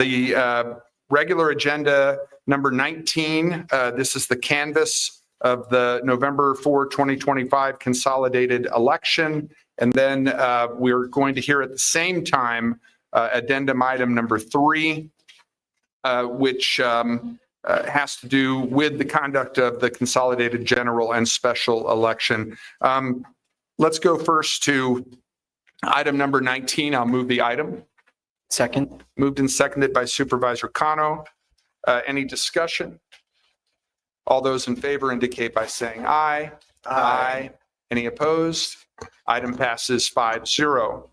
The regular agenda number 19, this is the canvass of the November 4, 2025 consolidated election. And then we're going to hear at the same time addendum item number 3, which has to do with the conduct of the consolidated general and special election. Let's go first to item number 19. I'll move the item. Second. Moved and seconded by Supervisor Cano. Any discussion? All those in favor indicate by saying aye. Aye. Any opposed? Item passes 5-0.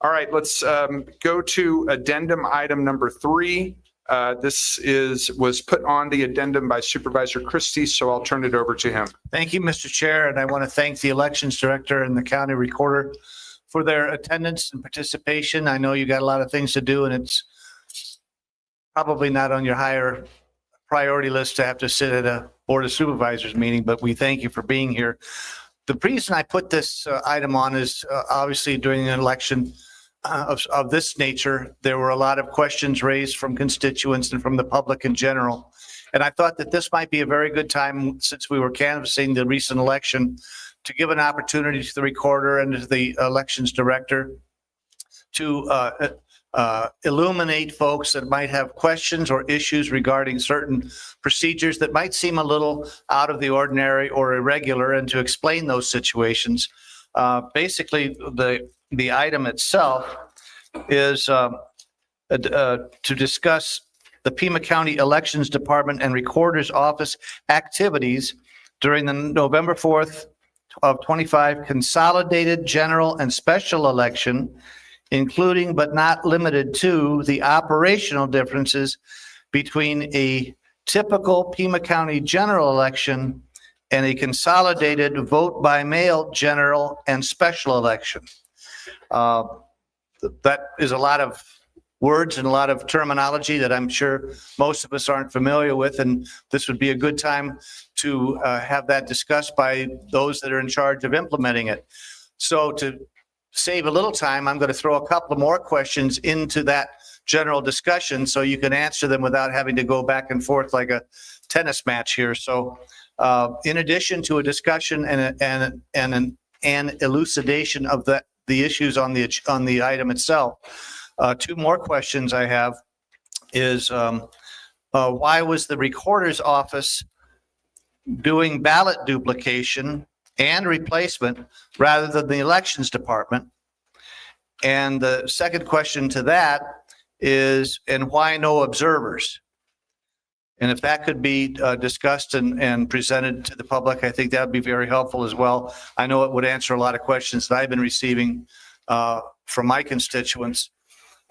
All right, let's go to addendum item number 3. This was put on the addendum by Supervisor Christie, so I'll turn it over to him. Thank you, Mr. Chair, and I want to thank the elections director and the county recorder for their attendance and participation. I know you got a lot of things to do, and it's probably not on your higher priority list to have to sit at a Board of Supervisors meeting, but we thank you for being here. The reason I put this item on is obviously during an election of this nature, there were a lot of questions raised from constituents and from the public in general. And I thought that this might be a very good time, since we were canvassing the recent election, to give an opportunity to the recorder and to the elections director to illuminate folks that might have questions or issues regarding certain procedures that might seem a little out of the ordinary or irregular, and to explain those situations. Basically, the item itself is to discuss the Pima County Elections Department and Recorder's Office activities during the November 4th of 25 consolidated general and special election, including but not limited to the operational differences between a typical Pima County general election and a consolidated vote by mail general and special election. That is a lot of words and a lot of terminology that I'm sure most of us aren't familiar with, and this would be a good time to have that discussed by those that are in charge of implementing it. So to save a little time, I'm going to throw a couple more questions into that general discussion so you can answer them without having to go back and forth like a tennis match here. So in addition to a discussion and an elucidation of the issues on the item itself, 2 more questions I have is why was the recorder's office doing ballot duplication and replacement rather than the elections department? And the second question to that is, and why no observers? And if that could be discussed and presented to the public, I think that would be very helpful as well. I know it would answer a lot of questions that I've been receiving from my constituents.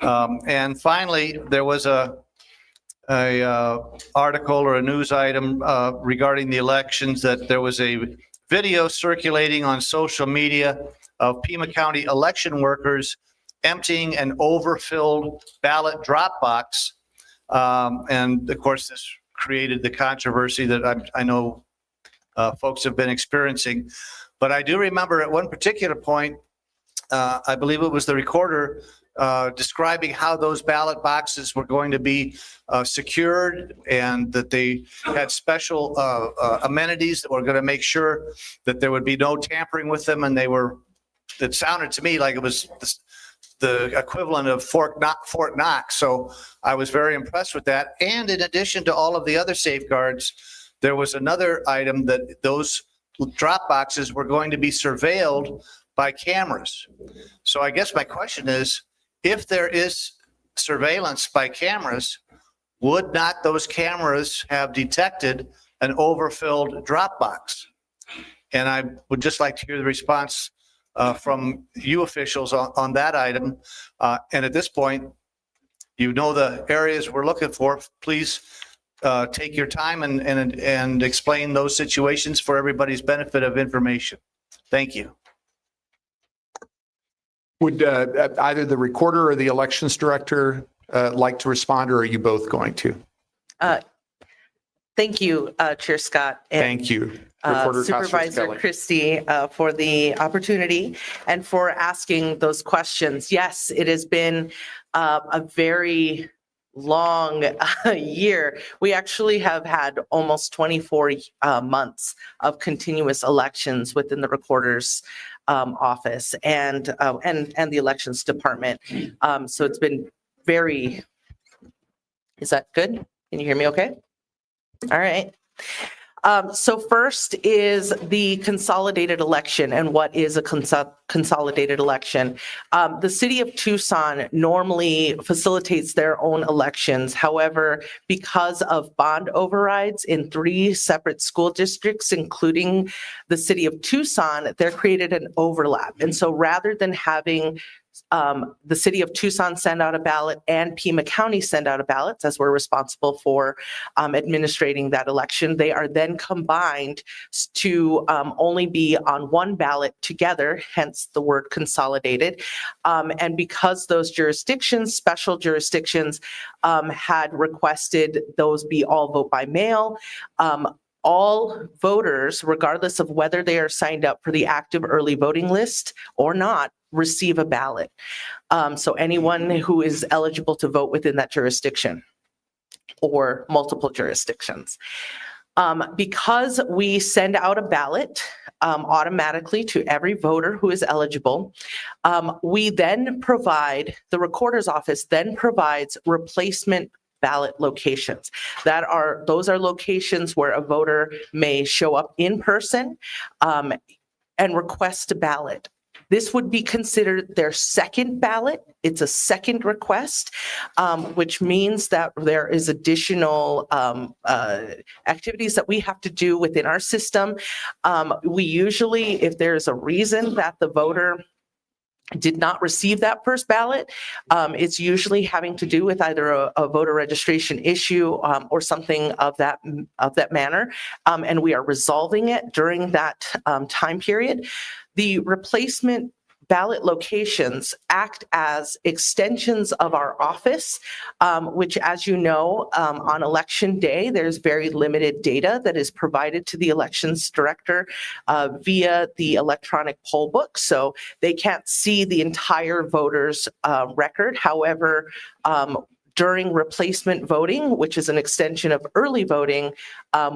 And finally, there was a article or a news item regarding the elections, that there was a video circulating on social media of Pima County election workers emptying an overfilled ballot drop box. And of course, this created the controversy that I know folks have been experiencing. But I do remember at one particular point, I believe it was the recorder describing how those ballot boxes were going to be secured, and that they had special amenities that were going to make sure that there would be no tampering with them. And it sounded to me like it was the equivalent of Fort Knox. So I was very impressed with that. And in addition to all of the other safeguards, there was another item that those drop boxes were going to be surveilled by cameras. So I guess my question is, if there is surveillance by cameras, would not those cameras have detected an overfilled drop box? And I would just like to hear the response from you officials on that item. And at this point, you know the areas we're looking for. Please take your time and explain those situations for everybody's benefit of information. Thank you. Would either the recorder or the elections director like to respond, or are you both going to? Thank you, Chair Scott. Thank you. Supervisor Christie, for the opportunity and for asking those questions. Yes, it has been a very long year. We actually have had almost 24 months of continuous elections within the recorder's office and the elections department. So it's been very. Is that good? Can you hear me okay? All right. So first is the consolidated election and what is a consolidated election. The city of Tucson normally facilitates their own elections. However, because of bond overrides in 3 separate school districts, including the city of Tucson, they're created an overlap. And so rather than having the city of Tucson send out a ballot and Pima County send out a ballot, as we're responsible for administrating that election, they are then combined to only be on one ballot together, hence the word consolidated. And because those jurisdictions, special jurisdictions, had requested those be all vote by mail, all voters, regardless of whether they are signed up for the active early voting list or not, receive a ballot. So anyone who is eligible to vote within that jurisdiction or multiple jurisdictions. Because we send out a ballot automatically to every voter who is eligible, we then provide, the recorder's office then provides replacement ballot locations. Those are locations where a voter may show up in person and request a ballot. This would be considered their second ballot. It's a second request, which means that there is additional activities that we have to do within our system. We usually, if there's a reason that the voter did not receive that first ballot, it's usually having to do with either a voter registration issue or something of that manner, and we are resolving it during that time period. The replacement ballot locations act as extensions of our office, which, as you know, on election day, there's very limited data that is provided to the elections director via the electronic poll book. So they can't see the entire voter's record. However, during replacement voting, which is an extension of early voting,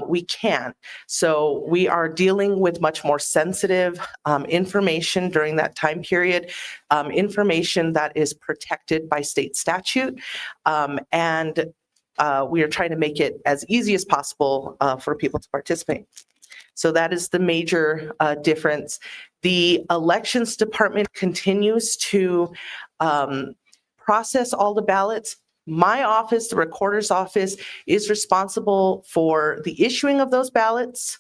we can. So we are dealing with much more sensitive information during that time period, information that is protected by state statute. And we are trying to make it as easy as possible for people to participate. So that is the major difference. The elections department continues to process all the ballots. My office, the recorder's office, is responsible for the issuing of those ballots,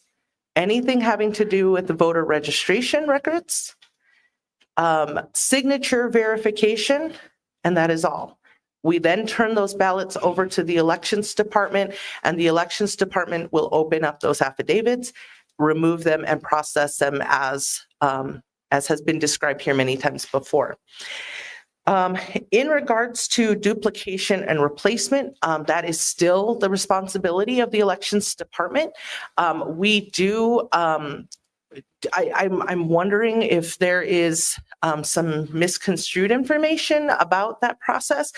anything having to do with the voter registration records, signature verification, and that is all. We then turn those ballots over to the elections department, and the elections department will open up those affidavits, remove them, and process them as has been described here many times before. In regards to duplication and replacement, that is still the responsibility of the elections department. We do, I'm wondering if there is some misconstrued information about that process.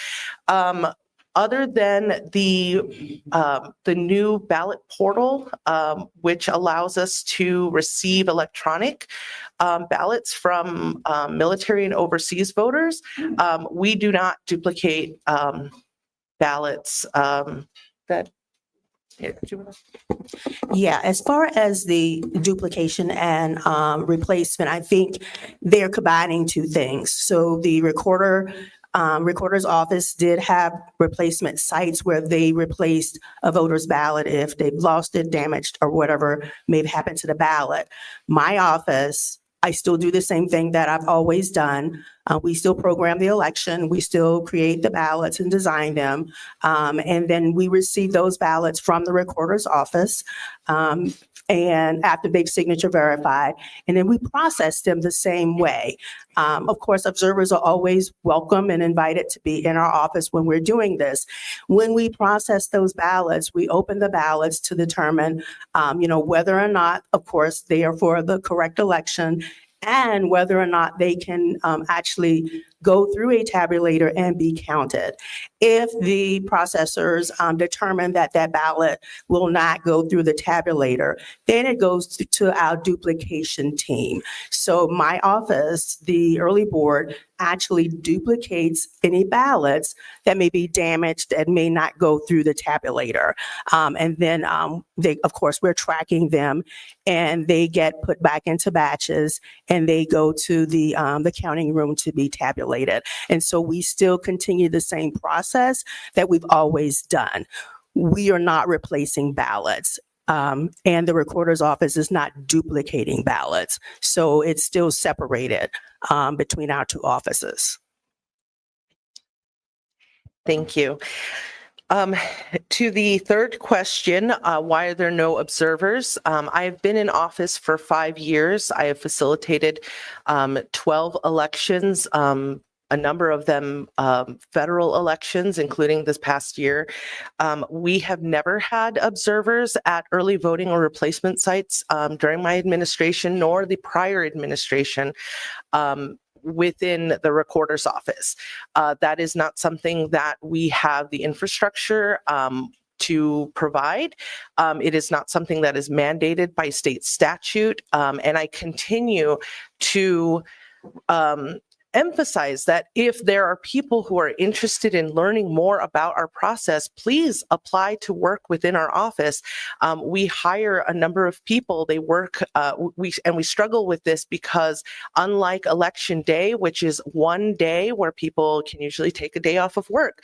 Other than the new ballot portal, which allows us to receive electronic ballots from military and overseas voters, we do not duplicate ballots that. Yeah, as far as the duplication and replacement, I think they're combining two things. So the recorder's office did have replacement sites where they replaced a voter's ballot if they've lost it, damaged, or whatever may have happened to the ballot. My office, I still do the same thing that I've always done. We still program the election. We still create the ballots and design them. And then we receive those ballots from the recorder's office. And after they've signature verified, and then we process them the same way. Of course, observers are always welcome and invited to be in our office when we're doing this. When we process those ballots, we open the ballots to determine, whether or not, of course, they are for the correct election, and whether or not they can actually go through a tabulator and be counted. If the processors determine that that ballot will not go through the tabulator, then it goes to our duplication team. So my office, the early board, actually duplicates any ballots that may be damaged and may not go through the tabulator. And then of course, we're tracking them, and they get put back into batches, and they go to the counting room to be tabulated. And so we still continue the same process that we've always done. We are not replacing ballots. And the recorder's office is not duplicating ballots. So it's still separated between our two offices. Thank you. To the third question, why are there no observers? I've been in office for 5 years. I have facilitated 12 elections, a number of them federal elections, including this past year. We have never had observers at early voting or replacement sites during my administration, nor the prior administration. Within the recorder's office. That is not something that we have the infrastructure to provide. It is not something that is mandated by state statute. And I continue to emphasize that if there are people who are interested in learning more about our process, please apply to work within our office. We hire a number of people. They work, we struggle with this because unlike election day, which is one day where people can usually take a day off of work,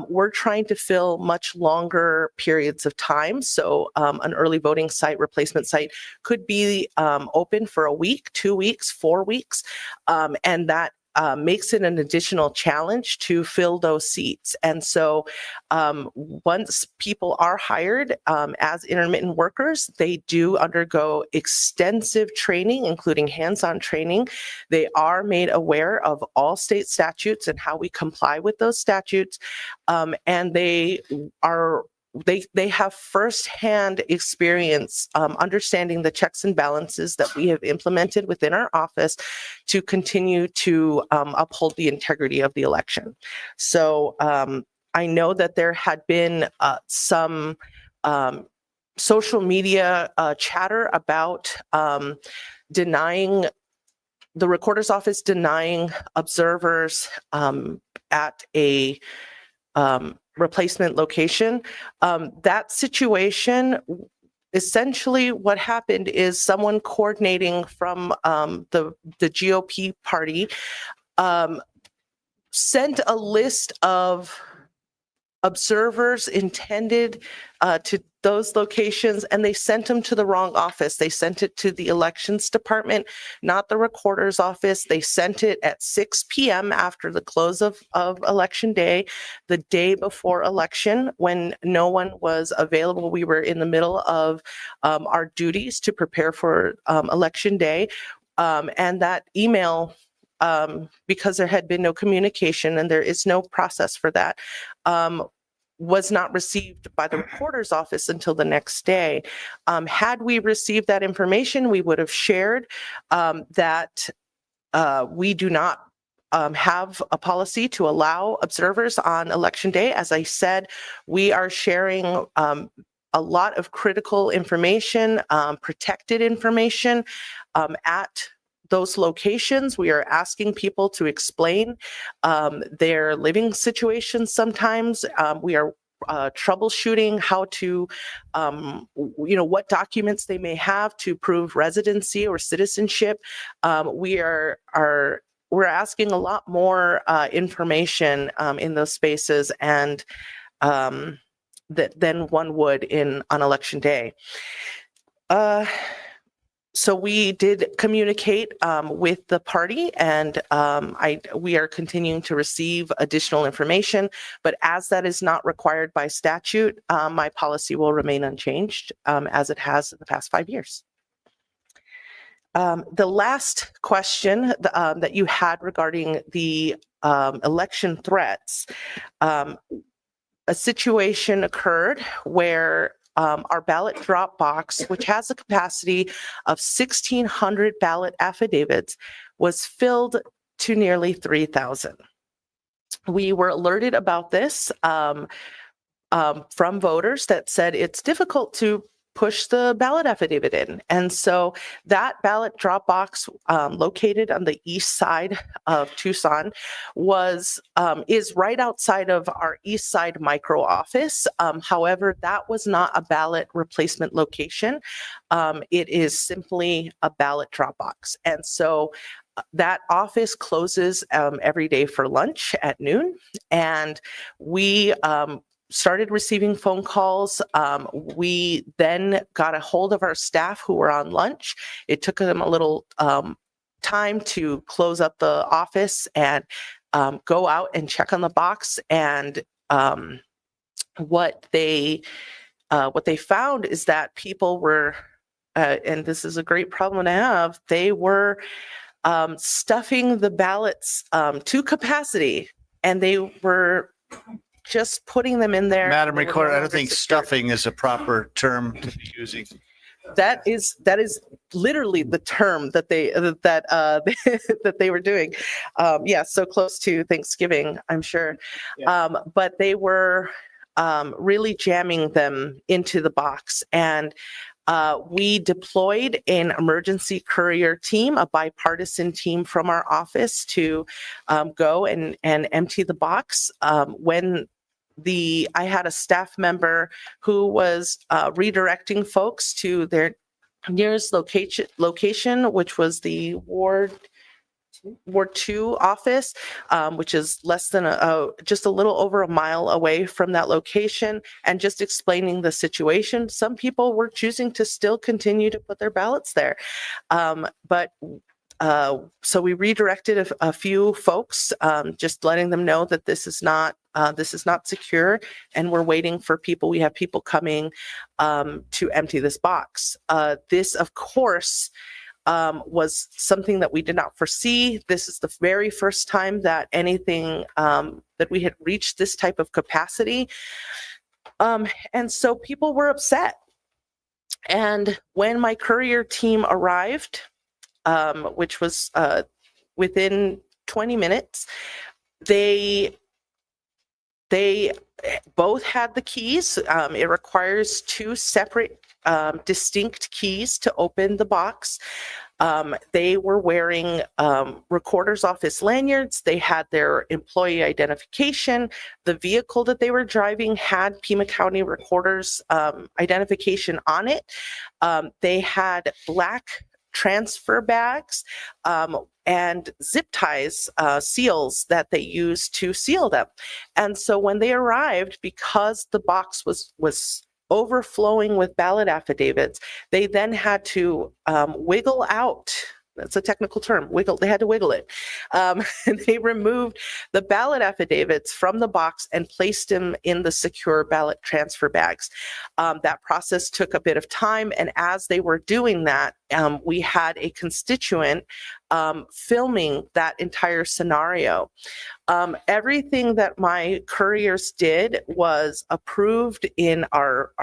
we're trying to fill much longer periods of time. So an early voting site, replacement site could be open for a week, 2 weeks, 4 weeks, and that makes it an additional challenge to fill those seats. And so once people are hired as intermittent workers, they do undergo extensive training, including hands-on training. They are made aware of all state statutes and how we comply with those statutes. And they have firsthand experience understanding the checks and balances that we have implemented within our office to continue to uphold the integrity of the election. So I know that there had been some social media chatter about denying the recorder's office denying observers at a replacement location. That situation, essentially what happened is someone coordinating from the GOP party sent a list of observers intended to those locations, and they sent them to the wrong office. They sent it to the elections department, not the recorder's office. They sent it at 6 p.m. after the close of election day, the day before election, when no one was available. We were in the middle of our duties to prepare for election day. And that email, because there had been no communication and there is no process for that, was not received by the recorder's office until the next day. Had we received that information, we would have shared that we do not have a policy to allow observers on election day. As I said, we are sharing a lot of critical information, protected information at those locations. We are asking people to explain their living situations sometimes. We are troubleshooting how to, what documents they may have to prove residency or citizenship. We're asking a lot more information in those spaces and than one would on election day. So we did communicate with the party, and we are continuing to receive additional information. But as that is not required by statute, my policy will remain unchanged as it has in the past 5 years. The last question that you had regarding the election threats, a situation occurred where our ballot drop box, which has a capacity of 1,600 ballot affidavits, was filled to nearly 3,000. We were alerted about this from voters that said it's difficult to push the ballot affidavit in. And so that ballot drop box located on the east side of Tucson is right outside of our east side micro office. However, that was not a ballot replacement location. It is simply a ballot drop box. And so that office closes every day for lunch at noon. And we started receiving phone calls. We then got a hold of our staff who were on lunch. It took them a little time to close up the office and go out and check on the box. And what they found is that people were, and this is a great problem to have, they were stuffing the ballots to capacity, and they were just putting them in there. Madam They were Recorder, no I don't longer think secure. stuffing is a proper term to be using. That is literally the term that they that they were doing. Yeah, so close to Thanksgiving, I'm sure. But they were really jamming them into the box. And we deployed an emergency courier team, a bipartisan team from our office, to go and empty the box. I had a staff member who was redirecting folks to their nearest location, which was the Ward 2 office, which is less than just a little over a mile away from that location, and just explaining the situation. Some people were choosing to still continue to put their ballots there. So we redirected a few folks, just letting them know that this is not secure, and we're waiting for people. We have people coming to empty this box. This, of course, was something that we did not foresee. This is the very first time that anything that we had reached this type of capacity. And so people were upset. And when my courier team arrived, which was within 20 minutes, they both had the keys. It requires two separate distinct keys to open the box. They were wearing recorder's office lanyards. They had their employee identification. The vehicle that they were driving had Pima County recorder's identification on it. They had black transfer bags and zip ties, seals that they used to seal them. And so when they arrived, because the box was overflowing with ballot affidavits, they then had to wiggle out. That's a technical term, wiggle. They had to wiggle it. And they removed the ballot affidavits from the box and placed them in the secure ballot transfer bags. That process took a bit of time. And as they were doing that, we had a constituent filming that entire scenario. Everything that my couriers did was approved in our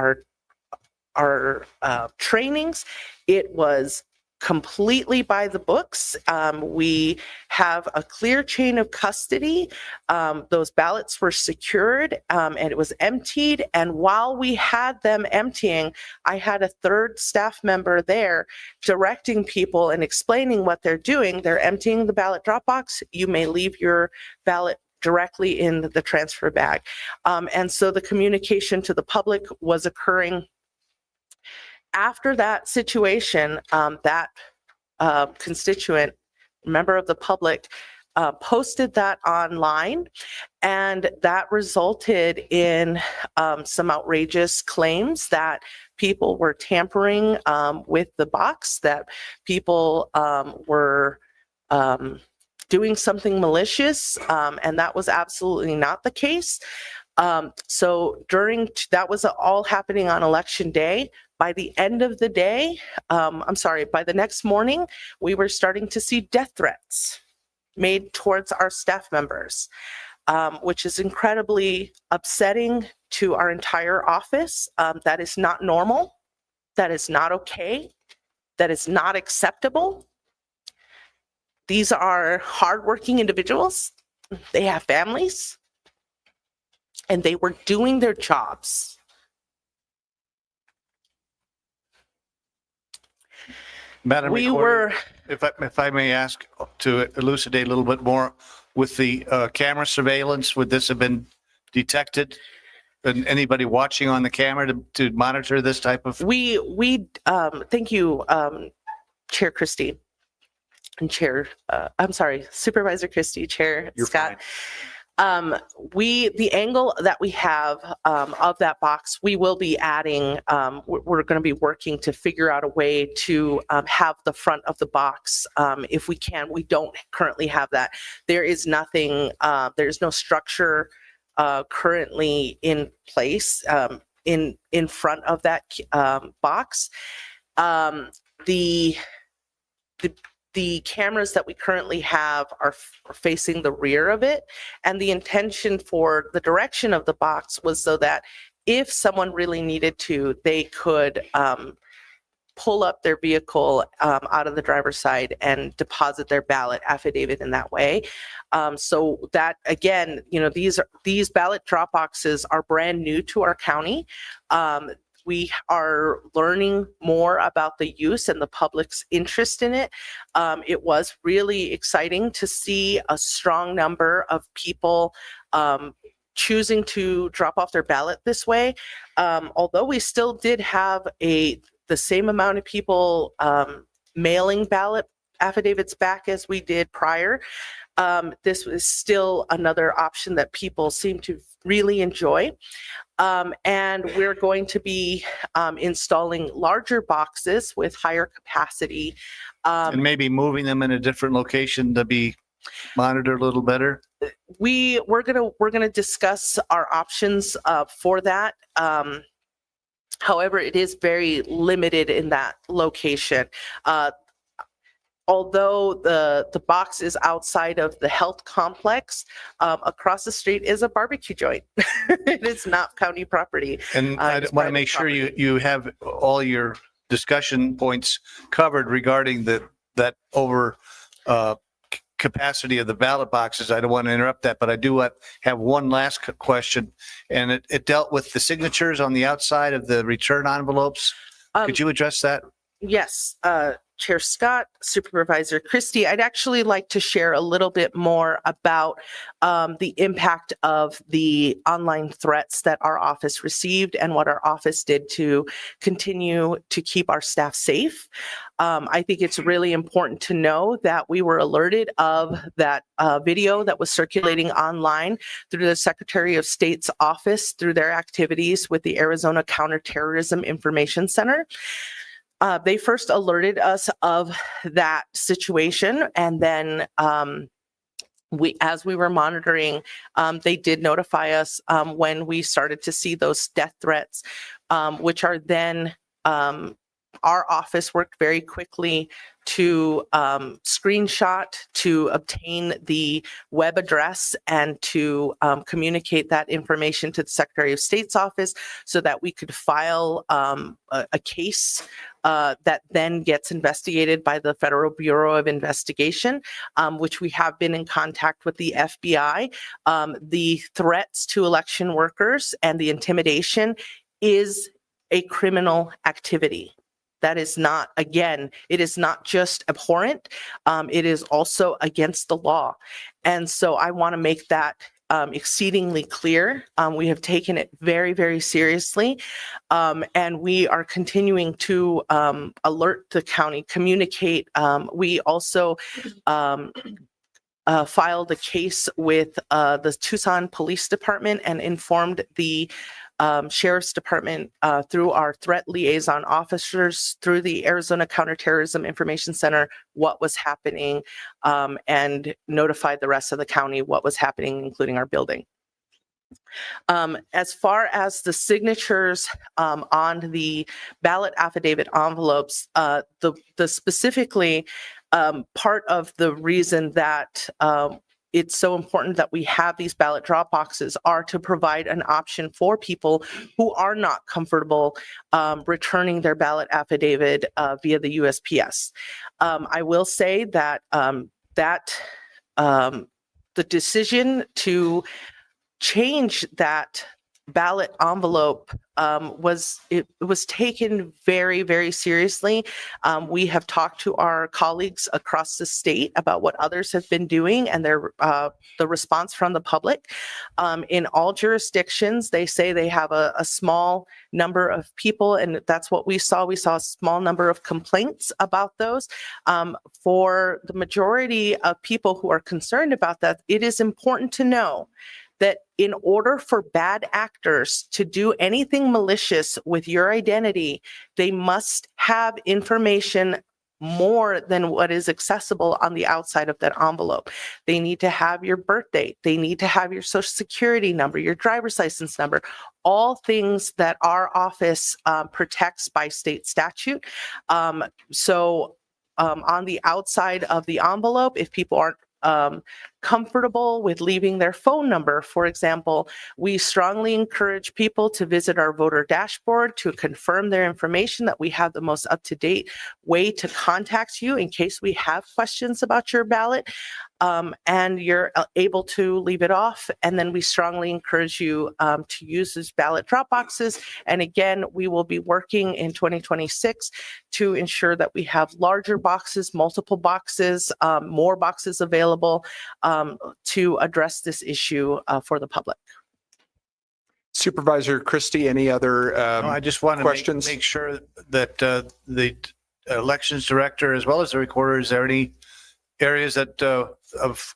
trainings. It was completely by the books. We have a clear chain of custody. Those ballots were secured and it was emptied. And while we had them emptying, I had a third staff member there directing people and explaining what they're doing. They're emptying the ballot drop box. You may leave your ballot directly in the transfer bag. And so the communication to the public was occurring. After that situation, that constituent, member of the public, posted that online, and that resulted in some outrageous claims that people were tampering with the box, that people were doing something malicious, and that was absolutely not the case. So that was all happening on election day. By the end of the day, by the next morning, we were starting to see death threats made towards our staff members, which is incredibly upsetting to our entire office. That is not normal. That is not okay. That is not acceptable. These are hardworking individuals. They have families, and they were doing their jobs. Madam We Recorder, were, if I may ask to elucidate a little bit more, with the camera surveillance, would this have been detected? And anybody watching on the camera to monitor this type of? thank you, Chair Christie and I'm sorry, Supervisor Christie, Chair You're Scott. The angle that we have of that box, we will be adding, we're going to be working to figure out a way to have the front of the box. If we can, we don't currently have that. There is nothing, there's no structure currently in place in front of that box. The cameras that we currently have are facing the rear of it, and the intention for the direction of the box was so that if someone really needed to, they could pull up their vehicle out of the driver's side and deposit their ballot affidavit in that way. So that, again, these ballot drop boxes are brand new to our county. We are learning more about the use and the public's interest in it. It was really exciting to see a strong number of people choosing to drop off their ballot this way. Although we still did have the same amount of people mailing ballot affidavits back as we did prior. This was still another option that people seem to really enjoy. And we're going to be installing larger boxes with higher capacity. And maybe moving them in a different location to be monitored a little better? We're gonna discuss our options for that. However, it is very limited in that location. Although the box is outside of the health complex, across the street is a barbecue joint. It is not county property. And I It's want to private make sure property. you have all your discussion points covered regarding that over capacity of the ballot boxes. I don't want to interrupt that, but I do have one last question, and it dealt with the signatures on the outside of the return envelopes. Could you address that? Yes, Chair Scott, Supervisor Christie, I'd actually like to share a little bit more about the impact of the online threats that our office received and what our office did to continue to keep our staff safe. I think it's really important to know that we were alerted of that video that was circulating online through the Secretary of State's office through their activities with the Arizona Counterterrorism Information Center. They first alerted us of that situation, and then as we were monitoring, they did notify us when we started to see those death threats, which are then our office worked very quickly to screenshot, to obtain the web address, and to communicate that information to the Secretary of State's office so that we could file a case that then gets investigated by the Federal Bureau of Investigation, which we have been in contact with the FBI. The threats to election workers and the intimidation is a criminal activity. That is not, again, it is not just abhorrent, it is also against the law. And so I want to make that exceedingly clear. We have taken it very, very seriously, and we are continuing to alert the county, communicate. We also filed a case with the Tucson Police Department and informed the Sheriff's Department through our threat liaison officers through the Arizona Counterterrorism Information Center what was happening, and notified the rest of the county what was happening, including our building. As far as the signatures on the ballot affidavit envelopes, the specifically part of the reason that it's so important that we have these ballot drop boxes are to provide an option for people who are not comfortable returning their ballot affidavit via the USPS. I will say that that the decision to change that ballot envelope was taken very, very seriously. We have talked to our colleagues across the state about what others have been doing and the response from the public. In all jurisdictions, they say they have a small number of people, and that's what we saw. We saw a small number of complaints about those. For the majority of people who are concerned about that, it is important to know that in order for bad actors to do anything malicious with your identity, they must have information more than what is accessible on the outside of that envelope. They need to have your birth date. They need to have your social security number, your driver's license number, all things that our office protects by state statute. So on the outside of the envelope, if people aren't comfortable with leaving their phone number, for example, we strongly encourage people to visit our voter dashboard to confirm their information, that we have the most up-to-date way to contact you in case we have questions about your ballot. And you're able to leave it off. And then we strongly encourage you to use these ballot drop boxes. And again, we will be working in 2026 to ensure that we have larger boxes, multiple boxes, more boxes available to address this issue for the public. Supervisor Christie, any other No, I just want to questions? make sure that the elections director, as well as the recorder, is there any areas that of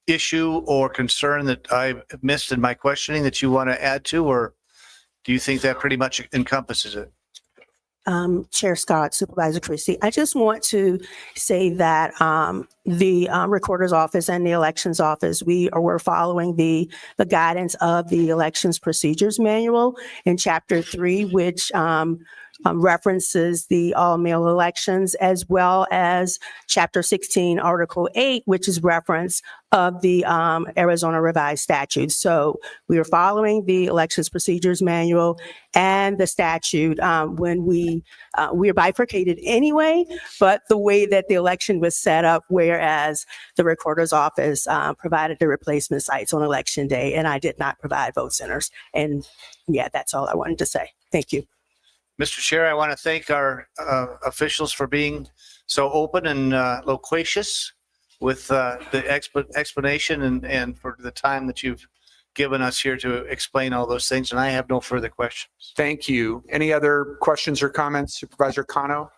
issue or concern that I missed in my questioning that you want to add to, or do you think that pretty much encompasses it? Chair Scott, Supervisor Christie, I just want to say that the Recorder's Office and the Elections Office, we're following the guidance of the Elections Procedures Manual in Chapter 3, which references the all-mail elections, as well as Chapter 16, Article 8, which is reference of the Arizona Revised Statute. So we are following the Elections Procedures Manual and the statute when we are bifurcated anyway, but the way that the election was set up, whereas the Recorder's Office provided the replacement sites on Election Day, and I did not provide vote centers. And yeah, that's all I wanted to say. Thank you. Mr. Chair, I want to thank our officials for being so open and loquacious with the explanation and for the time that you've given us here to explain all those things. And I have no further questions. Thank you. Any other questions or comments? Supervisor Cano?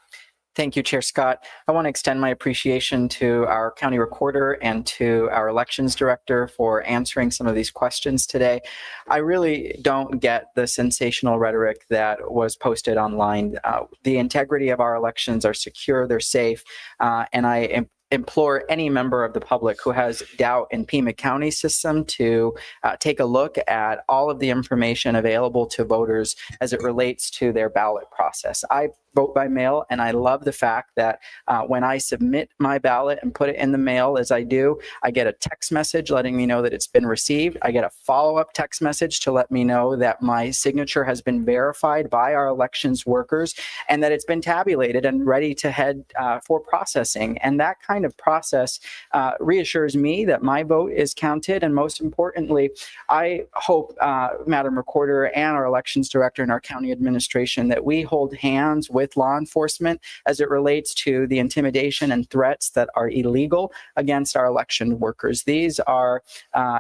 Thank you, Chair Scott. I want to extend my appreciation to our county recorder and to our elections director for answering some of these questions today. I really don't get the sensational rhetoric that was posted online. The integrity of our elections are secure, they're safe, and I implore any member of the public who has doubt in Pima County system to take a look at all of the information available to voters as it relates to their ballot process. I vote by mail, and I love the fact that when I submit my ballot and put it in the mail, as I do, I get a text message letting me know that it's been received. I get a follow-up text message to let me know that my signature has been verified by our elections workers and that it's been tabulated and ready to head for processing. And that kind of process reassures me that my vote is counted. And most importantly, I hope, Madam Recorder and our elections director and our county administration, that we hold hands with law enforcement as it relates to the intimidation and threats that are illegal against our election workers. These are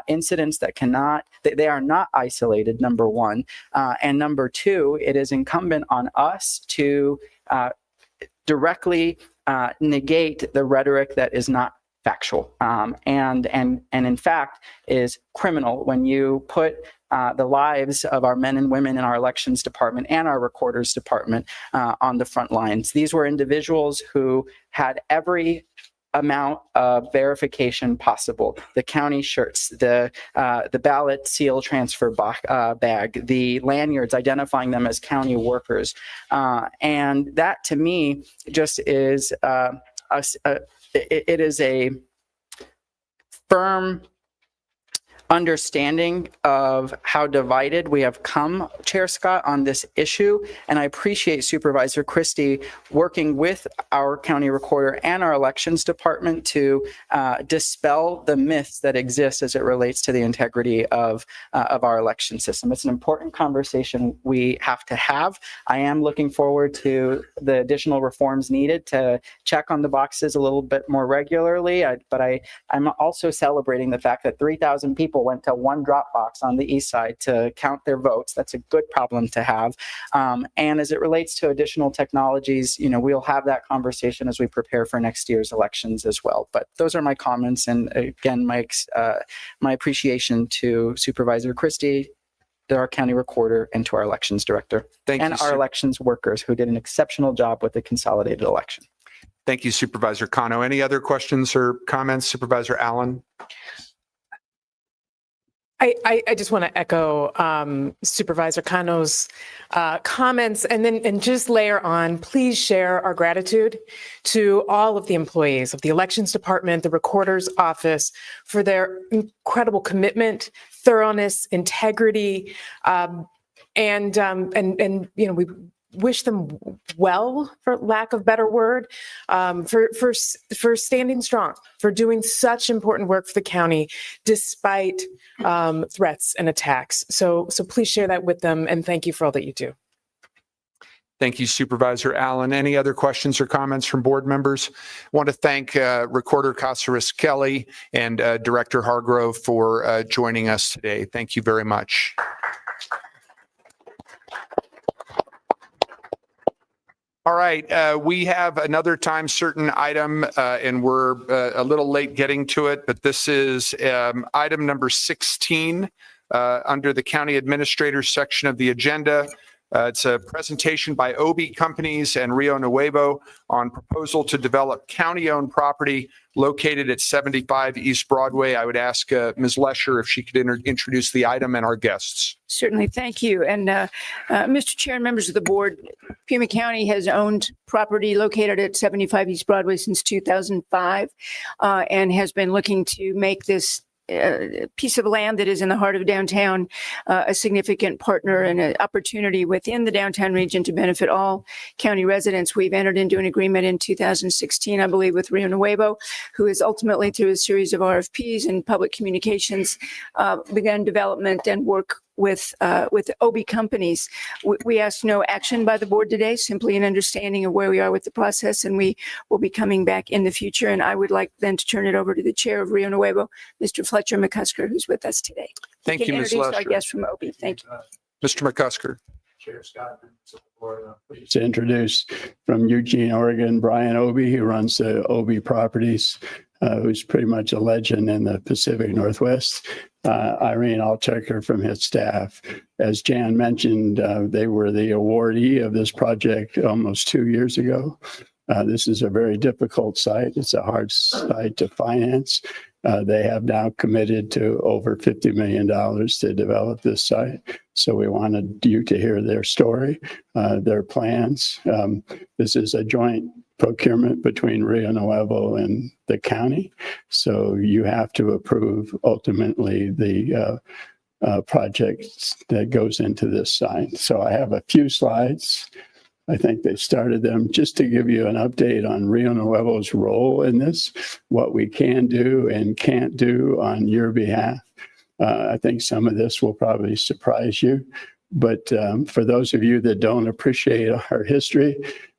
incidents that they are not isolated, number one. And number two, it is incumbent on us to directly negate the rhetoric that is not factual and in fact is criminal when you put the lives of our men and women in our elections department and our recorders department on the front lines. These were individuals who had every amount of verification possible: the county shirts, the ballot seal transfer bag, the lanyards identifying them as county workers, and that to me just is it is a firm understanding of how divided we have come, Chair Scott, on this issue. And I appreciate Supervisor Christie working with our county recorder and our elections department to dispel the myths that exist as it relates to the integrity of our election system. It's an important conversation we have to have. I am looking forward to the additional reforms needed to check on the boxes a little bit more regularly. But I'm also celebrating the fact that 3,000 people went to one drop box on the east side to count their votes. That's a good problem to have. And as it relates to additional technologies, we'll have that conversation as we prepare for next year's elections as well. But those are my comments. And again, my appreciation to Supervisor Christie, to our county recorder, and to our elections director, Thank you, our elections workers who did an exceptional job with the consolidated election. Thank you, Supervisor Cano. Any other questions or comments, Supervisor Allen? I just want to echo Supervisor Cano's comments and just layer on, please share our gratitude to all of the employees of the elections department, the recorder's office, for their incredible commitment, thoroughness, integrity, and we wish them well, for lack of better word, for standing strong, for doing such important work for the county despite threats and attacks. So please share that with them, and thank you for all that you do. Thank you, Supervisor Allen. Any other questions or comments from board members? I want to thank Recorder Casares Kelly and Director Hargrove for joining us today. Thank you very much. All right, we have another time certain item, and we're a little late getting to it, but this is item number 16 under the County Administrators section of the agenda. It's a presentation by Obi Companies and Rio Nuevo on proposal to develop county-owned property located at 75 East Broadway. I would ask Ms. Lesher if she could introduce the item and our guests. Certainly. Thank you. And Mr. Chair and members of the board, Pima County has owned property located at 75 East Broadway since 2005 and has been looking to make this piece of land that is in the heart of downtown a significant partner and an opportunity within the downtown region to benefit all county residents. We've entered into an agreement in 2016, I believe, with Rio Nuevo, who has ultimately, through a series of RFPs and public communications, begun development and work with Obi Companies. We asked no action by the board today, simply an understanding of where we are with the process, and we will be coming back in the future. And I would like then to turn it over to the chair of Rio Nuevo, Mr. Fletcher McCusker, who's with us today. Thank you, Ms. Introduce our Lesher. guest from Obi. Thank you. Mr. McCusker. Chair Scott, pleased to introduce from Eugene, Oregon, Brian Obi, who runs the Obi Properties, who's pretty much a legend in the Pacific Northwest. Irene Alchecker from his staff. As Jan mentioned, they were the awardee of this project almost 2 years ago. This is a very difficult site. It's a hard site to finance. They have now committed to over $50 million to develop this site. So we wanted you to hear their story, their plans. This is a joint procurement between Rio Nuevo and the county. So you have to approve ultimately the project that goes into this site. So I have a few slides. I think they started them just to give you an update on Rio Nuevo's role in this, what we can do and can't do on your behalf. I think some of this will probably surprise you. But for those of you that don't appreciate our history,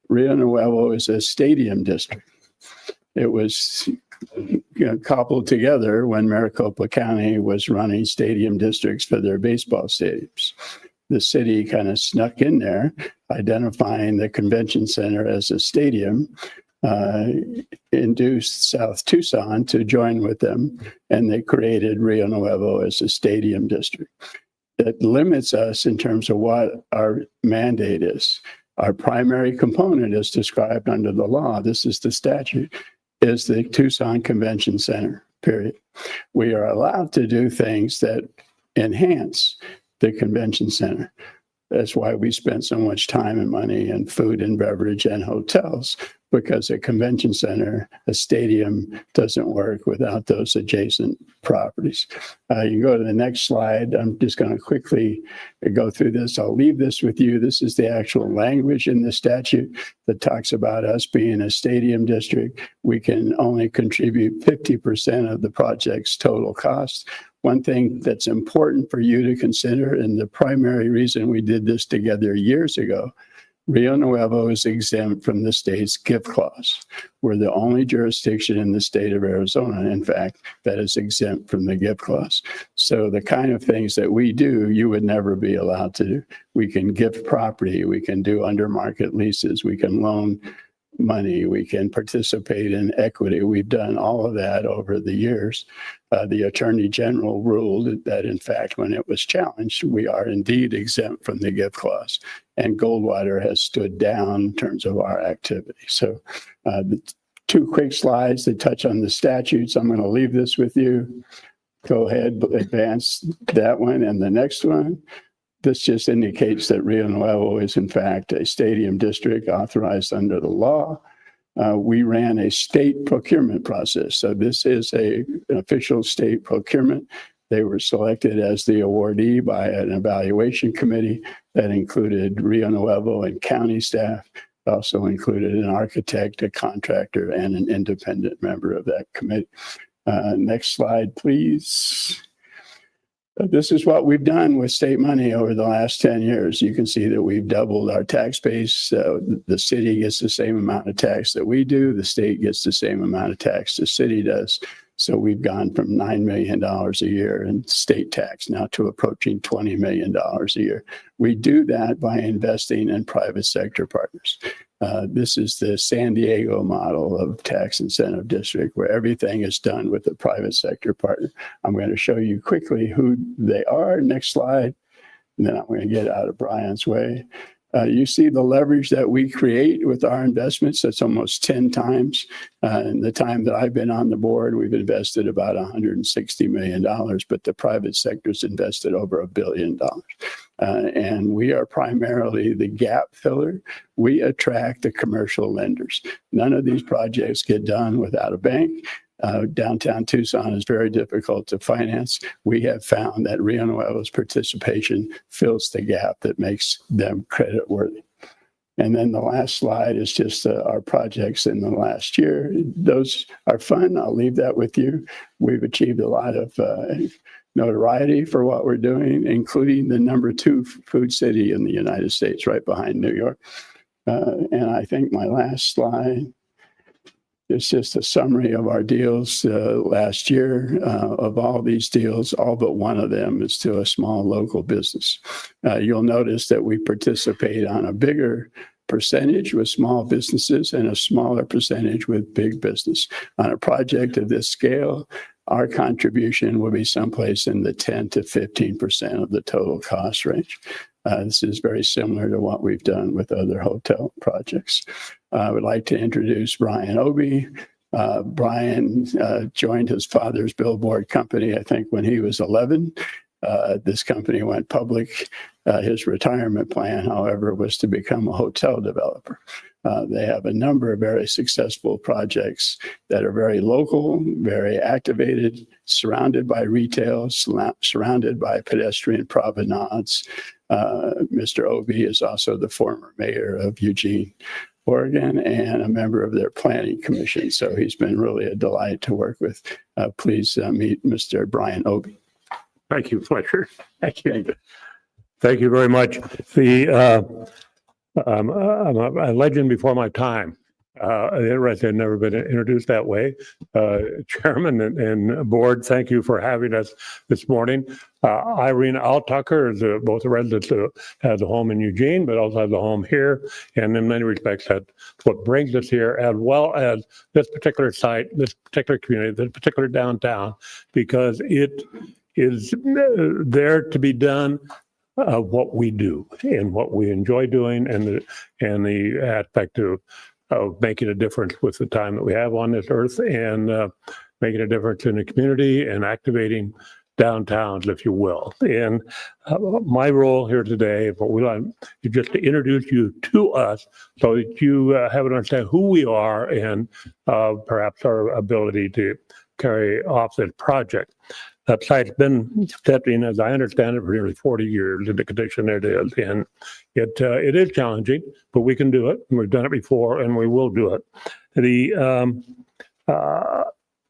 Rio Nuevo is a stadium district. It was cobbled together when Maricopa County was running stadium districts for their baseball stadiums. The city kind of snuck in there, identifying the convention center as a stadium, induced South Tucson to join with them, and they created Rio Nuevo as a stadium district. It limits us in terms of what our mandate is. Our primary component is described under the law. This is the statute, is the Tucson Convention Center, period. We are allowed to do things that enhance the convention center. That's why we spent so much time and money and food and beverage and hotels. because a convention center, a stadium doesn't work without those adjacent properties. You can go to the next slide. I'm just going to quickly go through this. I'll leave this with you. This is the actual language in the statute that talks about us being a stadium district. We can only contribute 50% of the project's total cost. One thing that's important for you to consider, and the primary reason we did this together years ago, Rio Nuevo is exempt from the state's gift clause. We're the only jurisdiction in the state of Arizona, in fact, that is exempt from the gift clause. So the kind of things that we do, you would never be allowed to do. We can gift property, we can do under market leases, we can loan money, we can participate in equity. We've done all of that over the years. The Attorney General ruled that, in fact, when it was challenged, we are indeed exempt from the gift clause. And Goldwater has stood down in terms of our activity. So the two quick slides that touch on the statutes. I'm going to leave this with you. Go ahead, advance that one and the next one. This just indicates that Rio Nuevo is, in fact, a stadium district authorized under the law. We ran a state procurement process. So this is an official state procurement. They were selected as the awardee by an evaluation committee that included Rio Nuevo and county staff. It also included an architect, a contractor, and an independent member of that committee. Next slide, please. This is what we've done with state money over the last 10 years. You can see that we've doubled our tax base. The city gets the same amount of tax that we do. The state gets the same amount of tax the city does. So we've gone from $9 million a year in state tax now to approaching $20 million a year. We do that by investing in private sector partners. This is the San Diego model of tax incentive district, where everything is done with a private sector partner. I'm going to show you quickly who they are. Next slide. And then I'm going to get out of Brian's way. You see the leverage that we create with our investments. That's almost 10 times. In the time that I've been on the board, we've invested about $160 million, but the private sector's invested over $1 billion. And we are primarily the gap filler. We attract the commercial lenders. None of these projects get done without a bank. Downtown Tucson is very difficult to finance. We have found that Rio Nuevo's participation fills the gap that makes them credit worthy. And then the last slide is just our projects in the last year. Those are fun. I'll leave that with you. We've achieved a lot of notoriety for what we're doing, including the #2 food city in the United States, right behind New York. And I think my last slide is just a summary of our deals last year. Of all these deals, all but one of them is to a small local business. You'll notice that we participate on a bigger percentage with small businesses and a smaller percentage with big business. On a project of this scale, our contribution will be someplace in the 10 to 15% of the total cost range. This is very similar to what we've done with other hotel projects. I would like to introduce Brian Obie. Brian joined his father's billboard company, I think, when he was 11. This company went public. His retirement plan, however, was to become a hotel developer. They have a number of very successful projects that are very local, very activated, surrounded by retail, surrounded by pedestrian promenades. Mr. Obie is also the former mayor of Eugene, Oregon, and a member of their planning commission. So he's been really a delight to work with. Please meet Mr. Brian Obie. Thank you, Fletcher. Thank you. Thank you very much. I'm a legend before my time. I've never been introduced that way. Chairman and board, thank you for having us this morning. Irene Altucker is both a resident who has a home in Eugene, but also has a home here. And in many respects, that's what brings us here, as well as this particular site, this particular community, this particular downtown, because it is there to be done what we do and what we enjoy doing, and the aspect of making a difference with the time that we have on this earth, and making a difference in the community and activating downtowns, if you will. And my role here today, what we like, is just to introduce you to us so that you have an understanding who we are and perhaps our ability to carry off this project. That site's been sitting, as I understand it, for nearly 40 years in the condition it is. And it is challenging, but we can do it. And we've done it before, and we will do it.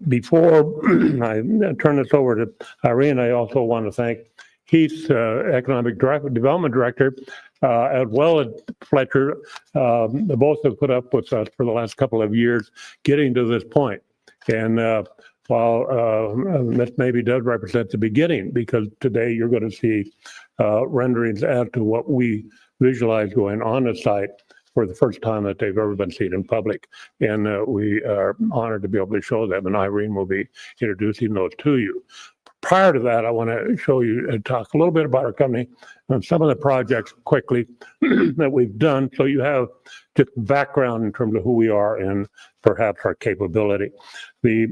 Before I turn this over to Irene, I also want to thank Heath, Economic Development Director, as well as Fletcher. Both have put up with us for the last couple of years getting to this point. And while this maybe does represent the beginning, because today you're going to see renderings as to what we visualize going on the site for the first time that they've ever been seen in public. And we are honored to be able to show them, and Irene will be introducing those to you. Prior to that, I want to show you and talk a little bit about our company and some of the projects quickly that we've done, so you have just background in terms of who we are and perhaps our capability. The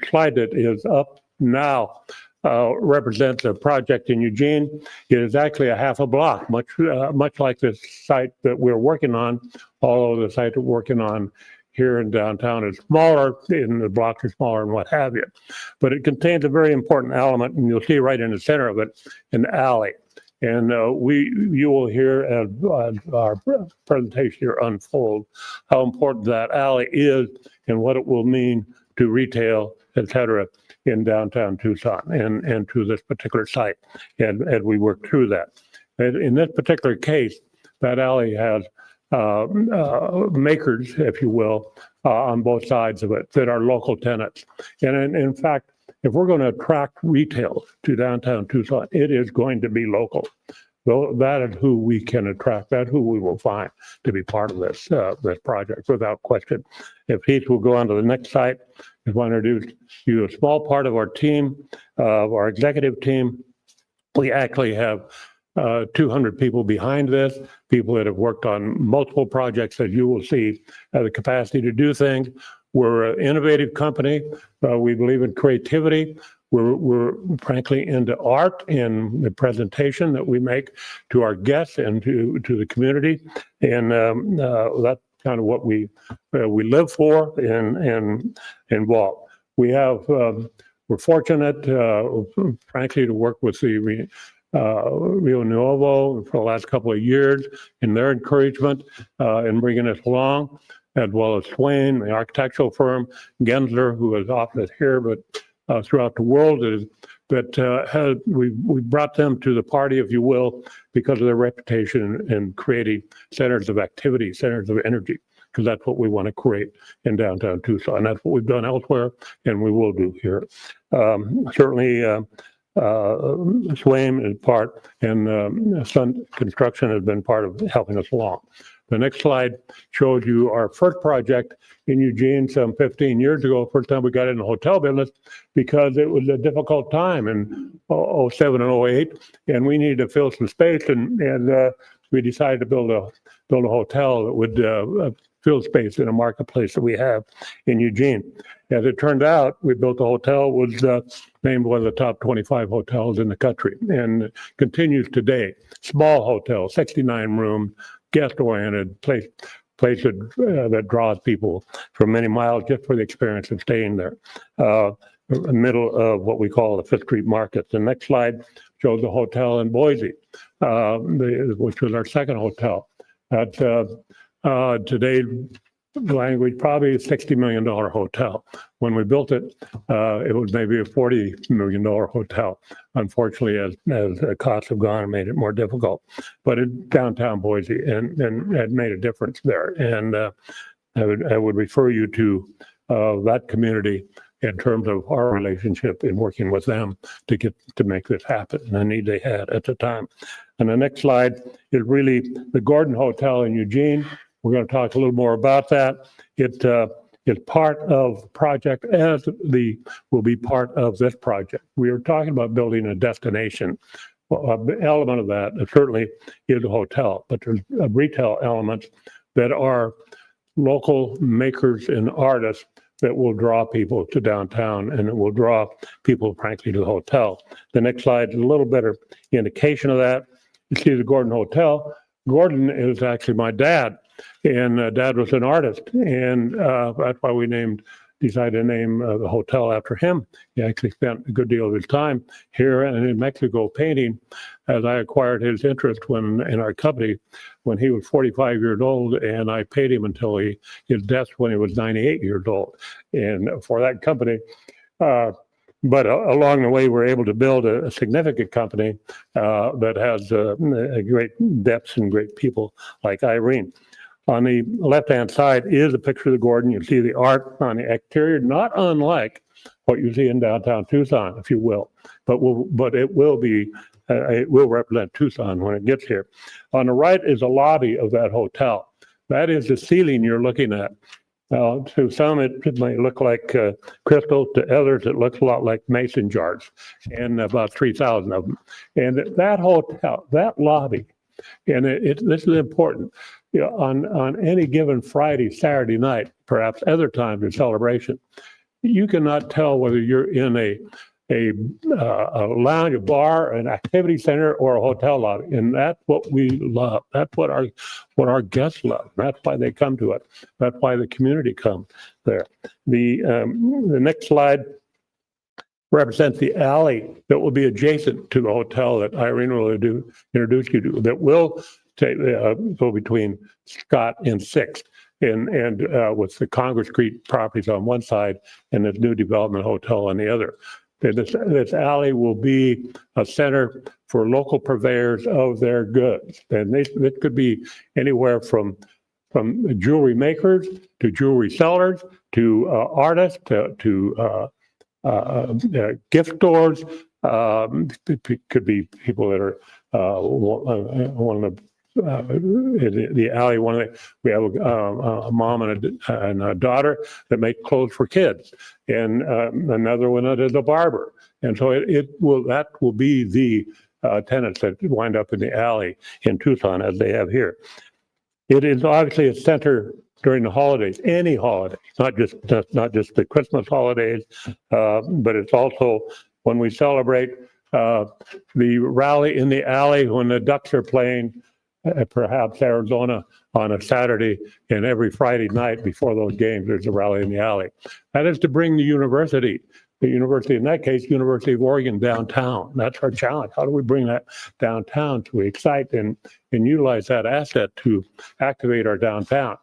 slide that is up now represents a project in Eugene. It is actually a half a block, much like this site that we're working on, although the site we're working on here in downtown is smaller, and the blocks are smaller and what have you. But it contains a very important element, and you'll see right in the center of it, an alley. And you will hear as our presentation here unfold how important that alley is and what it will mean to retail, et cetera, in downtown Tucson and to this particular site, and we work through that. And in this particular case, that alley has makers, if you will, on both sides of it that are local tenants. And in fact, if we're going to attract retail to downtown Tucson, it is going to be local. So that is who we can attract. That's who we will find to be part of this project, without question. If Heath will go on to the next site, I want to introduce you a small part of our team, our executive team. We actually have 200 people behind this, people that have worked on multiple projects that you will see have the capacity to do things. We're an innovative company. We believe in creativity. We're frankly into art in the presentation that we make to our guests and to the community. And that's kind of what we live for and involve. We're fortunate, frankly, to work with the Rio Nuevo for the last couple of years in their encouragement in bringing us along, as well as Swain, the architectural firm, Gensler, who is often here, but throughout the world, we brought them to the party, if you will, because of their reputation in creating centers of activity, centers of energy, because that's what we want to create in downtown Tucson. That's what we've done elsewhere, and we will do here. Certainly, Swain is part, and Sun Construction has been part of helping us along. The next slide shows you our first project in Eugene some 15 years ago, first time we got in the hotel business, because it was a difficult time in 07 and 08, and we needed to fill some space, and we decided to build a hotel that would fill space in a marketplace that we have in Eugene. As it turned out, we built a hotel, was named one of the top 25 hotels in the country, and continues today. Small hotel, 69 rooms, guest-oriented place that draws people from many miles just for the experience of staying there. Middle of what we call the Fifth Street Market. The next slide shows the hotel in Boise, which was our second hotel. Today, language, probably a $60 million hotel. When we built it, it was maybe a $40 million hotel. Unfortunately, as the costs have gone, it made it more difficult. But in downtown Boise, and it made a difference there. And I would refer you to that community in terms of our relationship in working with them to make this happen, and the need they had at the time. And the next slide is really the Gordon Hotel in Eugene. We're going to talk a little more about that. It is part of the project, as will be part of this project. We are talking about building a destination. Well, an element of that certainly is a hotel, but there's retail elements that are local makers and artists that will draw people to downtown, and it will draw people, frankly, to the hotel. The next slide is a little better indication of that. You see the Gordon Hotel. Gordon is actually my dad, and Dad was an artist, and that's why we decided to name the hotel after him. He actually spent a good deal of his time here and in Mexico painting, as I acquired his interest in our company when he was 45 years old, and I paid him until his death when he was 98 years old, and for that company. But along the way, we're able to build a significant company that has a great depths and great people like Irene. On the left-hand side is a picture of the Gordon. You see the art on the exterior, not unlike what you see in downtown Tucson, if you will. But it will represent Tucson when it gets here. On the right is a lobby of that hotel. That is the ceiling you're looking at. Now, to some, it might look like crystal. To others, it looks a lot like mason jars, and about 3,000 of them. And that hotel, that lobby, and this is important. You know, on any given Friday, Saturday night, perhaps other times in celebration, you cannot tell whether you're in a lounge, a bar, an activity center, or a hotel lobby, and that's what we love. That's what our guests love. That's why they come to it. That's why the community comes there. The next slide represents the alley that will be adjacent to the hotel that Irene will introduce you to. That will go between Scott and 6th, and with the Congress Street properties on one side and this new development hotel on the other. This alley will be a center for local purveyors of their goods. And this could be anywhere from jewelry makers to jewelry sellers to artists to gift stores. It could be people that are one of the alley. We have a mom and a daughter that make clothes for kids, and another one that is a barber. And so that will be the tenants that wind up in the alley in Tucson, as they have here. It is obviously a center during the holidays, any holiday, not just the Christmas holidays, but it's also when we celebrate the rally in the alley when the Ducks are playing. Perhaps Arizona on a Saturday, and every Friday night before those games, there's a rally in the alley. That is to bring the university, in that case, University of Oregon downtown. That's our challenge. How do we bring that downtown to excite and utilize that asset to activate our downtown?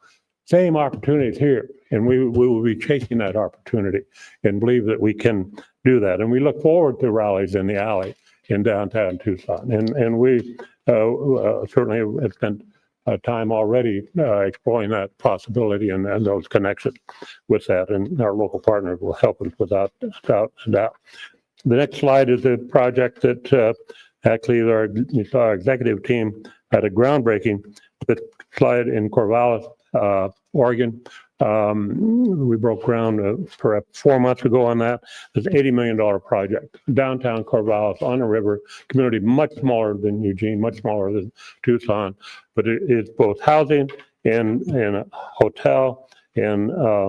Same opportunities here, and we will be chasing that opportunity and believe that we can do that. And we look forward to rallies in the alley in downtown Tucson. And we certainly have spent time already exploring that possibility and those connections with that. And our local partners will help us without doubt. The next slide is a project that actually our executive team had a groundbreaking slide in Corvallis, Oregon. We broke ground for 4 months ago on that. It's an $80 million project. Downtown Corvallis on a river, community much smaller than Eugene, much smaller than Tucson, but it is both housing and a hotel and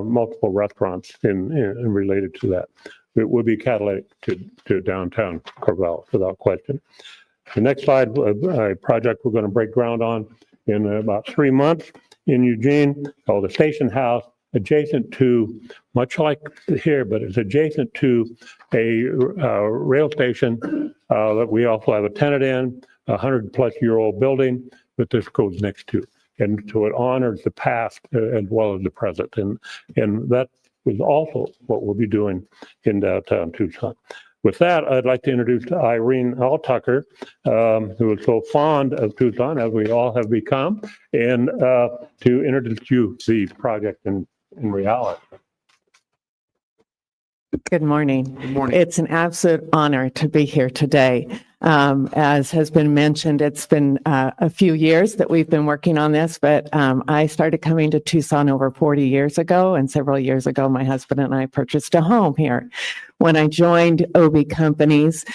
multiple restaurants in related to that. It would be catalytic to downtown Corvallis without question. The next slide, a project we're going to break ground on in about 3 months in Eugene, called the Station House, adjacent to, much like here, but it's adjacent to a rail station that we also have a tenant in, 100-plus-year-old building that this goes next to. And so it honors the past as well as the present. And that is also what we'll be doing in downtown Tucson. With that, I'd like to introduce Irene Altucker, who is so fond of Tucson, as we all have become, and to introduce you to the project in reality. Good morning. Good morning. It's an absolute honor to be here today. As has been mentioned, it's been a few years that we've been working on this, but I started coming to Tucson over 40 years ago, and several years ago, my husband and I purchased a home here. When I joined OB Companies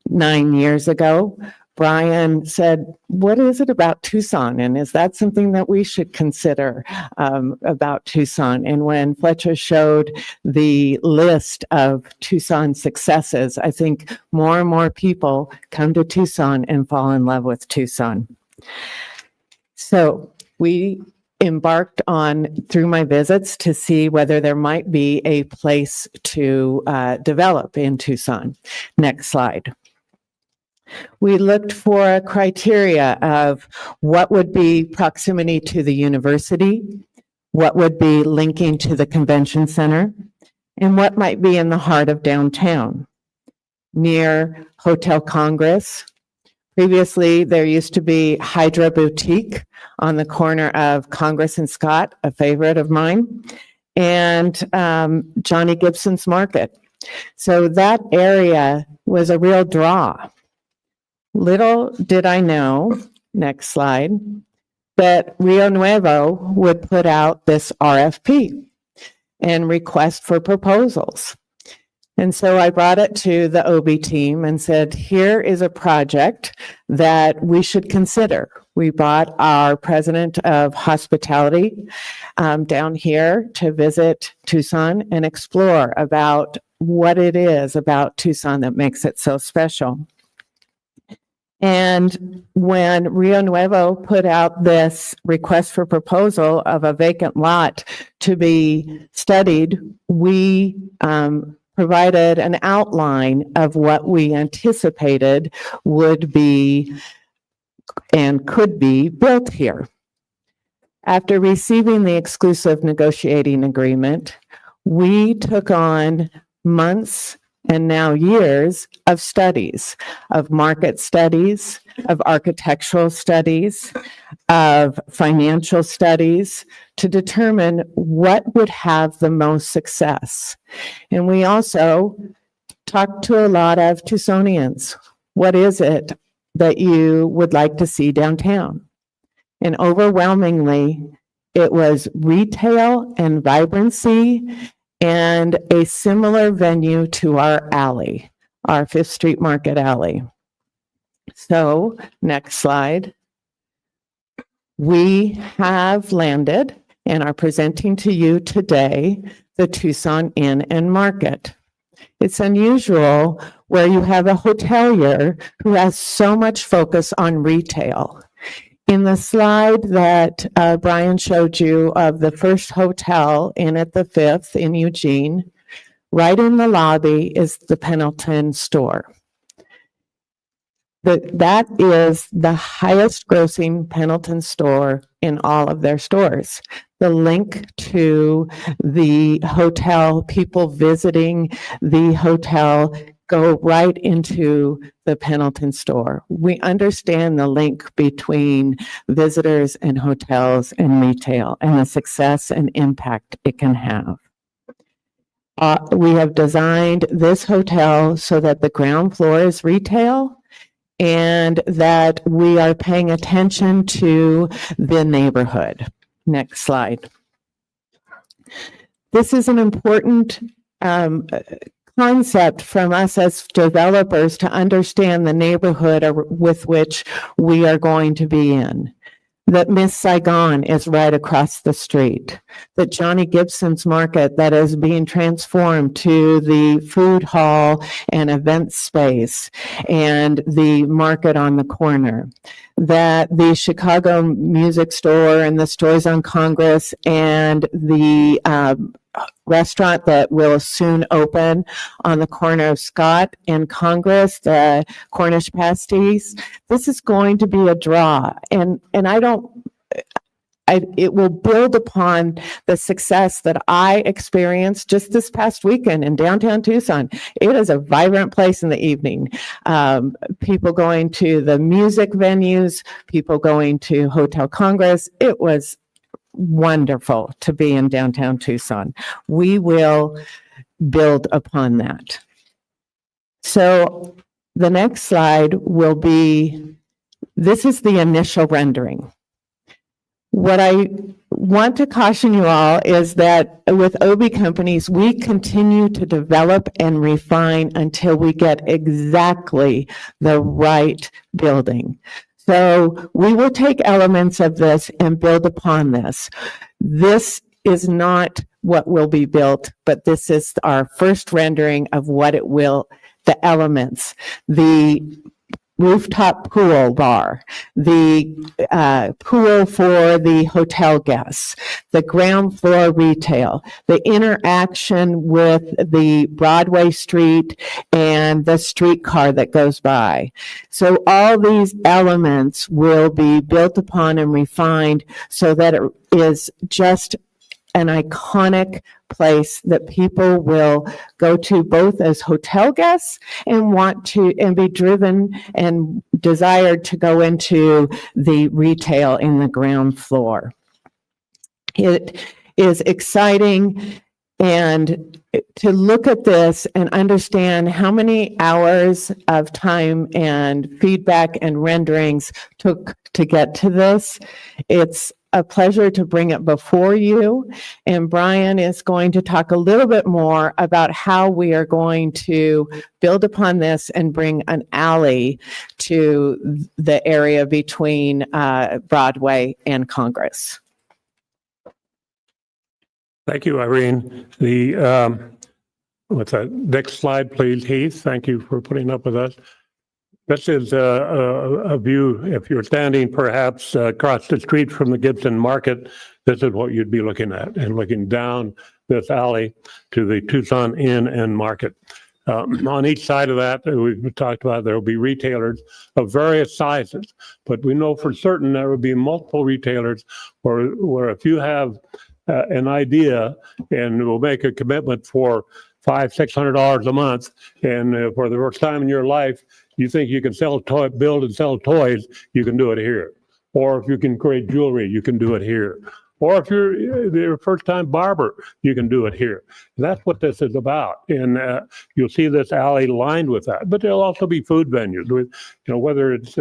9 years ago, Brian said, what is it about Tucson? And is that something that we should consider about Tucson? And when Fletcher showed the list of Tucson successes, I think more and more people come to Tucson and fall in love with Tucson. So we embarked on, through my visits, to see whether there might be a place to develop in Tucson. Next slide. We looked for a criteria of what would be proximity to the university, what would be linking to the convention center, and what might be in the heart of downtown, near Hotel Congress. Previously, there used to be Hydra Boutique on the corner of Congress and Scott, a favorite of mine, and Johnny Gibson's Market. So that area was a real draw. Little did I know, next slide, that Rio Nuevo would put out this RFP and request for proposals. And so I brought it to the OB team and said, here is a project that we should consider. We brought our president of hospitality down here to visit Tucson and explore about what it is about Tucson that makes it so special. And when Rio Nuevo put out this request for proposal of a vacant lot to be studied, we provided an outline of what we anticipated would be and could be built here. After receiving the exclusive negotiating agreement, we took on months and now years of studies, of market studies, of architectural studies, of financial studies to determine what would have the most success. And we also talked to a lot of Tucsonians. What is it that you would like to see downtown? And overwhelmingly, it was retail and vibrancy and a similar venue to our alley, our Fifth Street Market alley. So, next slide. We have landed and are presenting to you today the Tucson Inn and Market. It's unusual where you have a hotelier who has so much focus on retail. In the slide that Brian showed you of the first hotel in at the Fifth in Eugene, right in the lobby is the Pendleton store. That is the highest grossing Pendleton store in all of their stores. The link to the hotel, people visiting the hotel go right into the Pendleton store. We understand the link between visitors and hotels and retail and the success and impact it can have. We have designed this hotel so that the ground floor is retail and that we are paying attention to the neighborhood. Next slide. This is an important concept from us as developers to understand the neighborhood with which we are going to be in. That Miss Saigon is right across the street. That Johnny Gibson's Market that is being transformed to the food hall and event space and the market on the corner. That the Chicago Music Store and the stores on Congress and the restaurant that will soon open on the corner of Scott and Congress, the Cornish Pasties. This is going to be a draw. And it will build upon the success that I experienced just this past weekend in downtown Tucson. It is a vibrant place in the evening. People going to the music venues, people going to Hotel Congress. It was wonderful to be in downtown Tucson. We will build upon that. So the next slide will be, this is the initial rendering. What I want to caution you all is that with OB companies, we continue to develop and refine until we get exactly the right building. So we will take elements of this and build upon this. This is not what will be built, but this is our first rendering of what it will, the elements, the rooftop pool bar, the pool for the hotel guests, the ground floor retail, the interaction with the Broadway street and the streetcar that goes by. So all these elements will be built upon and refined so that it is just an iconic place that people will go to both as hotel guests and want to and be driven and desired to go into the retail in the ground floor. It is exciting, and to look at this and understand how many hours of time and feedback and renderings took to get to this. It's a pleasure to bring it before you. And Brian is going to talk a little bit more about how we are going to build upon this and bring an alley to the area between Broadway and Congress. Thank you, Irene. The, what's that? Next slide, please, Heath. Thank you for putting up with us. This is a view, if you're standing perhaps across the street from the Gibson Market, this is what you'd be looking at, and looking down this alley to the Tucson Inn and Market. On each side of that, we've talked about, there will be retailers of various sizes, but we know for certain there will be multiple retailers where if you have an idea and will make a commitment for $500-600 a month, and for the first time in your life, you think you can build and sell toys, you can do it here. Or if you can create jewelry, you can do it here. Or if you're a first-time barber, you can do it here. That's what this is about. And you'll see this alley lined with that. But there'll also be food venues with, whether it's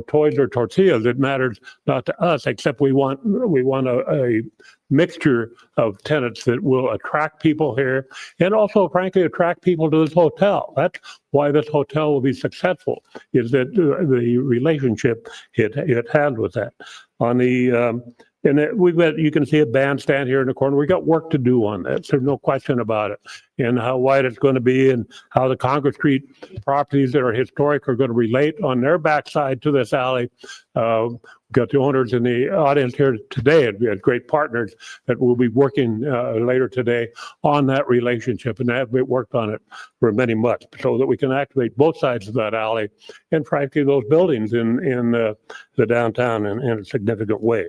toys or tortillas, it matters not to us, except we want a mixture of tenants that will attract people here and also, frankly, attract people to this hotel. That's why this hotel will be successful, is that the relationship it has with that. On the you can see a bandstand here in the corner. We got work to do on this. There's no question about it. And how wide it's going to be and how the Congress Street properties that are historic are going to relate on their backside to this alley. We've got the owners in the audience here today, and we had great partners that will be working later today on that relationship, and have worked on it for many months so that we can activate both sides of that alley and frankly those buildings in the downtown in a significant way.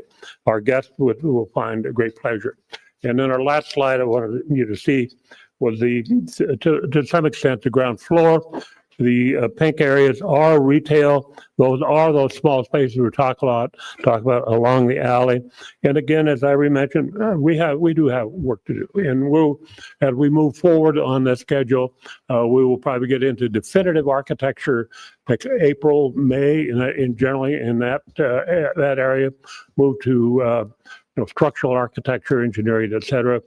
Our guests will find a great pleasure. And then our last slide I wanted you to see was to some extent the ground floor. The pink areas are retail. Those are those small spaces we talk about along the alley. And again, as I mentioned, we do have work to do. And as we move forward on the schedule, we will probably get into definitive architecture next April, May, generally in that area. Move to structural architecture, engineering, et cetera,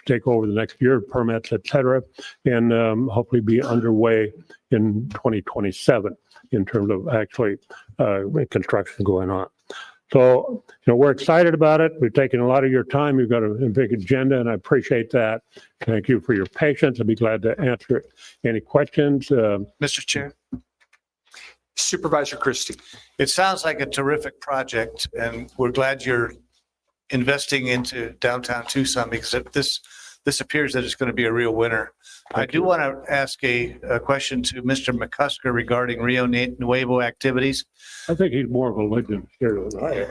take over the next year, permits, et cetera, and hopefully be underway in 2027 in terms of actually construction going on. So, we're excited about it. We've taken a lot of your time. You've got a big agenda, and I appreciate that. Thank you for your patience. I'd be glad to answer any questions. Mr. Chair. Supervisor Christie. It sounds like a terrific project, and we're glad you're investing into downtown Tucson, because this appears that it's going to be a real winner. I do want to ask a question to Mr. McCusker regarding Rio Nuevo activities. I think he's more of a legend here than I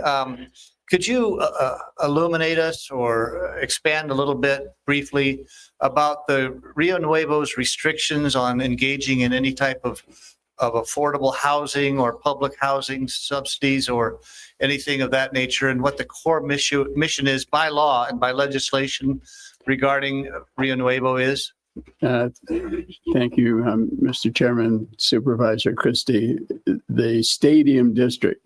am. Could you illuminate us or expand a little bit briefly about the Rio Nuevo's restrictions on engaging in any type of affordable housing or public housing subsidies or anything of that nature, and what the core mission is by law and by legislation regarding Rio Nuevo is? Thank you, Mr. Chairman, Supervisor Christie. The Stadium District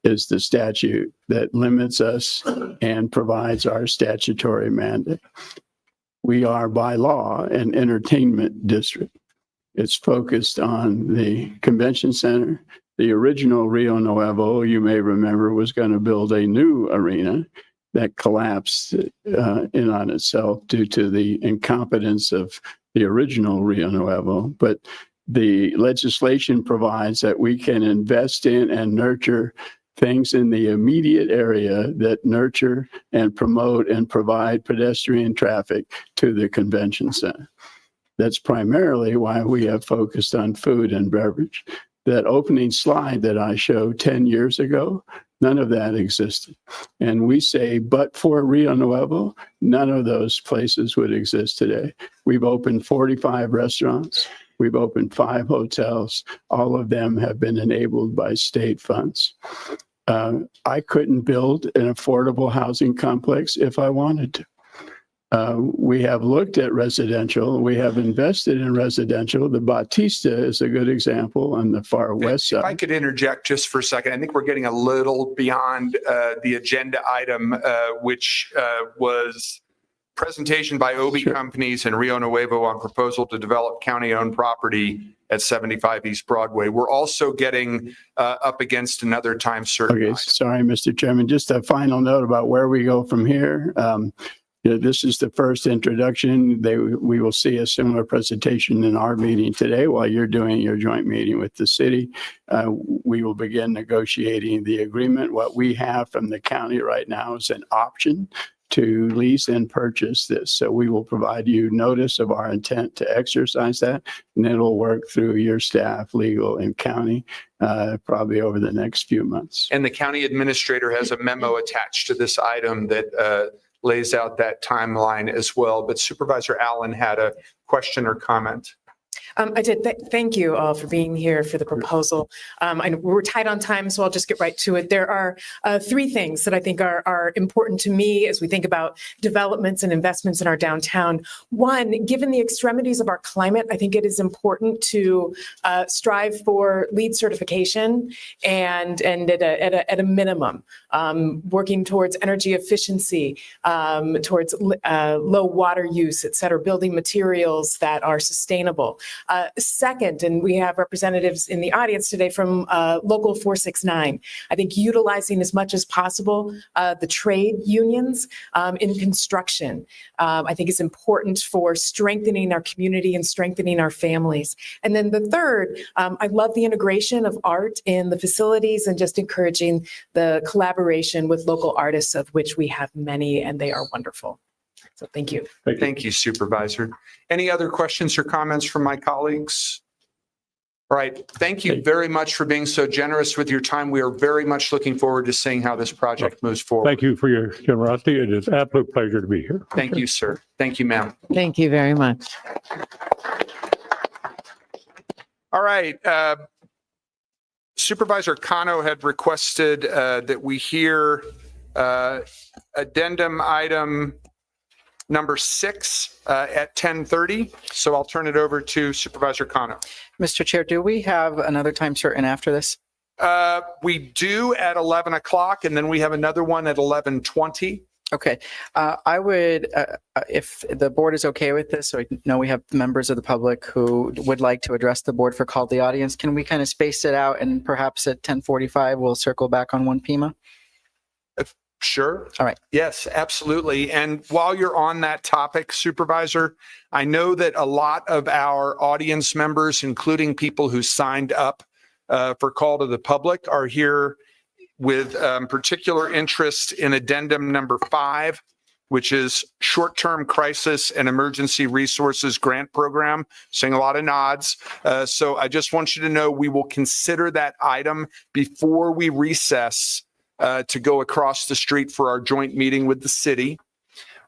is the statute that limits us and provides our statutory mandate. We are by law an entertainment district. It's focused on the convention center. The original Rio Nuevo, you may remember, was going to build a new arena that collapsed in on itself due to the incompetence of the original Rio Nuevo. But the legislation provides that we can invest in and nurture things in the immediate area that nurture and promote and provide pedestrian traffic to the convention center. That's primarily why we have focused on food and beverage. That opening slide that I showed 10 years ago, none of that existed. And we say, but for Rio Nuevo, none of those places would exist today. We've opened 45 restaurants. We've opened 5 hotels. All of them have been enabled by state funds. I couldn't build an affordable housing complex if I wanted to. We have looked at residential. We have invested in residential. The Bautista is a good example on the far west If I side. could interject just for a second, I think we're getting a little beyond the agenda item, which was presentation by Obi Sure. Companies and Rio Nuevo on proposal to develop county-owned property at 75 East Broadway. We're also getting up against another time certain. Okay, sorry, Mr. Chairman. Just a final note about where we go from here. This is the first introduction. We will see a similar presentation in our meeting today while you're doing your joint meeting with the city. We will begin negotiating the agreement. What we have from the county right now is an option to lease and purchase this. So we will provide you notice of our intent to exercise that, and it'll work through your staff, legal, and county, probably over the next few months. And the county administrator has a memo attached to this item that lays out that timeline as well. But Supervisor Allen had a question or comment. I did. Thank you all for being here for the proposal. And we're tight on time, so I'll just get right to it. There are 3 things that I think are important to me as we think about developments and investments in our downtown. One, given the extremities of our climate, I think it is important to strive for LEED certification and at a minimum, working towards energy efficiency, towards low water use, et cetera, building materials that are sustainable. Second, and we have representatives in the audience today from Local 469, I think utilizing as much as possible the trade unions in construction, I think is important for strengthening our community and strengthening our families. And then the third, I love the integration of art in the facilities and just encouraging the collaboration with local artists, of which we have many, and they are wonderful. So thank you. Thank you, Supervisor. Any other questions or comments from my colleagues? All right. Thank you very much for being so generous with your time. We are very much looking forward to seeing how this project moves forward. Thank you for your generosity. It is an absolute pleasure to be here. Thank you, sir. Thank you, ma'am. Thank you very much. All right. Supervisor Cano had requested that we hear addendum item number 6 at 10:30. So I'll turn it over to Supervisor Cano. Mr. Chair, do we have another time certain after this? We do at 11 o'clock, and then we have another one at 11:20. Okay. I would, if the board is okay with this, so I know we have members of the public who would like to address the board for call to the audience. Can we kind of space it out and perhaps at 10:45, we'll circle back on one Pima? Sure. All right. Yes, absolutely. And while you're on that topic, Supervisor, I know that a lot of our audience members, including people who signed up for call to the public, are here with particular interest in addendum number 5, which is short-term crisis and emergency resources grant program. Seeing a lot of nods. So I just want you to know we will consider that item before we recess to go across the street for our joint meeting with the city.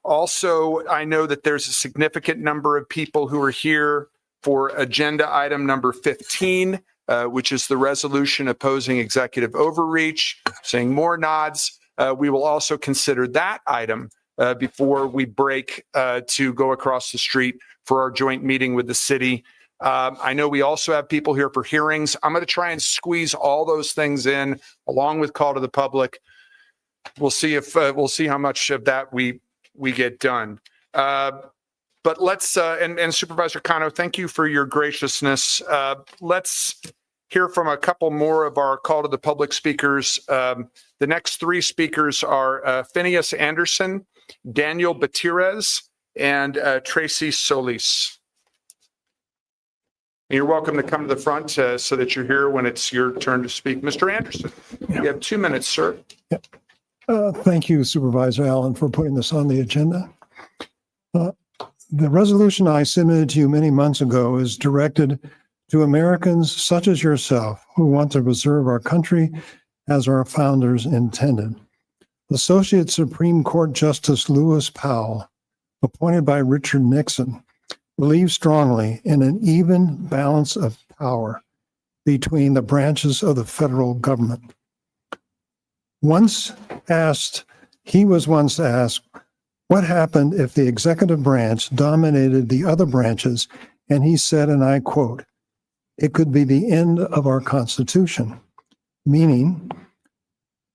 Also, I know that there's a significant number of people who are here for agenda item number 15, which is the resolution opposing executive overreach. Seeing more nods. We will also consider that item before we break to go across the street for our joint meeting with the city. I know we also have people here for hearings. I'm going to try and squeeze all those things in along with call to the public. We'll see if we'll see how much of that we get done. But let's and Supervisor Cano, thank you for your graciousness. Let's hear from a couple more of our call to the public speakers. The next three speakers are Phineas Anderson, Daniel Gutierrez, and Tracy Solis. You're welcome to come to the front so that you're here when it's your turn to speak. Mr. Anderson, you have 2 minutes, sir. Yep. Thank you, Supervisor Allen, for putting this on the agenda. The resolution I submitted to you many months ago is directed to Americans such as yourself who want to preserve our country as our founders intended. Associate Supreme Court Justice Lewis Powell, appointed by Richard Nixon, believes strongly in an even balance of power between the branches of the federal government. He was once asked, what happened if the executive branch dominated the other branches? And he said, and I quote, "It could be the end of our Constitution," meaning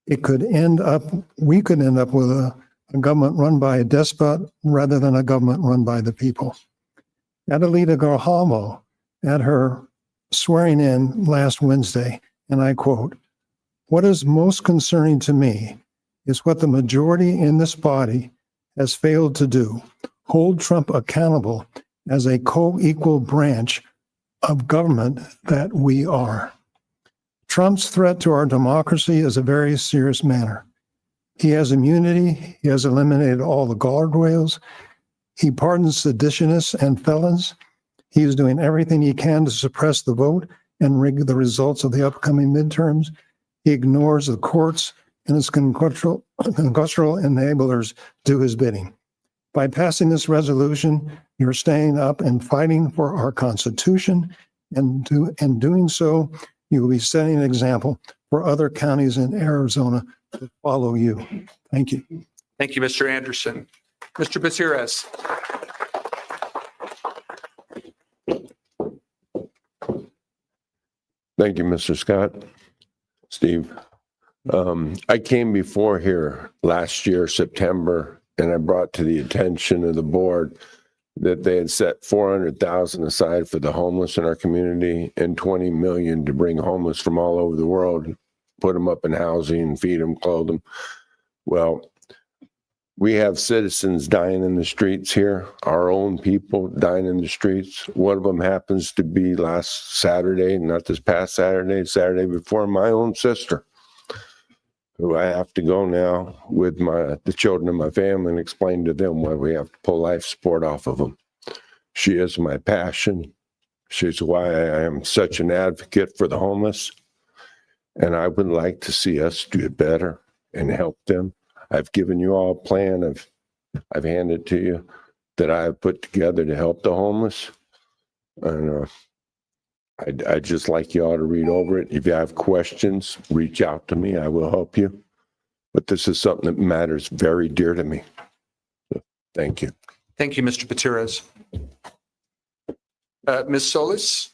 we could end up with a government run by a despot rather than a government run by the people. Adelita Garhalmo, at her swearing in last Wednesday, and I quote, "What is most concerning to me is what the majority in this body has failed to do, hold Trump accountable as a co-equal branch of government that we are. Trump's threat to our democracy is a very serious matter. He has immunity. He has eliminated all the guardrails. He pardons seditionists and felons. He is doing everything he can to suppress the vote and rig the results of the upcoming midterms. He ignores the courts and his congressional enablers do his bidding. By passing this resolution, you're staying up and fighting for our Constitution, and doing so, you will be setting an example for other counties in Arizona to follow you. Thank you. Thank you, Mr. Anderson. Mr. Gutierrez. Thank you, Mr. Scott. Steve. I came before here last year, September, and I brought to the attention of the board that they had set 400,000 aside for the homeless in our community and 20 million to bring homeless from all over the world, put them up in housing, feed them, clothe them. Well, we have citizens dying in the streets here, our own people dying in the streets. One of them happens to be last Saturday, not this past Saturday, Saturday before, my own sister, who I have to go now with the children of my family and explain to them why we have to pull life support off of them. She is my passion. She's why I am such an advocate for the homeless. And I would like to see us do it better and help them. I've given you all a plan. I've handed to you that I have put together to help the homeless. And I'd just like you all to read over it. If you have questions, reach out to me. I will help you. But this is something that matters very dear to me. So, thank you. Thank you, Mr. Gutierrez. Ms. Solis?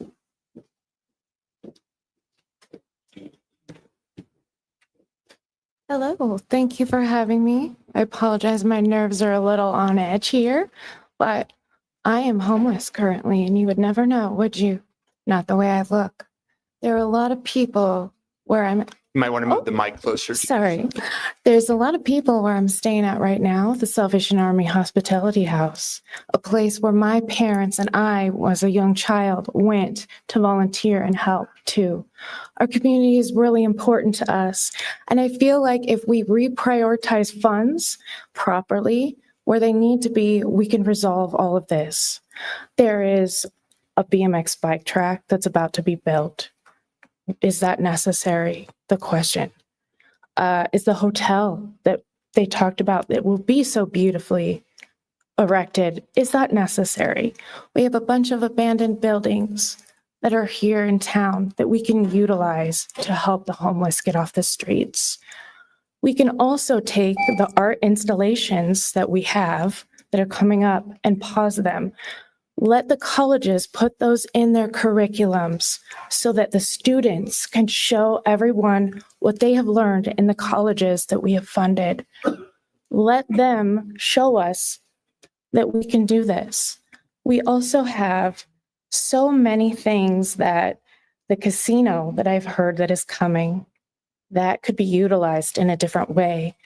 Hello, thank you for having me. I apologize, my nerves are a little on edge here, but I am homeless currently, and you would never know, would you? Not the way I look. There are a lot of people where I'm... You might want to move the mic closer. Sorry. There's a lot of people where I'm staying at right now, the Salvation Army Hospitality House, a place where my parents and I, as a young child, went to volunteer and help too. Our community is really important to us, and I feel like if we reprioritize funds properly where they need to be, we can resolve all of this. There is a BMX bike track that's about to be built. Is that necessary? The question. Is the hotel that they talked about that will be so beautifully erected, is that necessary? We have a bunch of abandoned buildings that are here in town that we can utilize to help the homeless get off the streets. We can also take the art installations that we have that are coming up and pause them. Let the colleges put those in their curriculums so that the students can show everyone what they have learned in the colleges that we have funded. Let them show us that we can do this. We also have so many things that the casino that I've heard that is coming that could be utilized in a different way.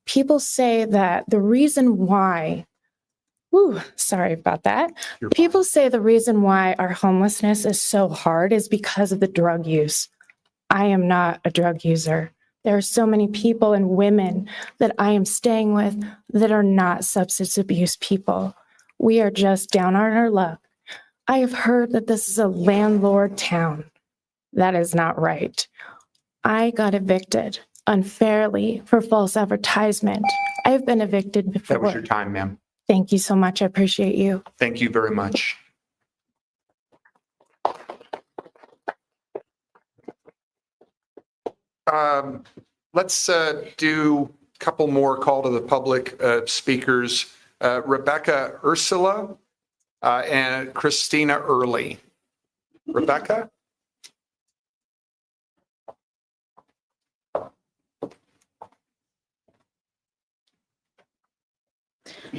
People say that the reason why, sorry about that. People say the reason why our homelessness is so hard is because of the drug use. I am not a drug user. There are so many people and women that I am staying with that are not substance abuse people. We are just down on our luck. I have heard that this is a landlord town. That is not right. I got evicted unfairly for false advertisement. I've been evicted before. That was your time, ma'am. Thank you so much. I appreciate you. Thank you very much. Let's do a couple more call to the public speakers. Rebecca Ursula and Christina Early. Rebecca?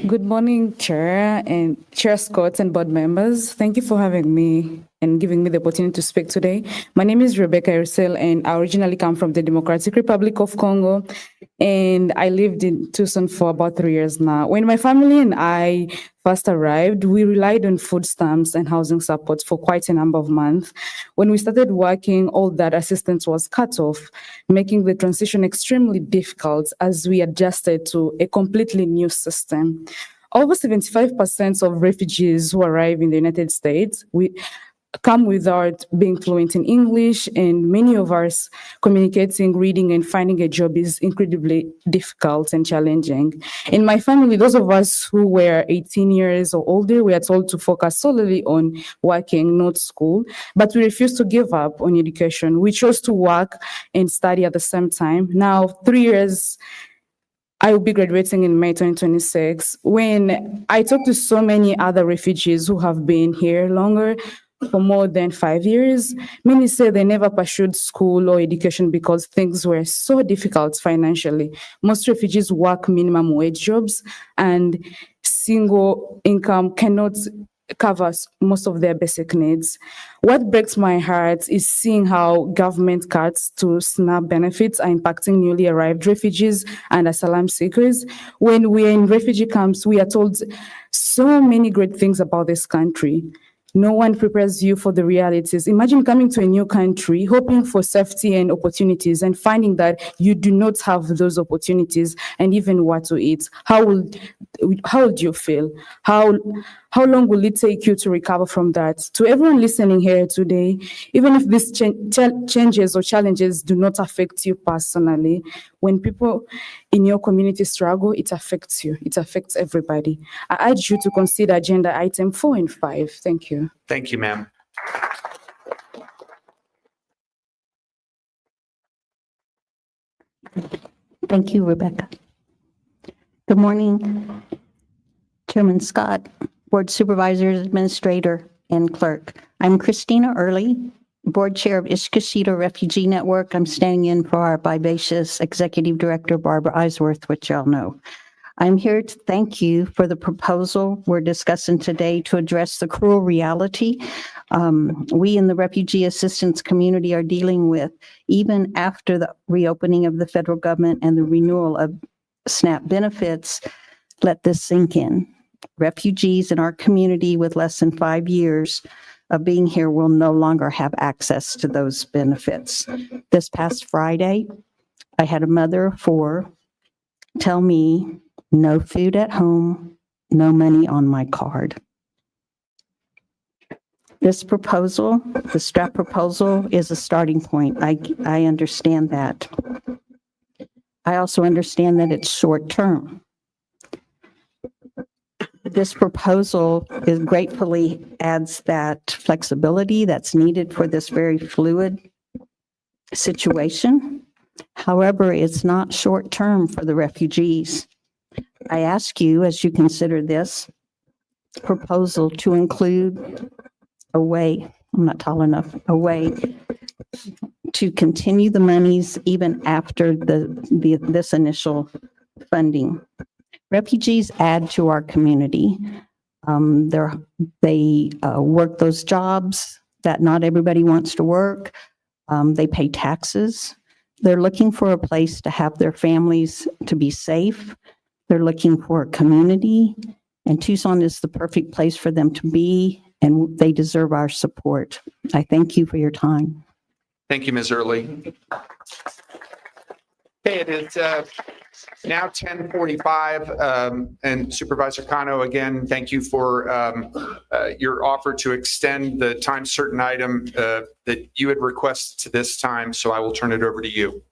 Good morning, Chair and Chair Scott and board members. Thank you for having me and giving me the opportunity to speak today. My name is Rebecca Ursel, and I originally come from the Democratic Republic of Congo, and I lived in Tucson for about 3 years now. When my family and I first arrived, we relied on food stamps and housing support for quite a number of months. When we started working, all that assistance was cut off, making the transition extremely difficult as we adjusted to a completely new system. Over 75% of refugees who arrive in the United States, come without being fluent in English, and many of us communicating, reading, and finding a job is incredibly difficult and challenging. In my family, those of us who were 18 years or older, we are told to focus solely on working, not school, but we refused to give up on education. We chose to work and study at the same time. Now, 3 years I will be graduating in May 2026. When I talk to so many other refugees who have been here longer, for more than 5 years, many say they never pursued school or education because things were so difficult financially. Most refugees work minimum wage jobs, and single income cannot cover most of their basic needs. What breaks my heart is seeing how government cuts to SNAP benefits are impacting newly arrived refugees and asylum seekers. When we are in refugee camps, we are told so many great things about this country. No one prepares you for the realities. Imagine coming to a new country, hoping for safety and opportunities, and finding that you do not have those opportunities and even what to eat. How would you feel? How long will it take you to recover from that? To everyone listening here today, even if these changes or challenges do not affect you personally, when people in your community struggle, it affects you. It affects everybody. I urge you to consider agenda item 4 and 5. Thank you. Thank you, ma'am. Thank you, Rebecca. Good morning, Chairman Scott, Board Supervisors, Administrator, and Clerk. I'm Christina Early, Board Chair of Ishkashita Refugee Network. I'm standing in for our vivacious Executive Director, Barbara Eisworth, which y'all know. I'm here to thank you for the proposal we're discussing today to address the cruel reality we in the refugee assistance community are dealing with, even after the reopening of the federal government and the renewal of SNAP benefits. Let this sink in. Refugees in our community with less than 5 years of being here will no longer have access to those benefits. This past Friday, I had a mother of 4 tell me, no food at home, no money on my card. This proposal, the STRAP proposal, is a starting point. I understand that. I also understand that it's short term. This proposal gratefully adds that flexibility that's needed for this very fluid situation. However, it's not short term for the refugees. I ask you, as you consider this, proposal to include a way, I'm not tall enough, a way to continue the monies even after this initial funding. Refugees add to our community. They work those jobs that not everybody wants to work. They pay taxes. They're looking for a place to have their families to be safe. They're looking for a community, and Tucson is the perfect place for them to be, and they deserve our support. I thank you for your time. Thank you, Ms. Early. Okay, it is now 10:45, and Supervisor Cano, again, thank you for your offer to extend the time certain item that you had requested to this time, so I will turn it over to you.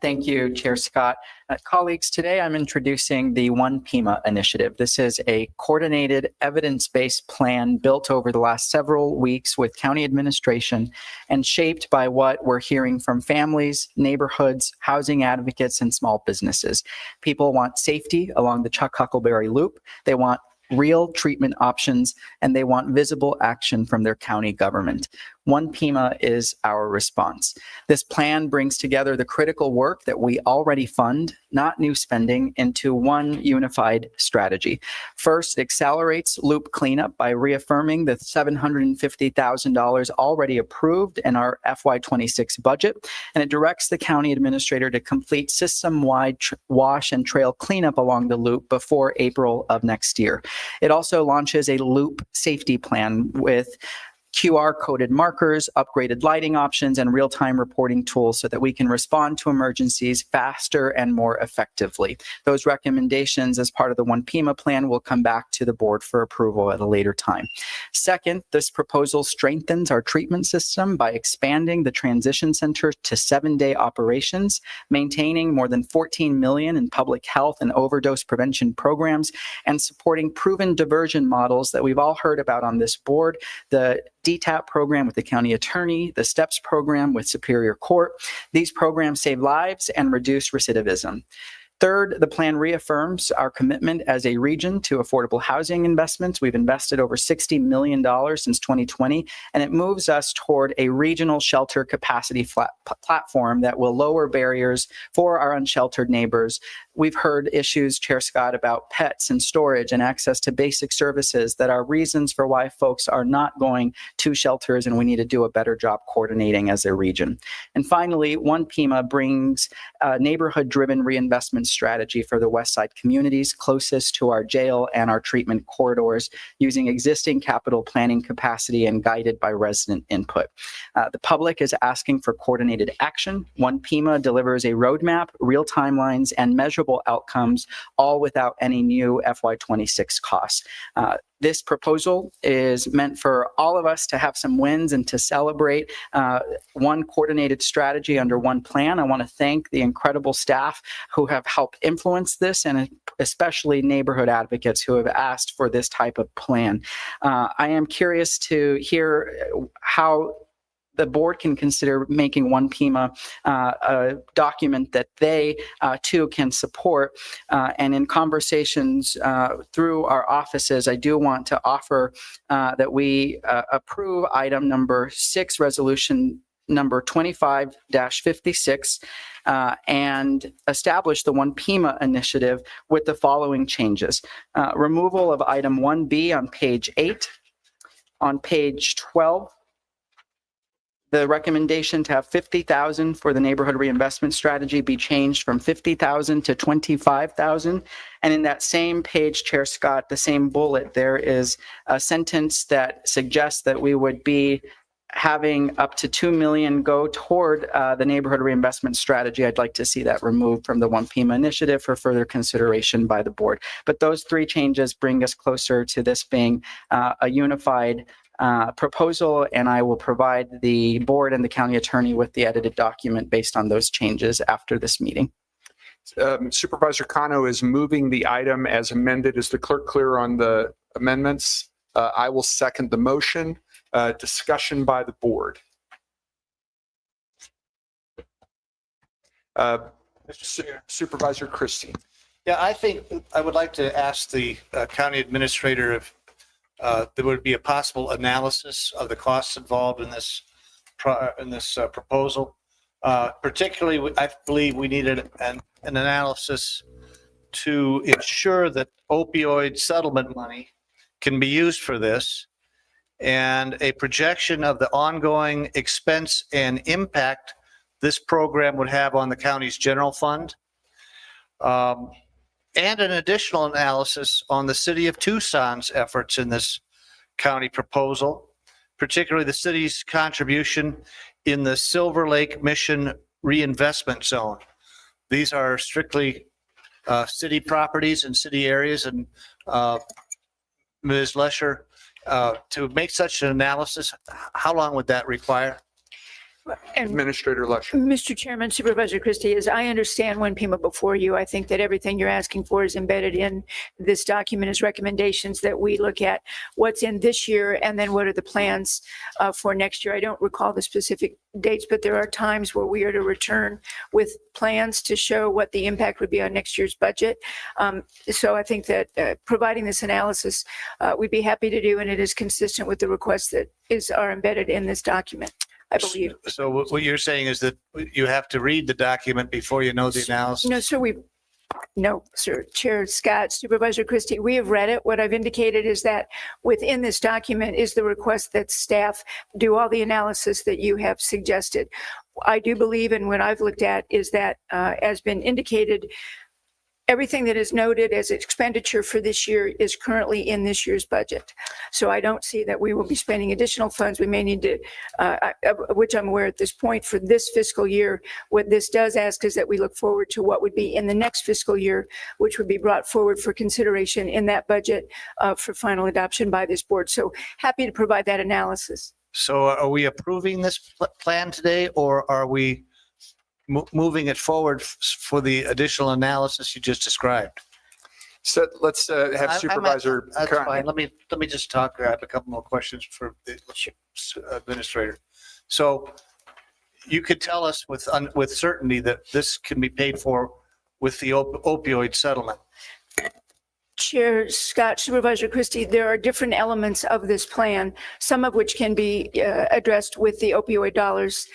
Thank you, Chair Scott. Colleagues, today I'm introducing the One Pima initiative. This is a coordinated, evidence-based plan built over the last several weeks with county administration and shaped by what we're hearing from families, neighborhoods, housing advocates, and small businesses. People want safety along the Chuck Huckleberry Loop. They want real treatment options, and they want visible action from their county government. One Pima is our response. This plan brings together the critical work that we already fund, not new spending, into one unified strategy. First, it accelerates loop cleanup by reaffirming the $750,000 already approved in our FY26 budget, and it directs the county administrator to complete system-wide wash and trail cleanup along the loop before April of next year. It also launches a loop safety plan with QR-coded markers, upgraded lighting options, and real-time reporting tools so that we can respond to emergencies faster and more effectively. Those recommendations as part of the One Pima plan will come back to the board for approval at a later time. Second, this proposal strengthens our treatment system by expanding the transition center to 7-day operations, maintaining more than $14 million in public health and overdose prevention programs, and supporting proven diversion models that we've all heard about on this board, the DTAP program with the county attorney, the STEPS program with Superior Court. These programs save lives and reduce recidivism. Third, the plan reaffirms our commitment as a region to affordable housing investments. We've invested over $60 million since 2020, and it moves us toward a regional shelter capacity platform that will lower barriers for our unsheltered neighbors. We've heard issues, Chair Scott, about pets and storage and access to basic services that are reasons for why folks are not going to shelters, and we need to do a better job coordinating as a region. And finally, One Pima brings a neighborhood-driven reinvestment strategy for the West Side communities closest to our jail and our treatment corridors, using existing capital planning capacity and guided by resident input. The public is asking for coordinated action. One Pima delivers a roadmap, real timelines, and measurable outcomes, all without any new FY26 costs. This proposal is meant for all of us to have some wins and to celebrate one coordinated strategy under one plan. I want to thank the incredible staff who have helped influence this, and especially neighborhood advocates who have asked for this type of plan. I am curious to hear how the board can consider making One Pima a document that they too can support. And in conversations through our offices, I do want to offer that we approve item number 6, resolution number 25-56, and establish the One Pima initiative with the following changes. Removal of item 1B on page 8. On page 12, the recommendation to have $50,000 for the neighborhood reinvestment strategy be changed from $50,000 to $25,000. And in that same page, Chair Scott, the same bullet, there is a sentence that suggests that we would be having up to $2 million go toward the neighborhood reinvestment strategy. I'd like to see that removed from the One Pima initiative for further consideration by the board. But those 3 changes bring us closer to this being a unified proposal, and I will provide the board and the county attorney with the edited document based on those changes after this meeting. Supervisor Cano is moving the item as amended. Is the clerk clear on the amendments? I will second the motion. Discussion by the board. Supervisor Christie. Yeah, I think I would like to ask the county administrator if there would be a possible analysis of the costs involved in this proposal. Particularly, I believe we needed an analysis to ensure that opioid settlement money can be used for this, and a projection of the ongoing expense and impact this program would have on the county's general fund, and an additional analysis on the city of Tucson's efforts in this county proposal, particularly the city's contribution in the Silver Lake Mission Reinvestment Zone. These are strictly city properties and city areas, and Ms. Lesher, to make such an analysis, how long would that require? And Administrator Lesher. Mr. Chairman, Supervisor Christie, as I understand when Pima before you, I think that everything you're asking for is embedded in this document as recommendations that we look at what's in this year and then what are the plans for next year. I don't recall the specific dates, but there are times where we are to return with plans to show what the impact would be on next year's budget. So I think that providing this analysis, we'd be happy to do, and it is consistent with the requests that are embedded in this document, I believe. So what you're saying is that you have to read the document before you know the analysis? No, sir. Chair Scott, Supervisor Christie, we have read it. What I've indicated is that within this document is the request that staff do all the analysis that you have suggested. I do believe, and what I've looked at is that, as been indicated, everything that is noted as expenditure for this year is currently in this year's budget. So I don't see that we will be spending additional funds. We may need to, which I'm aware at this point for this fiscal year. What this does ask is that we look forward to what would be in the next fiscal year, which would be brought forward for consideration in that budget for final adoption by this board. So happy to provide that analysis. So are we approving this plan today, or are we moving it forward for the additional analysis you just described? So let's have Supervisor. That's fine. Let me just talk. I have a couple more questions for the administrator. So you could tell us with certainty that this can be paid for with the opioid settlement. Chair Scott, Supervisor Christie, there are different elements of this plan, some of which can be addressed with the opioid dollars,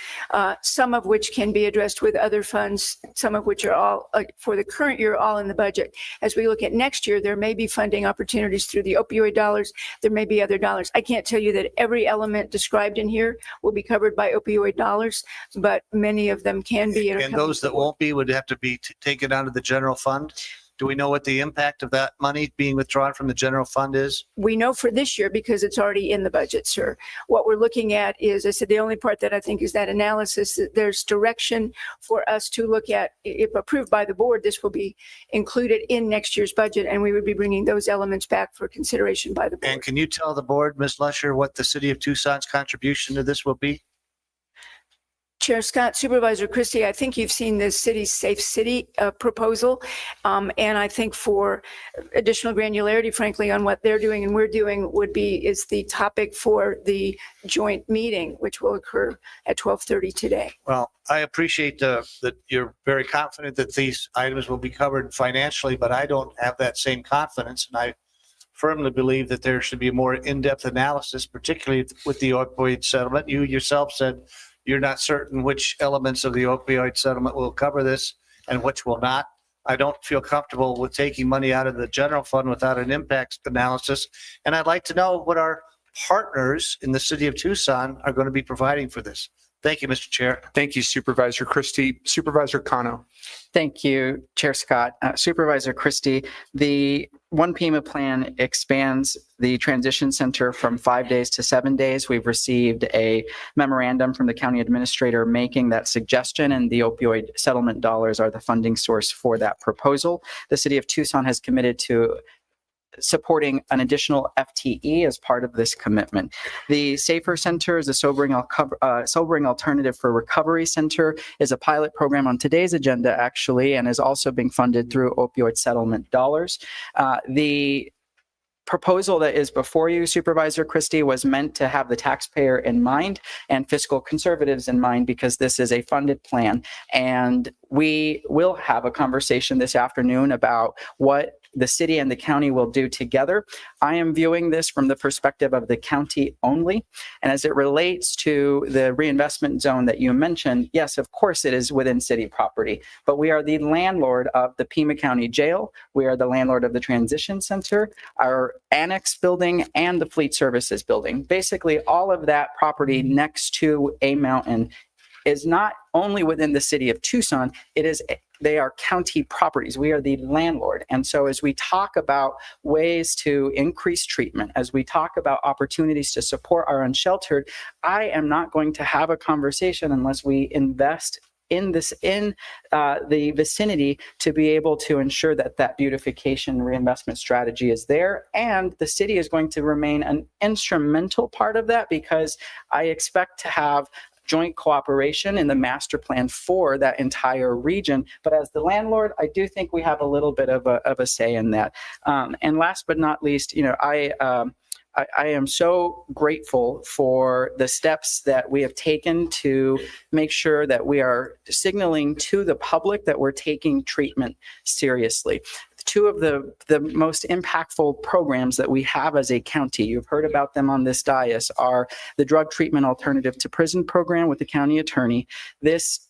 some of which can be addressed with other funds, some of which are all, for the current year, all in the budget. As we look at next year, there may be funding opportunities through the opioid dollars. There may be other dollars. I can't tell you that every element described in here will be covered by opioid dollars, but many of them can be. And those that won't be would have to be taken out of the general fund? Do we know what the impact of that money being withdrawn from the general fund is? We know for this year because it's already in the budget, sir. What we're looking at is, I said, the only part that I think is that analysis, that there's direction for us to look at. If approved by the board, this will be included in next year's budget, and we would be bringing those elements back for consideration by the board. And can you tell the board, Ms. Lesher, what the city of Tucson's contribution to this will be? Chair Scott, Supervisor Christie, I think you've seen the city's Safe City proposal. And I think for additional granularity, frankly, on what they're doing and we're doing is the topic for the joint meeting, which will occur at 12:30 today. Well, I appreciate that you're very confident that these items will be covered financially, but I don't have that same confidence. And I firmly believe that there should be a more in-depth analysis, particularly with the opioid settlement. You yourself said you're not certain which elements of the opioid settlement will cover this and which will not. I don't feel comfortable with taking money out of the general fund without an impact analysis. And I'd like to know what our partners in the city of Tucson are going to be providing for this. Thank you, Mr. Chair. Thank you, Supervisor Christie. Supervisor Cano. Thank you, Chair Scott. Supervisor Christie, the One Pima plan expands the transition center from 5 days to 7 days. We've received a memorandum from the county administrator making that suggestion, and the opioid settlement dollars are the funding source for that proposal. The city of Tucson has committed to supporting an additional FTE as part of this commitment. The Safer Center is a sobering alternative for recovery center, is a pilot program on today's agenda, actually, and is also being funded through opioid settlement dollars. The proposal that is before you, Supervisor Christie, was meant to have the taxpayer in mind and fiscal conservatives in mind, because this is a funded plan. And We will have a conversation this afternoon about what the city and the county will do together. I am viewing this from the perspective of the county only. And as it relates to the reinvestment zone that you mentioned, yes, of course it is within city property, but we are the landlord of the Pima County Jail. We are the landlord of the Transition Center, our annex building, and the Fleet Services building. Basically, all of that property next to a mountain is not only within the city of Tucson, they are county properties. We are the landlord. And so as we talk about ways to increase treatment, as we talk about opportunities to support our unsheltered, I am not going to have a conversation unless we invest in the vicinity to be able to ensure that that beautification reinvestment strategy is there. And the city is going to remain an instrumental part of that, because I expect to have joint cooperation in the master plan for that entire region. But as the landlord, I do think we have a little bit of a say in that. And last but not least, I am so grateful for the steps that we have taken to make sure that we are signaling to the public that we're taking treatment seriously. Two of the most impactful programs that we have as a county, you've heard about them on this dais, are the Drug Treatment Alternative to Prison program with the county attorney. This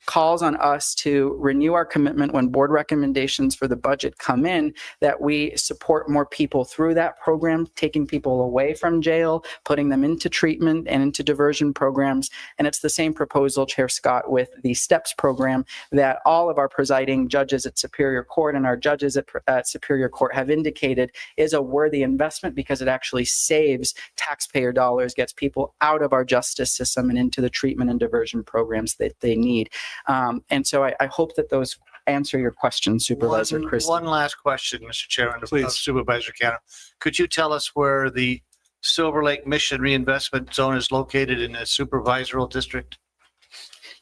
calls on us to renew our commitment when board recommendations for the budget come in, that we support more people through that program, taking people away from jail, putting them into treatment and into diversion programs. And it's the same proposal, Chair Scott, with the STEPS program that all of our presiding judges at Superior Court and our judges at Superior Court have indicated is a worthy investment, because it actually saves taxpayer dollars, gets people out of our justice system and into the treatment and diversion programs that they need. And so I hope that those answer your question, Supervisor Christie. One last question, Mr. Chairman, Please. Supervisor Cano. Could you tell us where the Silver Lake Mission Reinvestment Zone is located in the supervisoral district?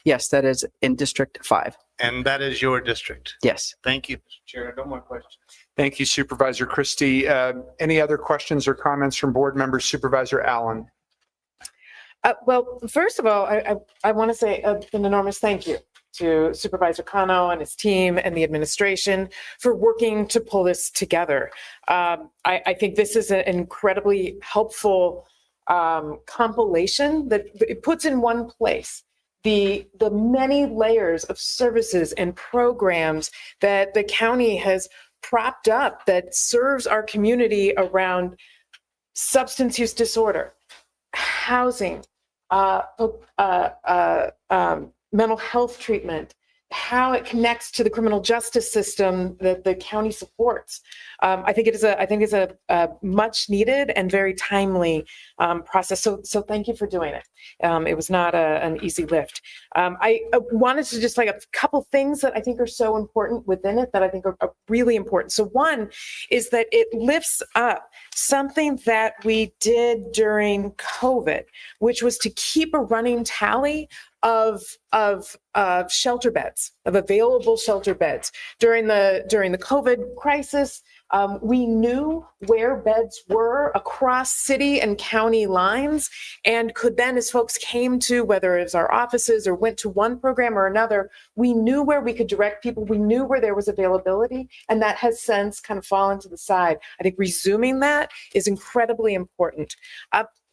Yes, that is in District 5. And that is your district? Yes. Thank you, Mr. Chair. No more questions. Thank you, Supervisor Christie. Any other questions or comments from board members? Supervisor Allen. Well, first of all, I want to say an enormous thank you to Supervisor Cano and his team and the administration for working to pull this together. I think this is an incredibly helpful compilation that it puts in one place the many layers of services and programs that the county has propped up that serves our community around substance use disorder, housing, mental health treatment, how it connects to the criminal justice system that the county supports. I think it's a much needed and very timely process. So thank you for doing it. It was not an easy lift. I wanted to just a couple things that I think are so important within it that I think are really important. So one is that it lifts up something that we did during COVID, which was to keep a running tally of shelter beds, of available shelter beds. During the COVID crisis, we knew where beds were across city and county lines, and could then, as folks came to, whether it was our offices or went to one program or another, we knew where we could direct people. We knew where there was availability, and that has since kind of fallen to the side. I think resuming that is incredibly important.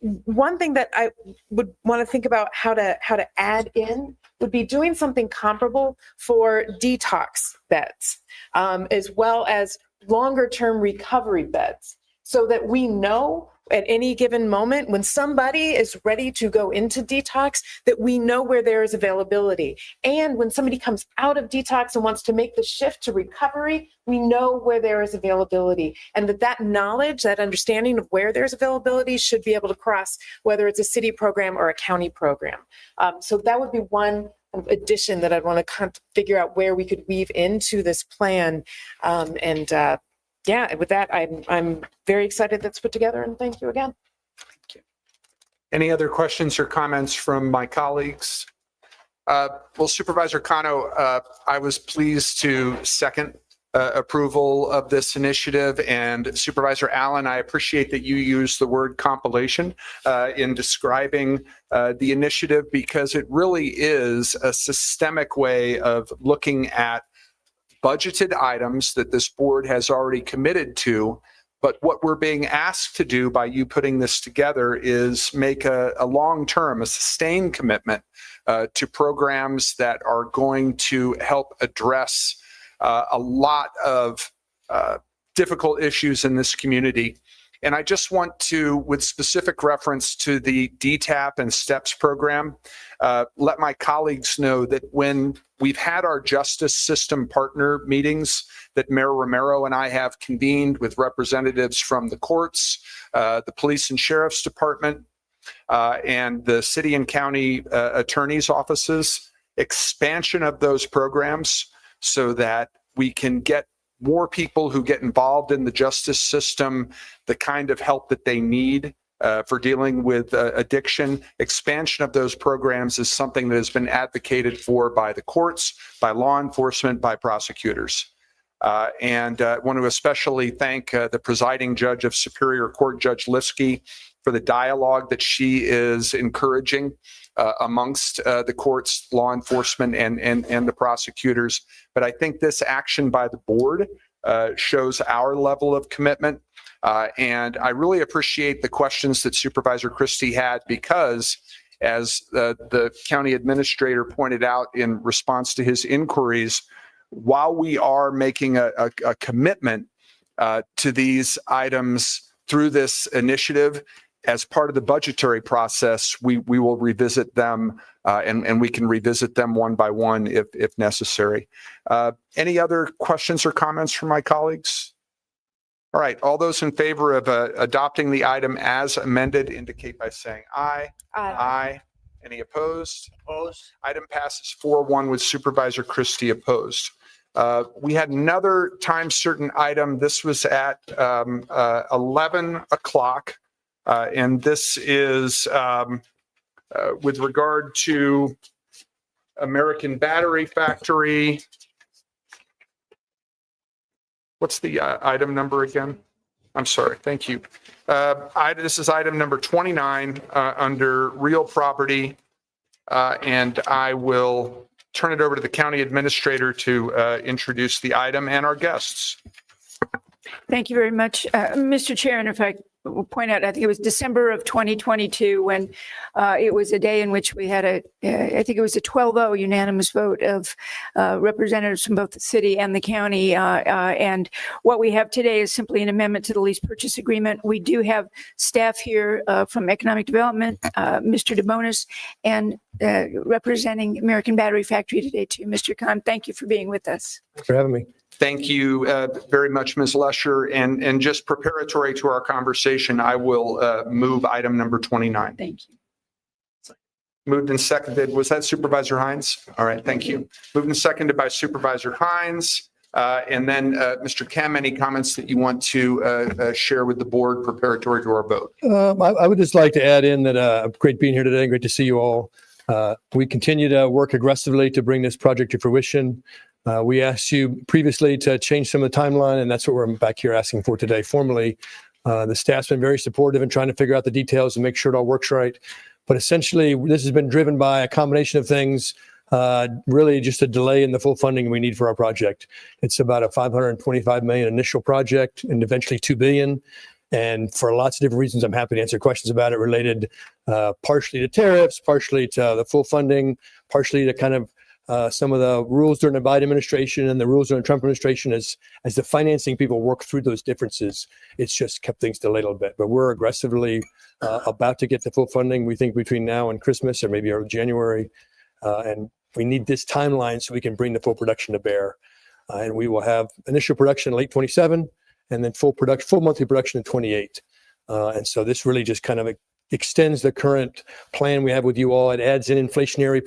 One thing that I would want to think about how to add in would be doing something comparable for detox beds, as well as longer-term recovery beds, so that we know at any given moment when somebody is ready to go into detox, that we know where there is availability. And when somebody comes out of detox and wants to make the shift to recovery, we know where there is availability. And that knowledge, that understanding of where there's availability should be able to cross, whether it's a city program or a county program. So that would be one addition that I'd want to kind of figure out where we could weave into this plan. Yeah, with that, I'm very excited that's put together, and thank you again. Thank you. Any other questions or comments from my colleagues? Well, Supervisor Cano, I was pleased to second approval of this initiative. And Supervisor Allen, I appreciate that you use the word compilation in describing the initiative, because it really is a systemic way of looking at budgeted items that this board has already committed to. But what we're being asked to do by you putting this together is make a long-term, a sustained commitment to programs that are going to help address a lot of difficult issues in this community. And I just want to, with specific reference to the DTAP and STEPS program, let my colleagues know that when we've had our justice system partner meetings that Mayor Romero and I have convened with representatives from the courts, the police and sheriff's department, and the city and county attorney's offices, expansion of those programs so that we can get more people who get involved in the justice system the kind of help that they need for dealing with addiction. Expansion of those programs is something that has been advocated for by the courts, by law enforcement, by prosecutors. And I want to especially thank the presiding judge of Superior Court, Judge Lifsky, for the dialogue that she is encouraging amongst the courts, law enforcement, and the prosecutors. But I think this action by the board shows our level of commitment. And I really appreciate the questions that Supervisor Christie had, because as the county administrator pointed out in response to his inquiries, while we are making a commitment to these items through this initiative, as part of the budgetary process, we will revisit them and we can revisit them one by one if necessary. Any other questions or comments from my colleagues? All right, all those in favor of adopting the item as amended indicate by saying aye. Aye. Any opposed? Opposed. Item passes 4-1 with Supervisor Christie opposed. We had another time certain item. This was at 11 o'clock. And this is with regard to American Battery Factory. What's the item number again? I'm sorry. Thank you. This is item number 29 under real property. And I will turn it over to the county administrator to introduce the item and our guests. Thank you very much, Mr. Chair. And if I will point out, I think it was December of 2022 when it was a day in which we had I think it was a 12-0 unanimous vote of representatives from both the city and the county. And what we have today is simply an amendment to the lease purchase agreement. We do have staff here from Economic Development, Mr. DeBonis, and representing American Battery Factory today too. Mr. Khan, thank you for being with us. Thanks for having me. Thank you very much, Ms. Lesher. And just preparatory to our conversation, I will move item number 29. Thank you. Moved and seconded. Was that Supervisor Hines? All right, thank you. Moved and seconded by Supervisor Hines. And then Mr. Kem, any comments that you want to share with the board preparatory to our vote? I would just like to add in that great being here today. Great to see you all. We continue to work aggressively to bring this project to fruition. We asked you previously to change some of the timeline, and that's what we're back here asking for today formally. The staff's been very supportive in trying to figure out the details and make sure it all works right. But essentially, this has been driven by a combination of things, really just a delay in the full funding we need for our project. It's about a $525 million initial project and eventually $2 billion. And for lots of different reasons, I'm happy to answer questions about it related partially to tariffs, partially to the full funding, partially to kind of some of the rules during the Biden administration and the rules during the Trump administration. As the financing people work through those differences, it's just kept things delayed a little bit. But we're aggressively about to get the full funding, we think, between now and Christmas or maybe early January. And we need this timeline so we can bring the full production to bear. And we will have initial production late 27 and then full monthly production in 28. And so this really just kind of extends the current plan we have with you all. It adds in inflationary,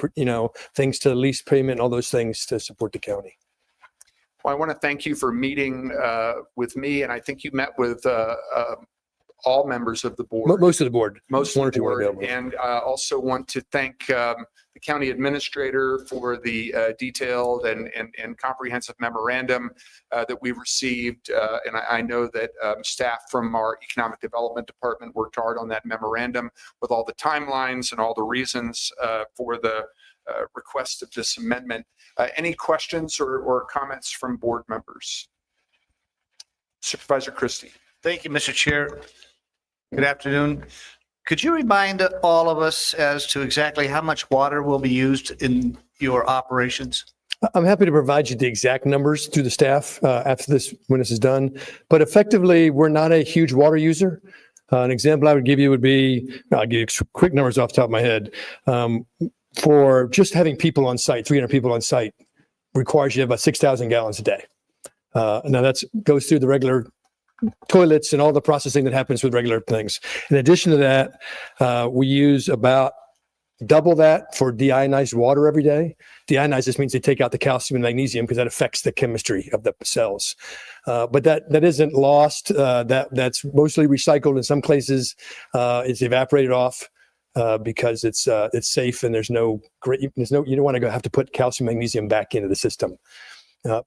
things to the lease payment and all those things to support the county. Well, I want to thank you for meeting with me, and I think you met with all members of the board. Most of the board. Most One of or the two weren't board. available. And also want to thank the county administrator for the detailed and comprehensive memorandum that we received. And I know that staff from our economic development department worked hard on that memorandum with all the timelines and all the reasons for the request of this amendment. Any questions or comments from board members? Supervisor Christie. Thank you, Mr. Chair. Good afternoon. Could you remind all of us as to exactly how much water will be used in your operations? I'm happy to provide you the exact numbers through the staff after this, when this is done. But effectively, we're not a huge water user. An example I would give you would be, I'll give you quick numbers off the top of my head. For just having people on site, 300 people on site requires you to have about 6,000 gallons a day. Now that goes through the regular toilets and all the processing that happens with regular things. In addition to that, we use about double that for deionized water every day. Deionized just means they take out the calcium and magnesium because that affects the chemistry of the cells. But that isn't lost. That's mostly recycled. In some places, it's evaporated off because it's safe and you don't want to have to put calcium magnesium back into the system.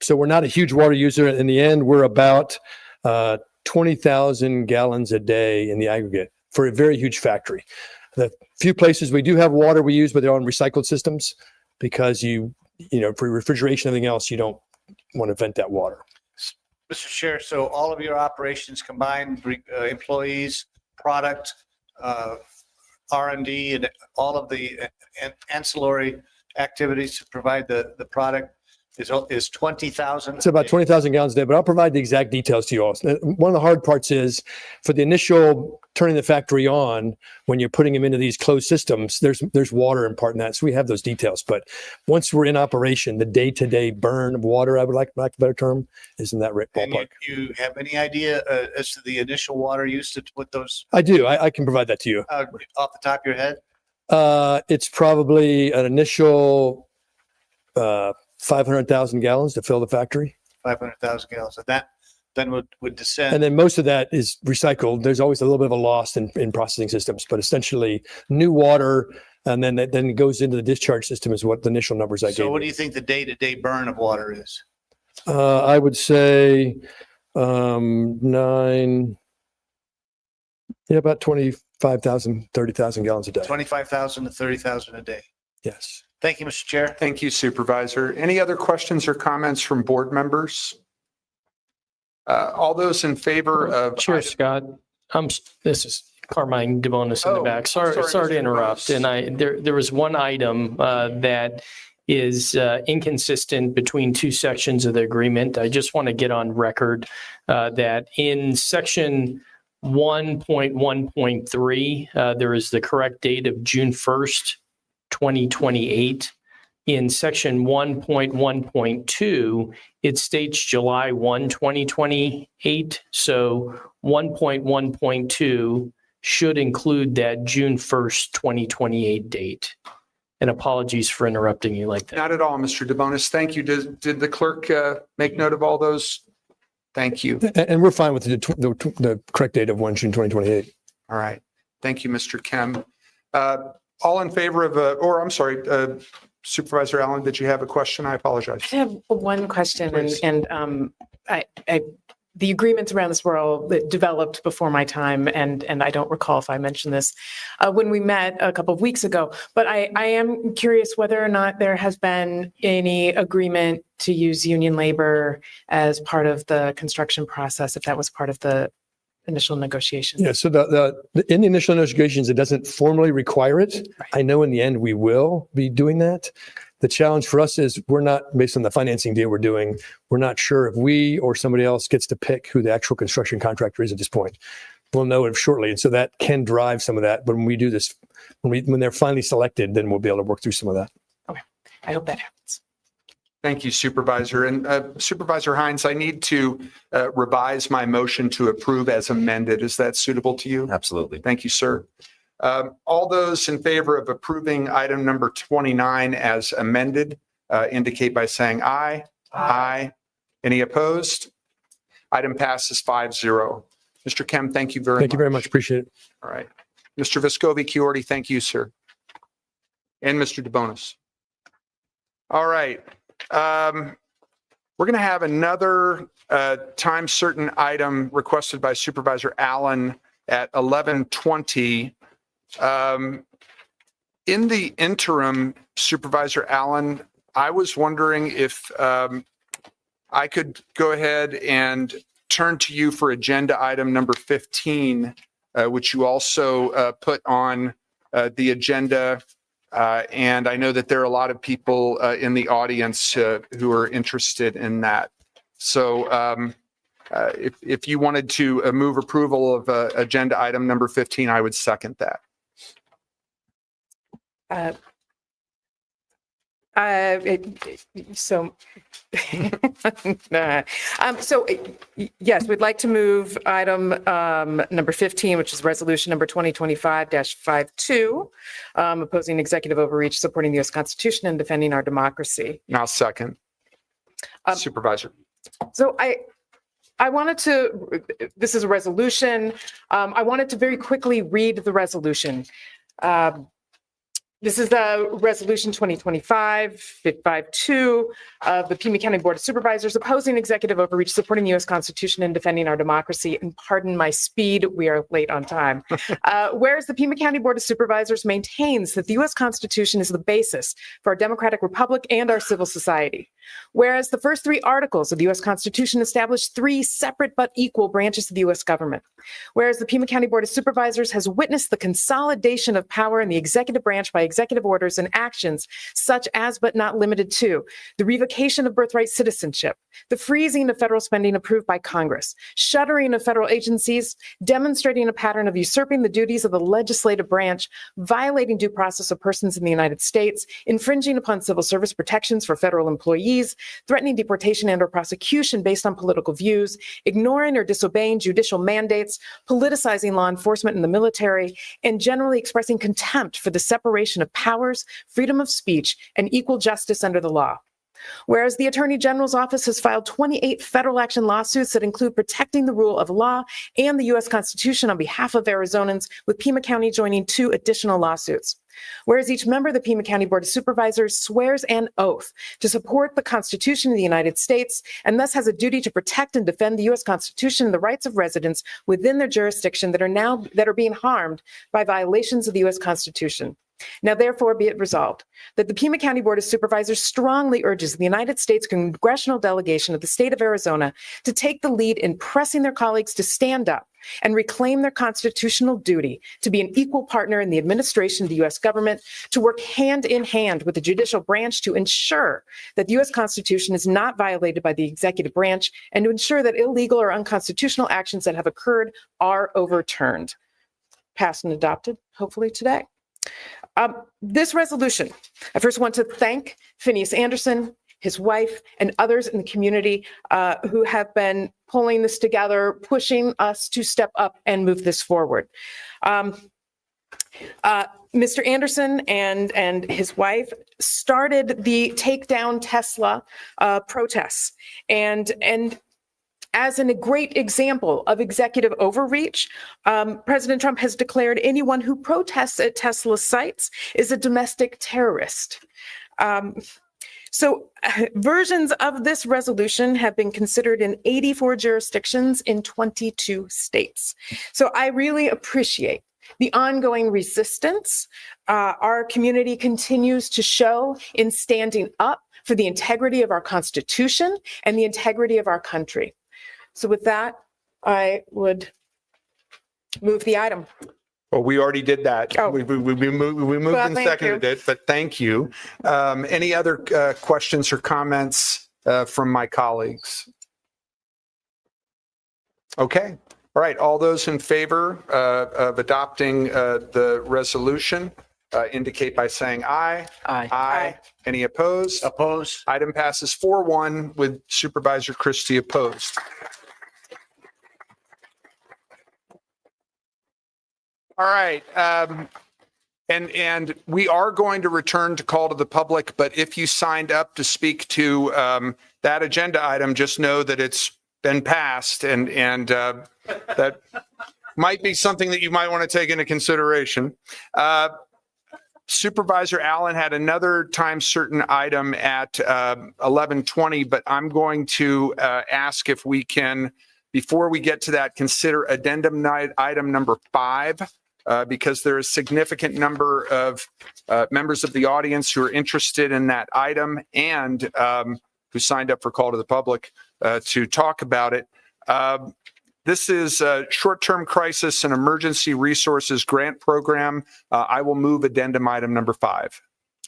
So we're not a huge water user. In the end, we're about 20,000 gallons a day in the aggregate for a very huge factory. The few places we do have water we use, but they're on recycled systems because for refrigeration and everything else, you don't want to vent that water. Mr. Chair, so all of your operations combined, employees, product, R&D, and all of the ancillary activities to provide the product is 20,000? It's about 20,000 gallons a day, but I'll provide the exact details to you all. One of the hard parts is for the initial turning the factory on, when you're putting them into these closed systems, there's water in part in that. So we have those details. But once we're in operation, the day-to-day burn of water, I would like a better term, is in that ballpark. And you have any idea as to the initial water used to put those? I do. I can provide that to you. Off the top of your head? It's probably an initial 500,000 gallons to fill the factory. 500,000 gallons. And that then would descend. And then most of that is recycled. There's always a little bit of a loss in processing systems, but essentially new water, and then it goes into the discharge system is what the initial numbers I gave. So what do you think the day-to-day burn of water is? I would say about 25,000, 30,000 gallons a day. 25,000 to 30,000 a day. Yes. Thank you, Mr. Chair. Thank you, Supervisor. Any other questions or comments from board members? All those in favor of Chair Scott, this is Carmine DeBonis in the back. Sorry Mr. to interrupt. And there was one item that is inconsistent between two sections of the agreement. I just want to get on record that in section 1.1.3, there is the correct date of June 1st, 2028. In section 1.1.2, it states July 1, 2028. So 1.1.2 should include that June 1st, 2028 date. And apologies for interrupting you like that. Not at all, Mr. DeBonis. Thank you. Did the clerk make note of all those? Thank you. And we're fine with the correct date of 1 June 2028. All right. Thank you, Mr. Kim. All in favor of, Supervisor Allen, did you have a question? I apologize. I have one question, Please. and the agreements around this were all developed before my time, and I don't recall if I mentioned this when we met a couple of weeks ago. But I am curious whether or not there has been any agreement to use union labor as part of the construction process, if that was part of the initial negotiations. Yeah, so in the initial negotiations, it doesn't formally require it. Right. I know in the end we will be doing that. The challenge for us is we're not, based on the financing deal we're doing, we're not sure if we or somebody else gets to pick who the actual construction contractor is at this point. We'll know it shortly. And so that can drive some of that. But when we do this, when they're finally selected, then we'll be able to work through some of that. Okay, I hope that happens. Thank you, Supervisor. And Supervisor Hines, I need to revise my motion to approve as amended. Is that suitable to you? Absolutely. Thank you, sir. All those in favor of approving item number 29 as amended, indicate by saying aye. Aye. Any opposed? Item passes 5-0. Mr. Kem, thank you very much. Thank you very much. Appreciate it. All right. Mr. Vescovi Chiordi, thank you, sir. And Mr. DeBonis. All right. We're going to have another time certain item requested by Supervisor Allen at 11:20. In the interim, Supervisor Allen, I was wondering if I could go ahead and turn to you for agenda item number 15, which you also put on the agenda. And I know that there are a lot of people in the audience who are interested in that. So if you wanted to move approval of agenda item number 15, I would second that. Yes, we'd like to move item number 15, which is resolution number 2025-52, opposing executive overreach, supporting the U.S. Constitution and defending our democracy. Now second. Supervisor. So I wanted to, this is a resolution. I wanted to very quickly read the resolution. This is the resolution 2025-52 of the Pima County Board of Supervisors opposing executive overreach, supporting the U.S. Constitution and defending our democracy. And pardon my speed, we are late on time. Whereas the Pima County Board of Supervisors maintains that the U.S. Constitution is the basis for our democratic republic and our civil society. Whereas the first three articles of the U.S. Constitution establish three separate but equal branches of the U.S. government. Whereas the Pima County Board of Supervisors has witnessed the consolidation of power in the executive branch by executive orders and actions such as but not limited to the revocation of birthright citizenship, the freezing of federal spending approved by Congress, shuttering of federal agencies, demonstrating a pattern of usurping the duties of the legislative branch, violating due process of persons in the United States, infringing upon civil service protections for federal employees, threatening deportation and or prosecution based on political views, ignoring or disobeying judicial mandates, politicizing law enforcement and the military, and generally expressing contempt for the separation of powers, freedom of speech, and equal justice under the law. Whereas the Attorney General's office has filed 28 federal action lawsuits that include protecting the rule of law and the U.S. Constitution on behalf of Arizonans, with Pima County joining 2 additional lawsuits. Whereas each member of the Pima County Board of Supervisors swears an oath to support the Constitution of the United States and thus has a duty to protect and defend the U.S. Constitution and the rights of residents within their jurisdiction that are being harmed by violations of the U.S. Constitution. Now, therefore, be it resolved that the Pima County Board of Supervisors strongly urges the United States congressional delegation of the state of Arizona to take the lead in pressing their colleagues to stand up and reclaim their constitutional duty to be an equal partner in the administration of the U.S. government, to work hand in hand with the judicial branch to ensure that the U.S. Constitution is not violated by the executive branch, and to ensure that illegal or unconstitutional actions that have occurred are overturned. Passed and adopted, hopefully today. This resolution, I first want to thank Phineas Anderson, his wife, and others in the community who have been pulling this together, pushing us to step up and move this forward. Mr. Anderson and his wife started the Take Down Tesla protests, and as a great example of executive overreach, President Trump has declared anyone who protests at Tesla sites is a domestic terrorist. So versions of this resolution have been considered in 84 jurisdictions in 22 states. So I really appreciate the ongoing resistance our community continues to show in standing up for the integrity of our Constitution and the integrity of our country. So with that, I would move the item. Well, we already did that. Oh. We moved and thank seconded it, but thank you. Any other questions or comments from my colleagues? Okay. All right. All those in favor of adopting the resolution indicate by saying aye. Aye. Aye. Any opposed? Opposed? Item passes 4-1 with Supervisor Christie opposed. All right. And we are going to return to call to the public, but if you signed up to speak to that agenda item, just know that it's been passed, and that might be something that you might want to take into consideration. Supervisor Allen had another time certain item at 11:20, but I'm going to ask if we can, before we get to that, consider addendum item number 5, because there is a significant number of members of the audience who are interested in that item and who signed up for call to the public to talk about it. This is a short-term crisis and emergency resources grant program. I will move addendum item number 5.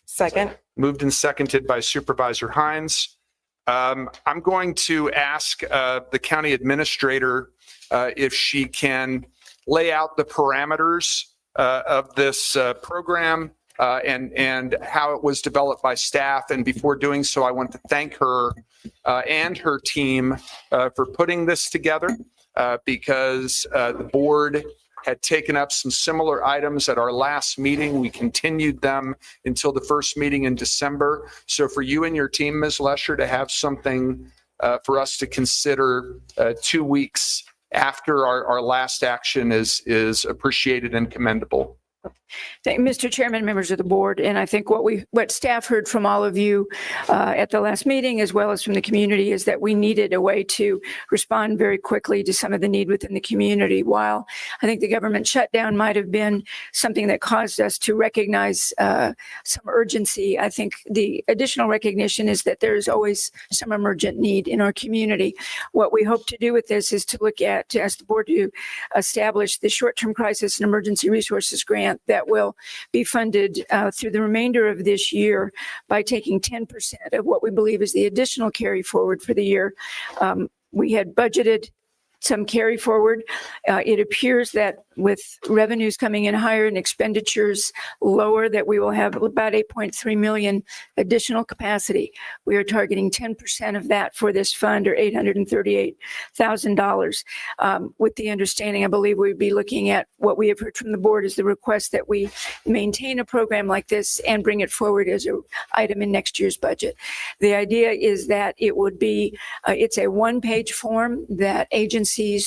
Second. Moved and seconded by Supervisor Hines. I'm going to ask the county administrator if she can lay out the parameters of this program and how it was developed by staff. And before doing so, I want to thank her and her team for putting this together. Because the board had taken up some similar items at our last meeting. We continued them until the first meeting in December. So for you and your team, Ms. Lesher, to have something for us to consider 2 weeks after our last action is appreciated and commendable. Thank Mr. Chairman, members of the board, and I think what staff heard from all of you at the last meeting, as well as from the community, is that we needed a way to respond very quickly to some of the need within the community. While I think the government shutdown might have been something that caused us to recognize some urgency, I think the additional recognition is that there is always some emergent need in our community. What we hope to do with this is to ask the board to establish the short-term crisis and emergency resources grant that will be funded through the remainder of this year by taking 10% of what we believe is the additional carry forward for the year. We had budgeted some carry forward. It appears that with revenues coming in higher and expenditures lower, that we will have about 8.3 million additional capacity. We are targeting 10% of that for this fund, or $838,000. With the understanding, I believe we'd be looking at what we have heard from the board is the request that we maintain a program like this and bring it forward as an item in next year's budget. The idea is that it would be, it's a one-page form that agencies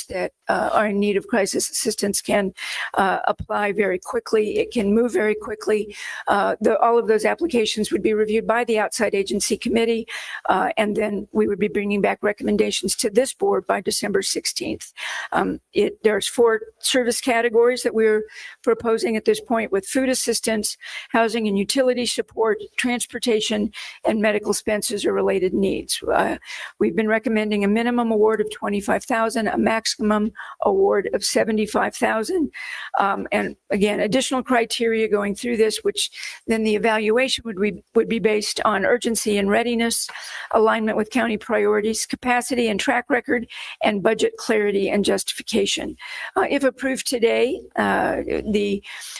that are in need of crisis assistance can apply very quickly. It can move very quickly. All of those applications would be reviewed by the outside agency committee, and then we would be bringing back recommendations to this board by December 16th. There's 4 service categories that we're proposing at this point, with food assistance, housing and utility support, transportation, and medical expenses or related needs. We've been recommending a minimum award of $25,000, a maximum award of $75,000. And again, additional criteria going through this, which then the evaluation would be based on urgency and readiness, alignment with county priorities, capacity and track record, and budget clarity and justification. If approved today,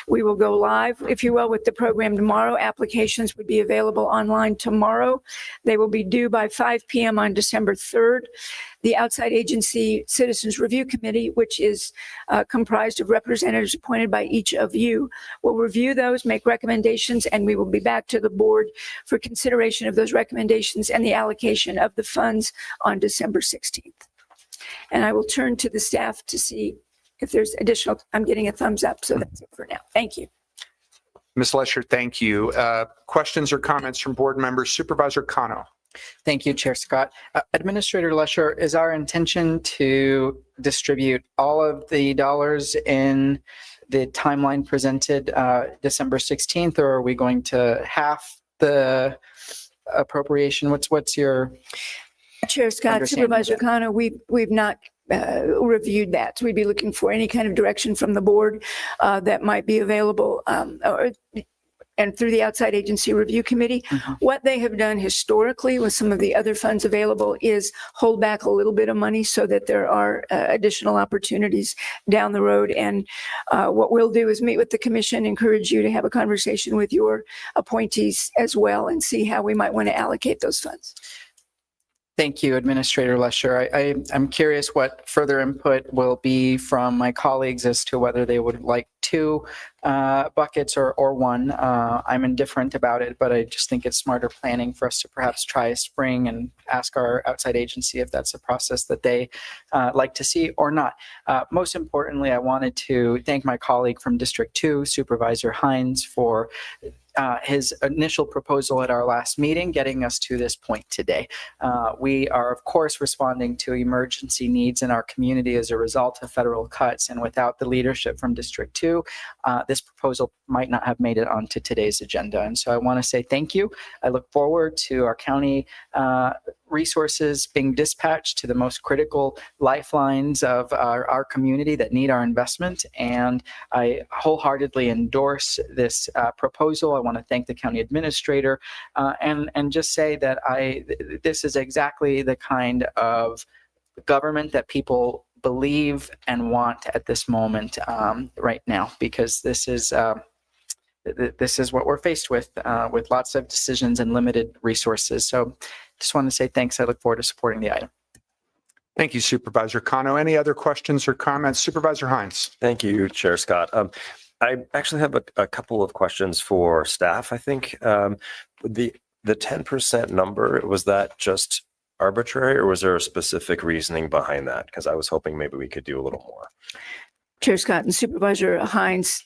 we will go live, if you will, with the program tomorrow. Applications would be available online tomorrow. They will be due by 5 p.m. on December 3rd. The outside agency Citizens Review Committee, which is comprised of representatives appointed by each of you, will review those, make recommendations, and we will be back to the board for consideration of those recommendations and the allocation of the funds on December 16th. And I will turn to the staff to see if there's additional. I'm getting a thumbs up, so that's it for now. Thank you. Ms. Lesher, thank you. Questions or comments from board members? Supervisor Cano. Thank you, Chair Scott. Administrator Lesher, is our intention to distribute all of the dollars in the timeline presented December 16th, or are we going to half the appropriation? What's your Chair Scott, Supervisor Cano, we've not reviewed that. So we'd be looking for any kind of direction from the board that might be available, and through the outside agency review committee. What they have done historically with some of the other funds available is hold back a little bit of money so that there are additional opportunities down the road. And what we'll do is meet with the commission, encourage you to have a conversation with your appointees as well, and see how we might want to allocate those funds. Thank you, Administrator Lesher. I'm curious what further input will be from my colleagues as to whether they would like 2 buckets or 1. I'm indifferent about it, but I just think it's smarter planning for us to perhaps try a spring and ask our outside agency if that's a process that they like to see or not. Most importantly, I wanted to thank my colleague from District 2, Supervisor Hines, for his initial proposal at our last meeting, getting us to this point today. We are, of course, responding to emergency needs in our community as a result of federal cuts, and without the leadership from District 2, this proposal might not have made it onto today's agenda. And so I want to say thank you. I look forward to our county resources being dispatched to the most critical lifelines of our community that need our investment. And I wholeheartedly endorse this proposal. I want to thank the county administrator and just say that this is exactly the kind of government that people believe and want at this moment right now, because this is what we're faced with lots of decisions and limited resources. So just want to say thanks. I look forward to supporting the item. Thank you, Supervisor Cano. Any other questions or comments? Supervisor Hines. Thank you, Chair Scott. I actually have a couple of questions for staff. I think the 10% number, was that just arbitrary, or was there a specific reasoning behind that? Because I was hoping maybe we could do a little more. Chair Scott and Supervisor Hines,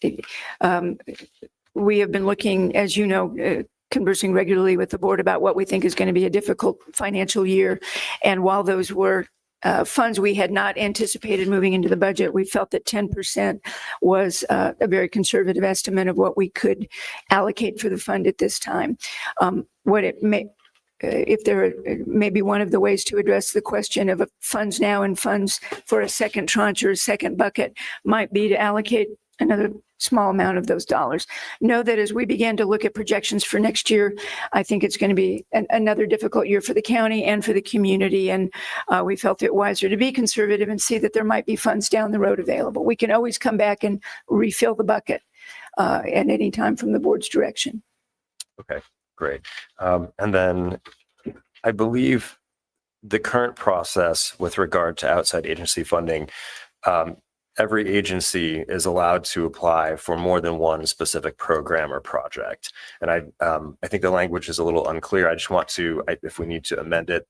we have been looking, as you know, conversing regularly with the board about what we think is going to be a difficult financial year. And while those were funds we had not anticipated moving into the budget, we felt that 10% was a very conservative estimate of what we could allocate for the fund at this time. If there may be one of the ways to address the question of funds now and funds for a second tranche or a second bucket might be to allocate another small amount of those dollars. Know that as we began to look at projections for next year, I think it's going to be another difficult year for the county and for the community. And we felt it wiser to be conservative and see that there might be funds down the road available. We can always come back and refill the bucket at any time from the board's direction. Okay, great. And then I believe the current process with regard to outside agency funding, every agency is allowed to apply for more than one specific program or project. And I think the language is a little unclear. I just want to, if we need to amend it,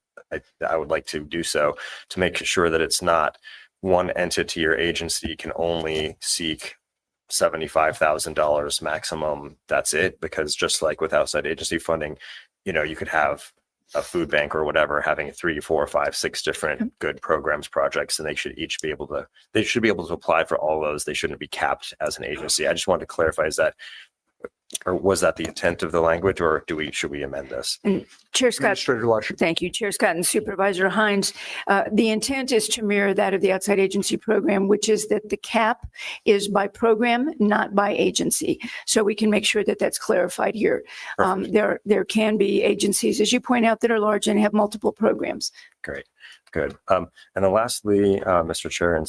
I would like to do so to make sure that it's not one entity or agency can only seek $75,000 maximum. That's it. Because just like with outside agency funding, you could have a food bank or whatever having 3, 4, 5, 6 different good programs, projects, and they should be able to apply for all those. They shouldn't be capped as an agency. I just wanted to clarify, was that the intent of the language, or should we amend this? And Chair Scott, thank you, Chair Scott and Supervisor Hines. The intent is to mirror that of the outside agency program, which is that the cap is by program, not by agency. So we can make sure that that's clarified here. There can be agencies, as you point out, that are large and have multiple programs. Great, good. And then lastly, Mr. Chair, and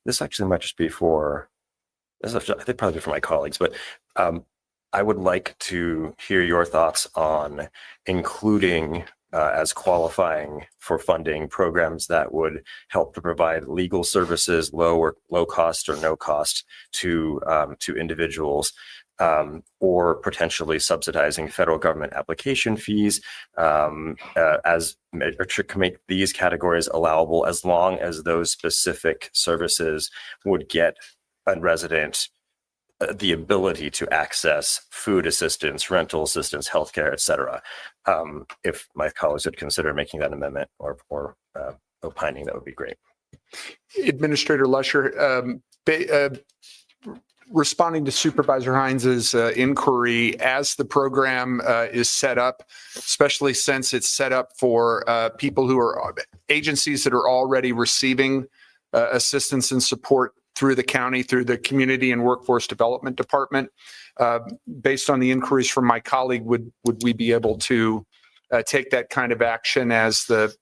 this actually might just be I think probably for my colleagues, but I would like to hear your thoughts on including as qualifying for funding programs that would help to provide legal services, low cost or no cost to individuals, or potentially subsidizing federal government application fees, or to make these categories allowable as long as those specific services would get a resident the ability to access food assistance, rental assistance, healthcare, et cetera. If my colleagues would consider making that amendment or opining, that would be great. Administrator Lesher, responding to Supervisor Hines's inquiry, as the program is set up, especially since it's set up for people who are agencies that are already receiving assistance and support through the county, through the Community and Workforce Development Department. Based on the inquiries from my colleague, would we be able to take that kind of action as the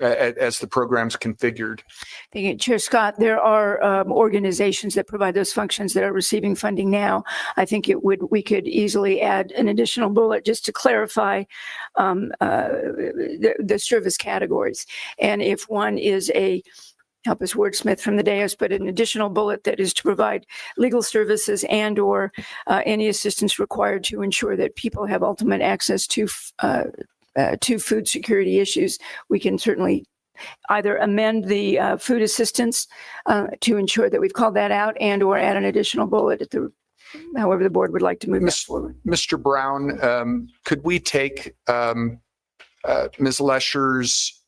as the program's configured? Thank you, Chair Scott. There are organizations that provide those functions that are receiving funding now. I think we could easily add an additional bullet just to clarify the service categories. And if one is help us wordsmith from the dais, but an additional bullet that is to provide legal services and or any assistance required to ensure that people have ultimate access to food security issues, we can certainly either amend the food assistance to ensure that we've called that out and or add an additional bullet at however the board would like to move that forward. Mr. Brown, could we take Ms. Lesher's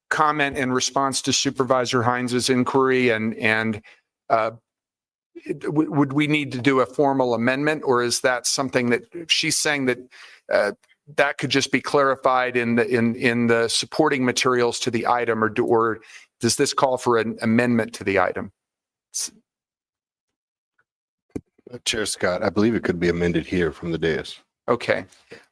comment in response to Supervisor Hines' inquiry and would we need to do a formal amendment, or is that something that she's saying that that could just be clarified in the supporting materials to the item, or does this call for an amendment to the item? Chair Scott, I believe it could be amended here from the dais. Okay.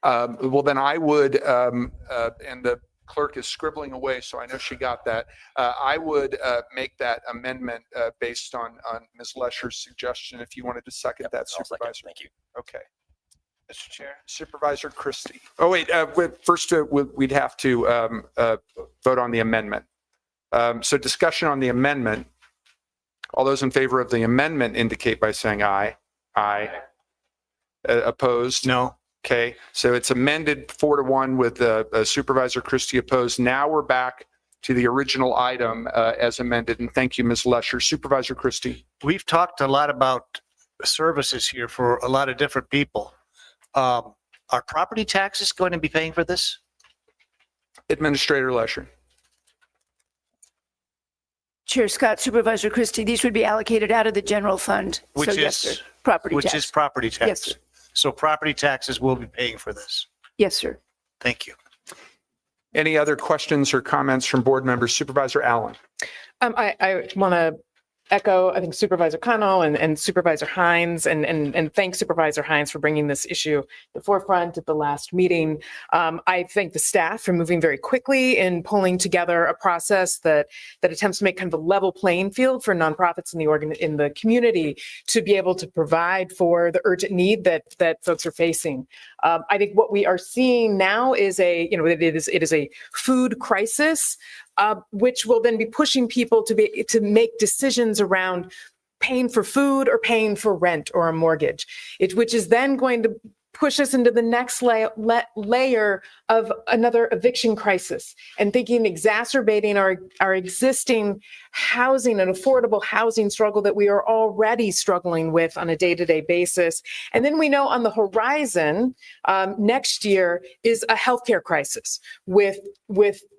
Well, then I would, and the clerk is scribbling away, so I know she got that. I would make that amendment based on Ms. Lesher's suggestion. If you wanted to second that, Supervisor. Thank you. Okay. Mr. Chair. Supervisor Christie. Oh, wait, first we'd have to vote on the amendment. So discussion on the amendment. All those in favor of the amendment indicate by saying aye. Aye. Opposed? No. Okay, so it's amended 4-1 with Supervisor Christie opposed. Now we're back to the original item as amended. And thank you, Ms. Lesher. Supervisor Christie. We've talked a lot about services here for a lot of different people. Are property taxes going to be paying for this? Administrator Lesher. Chair Scott, Supervisor Christie, these would be allocated out of the general fund. Which So, is yes, sir. Property which tax. is property tax. Yes, sir. So property taxes will be paying for this. Yes, sir. Thank you. Any other questions or comments from board members? Supervisor Allen. I want to echo, I think, Supervisor Connell and Supervisor Hines, and thank Supervisor Hines for bringing this issue to the forefront at the last meeting. I thank the staff for moving very quickly in pulling together a process that attempts to make kind of a level playing field for nonprofits in the community to be able to provide for the urgent need that folks are facing. I think what we are seeing now is it is a food crisis, which will then be pushing people to make decisions around paying for food or paying for rent or a mortgage, which is then going to push us into the next layer of another eviction crisis and exacerbating our existing housing and affordable housing struggle that we are already struggling with on a day-to-day basis. And then we know on the horizon next year is a healthcare crisis with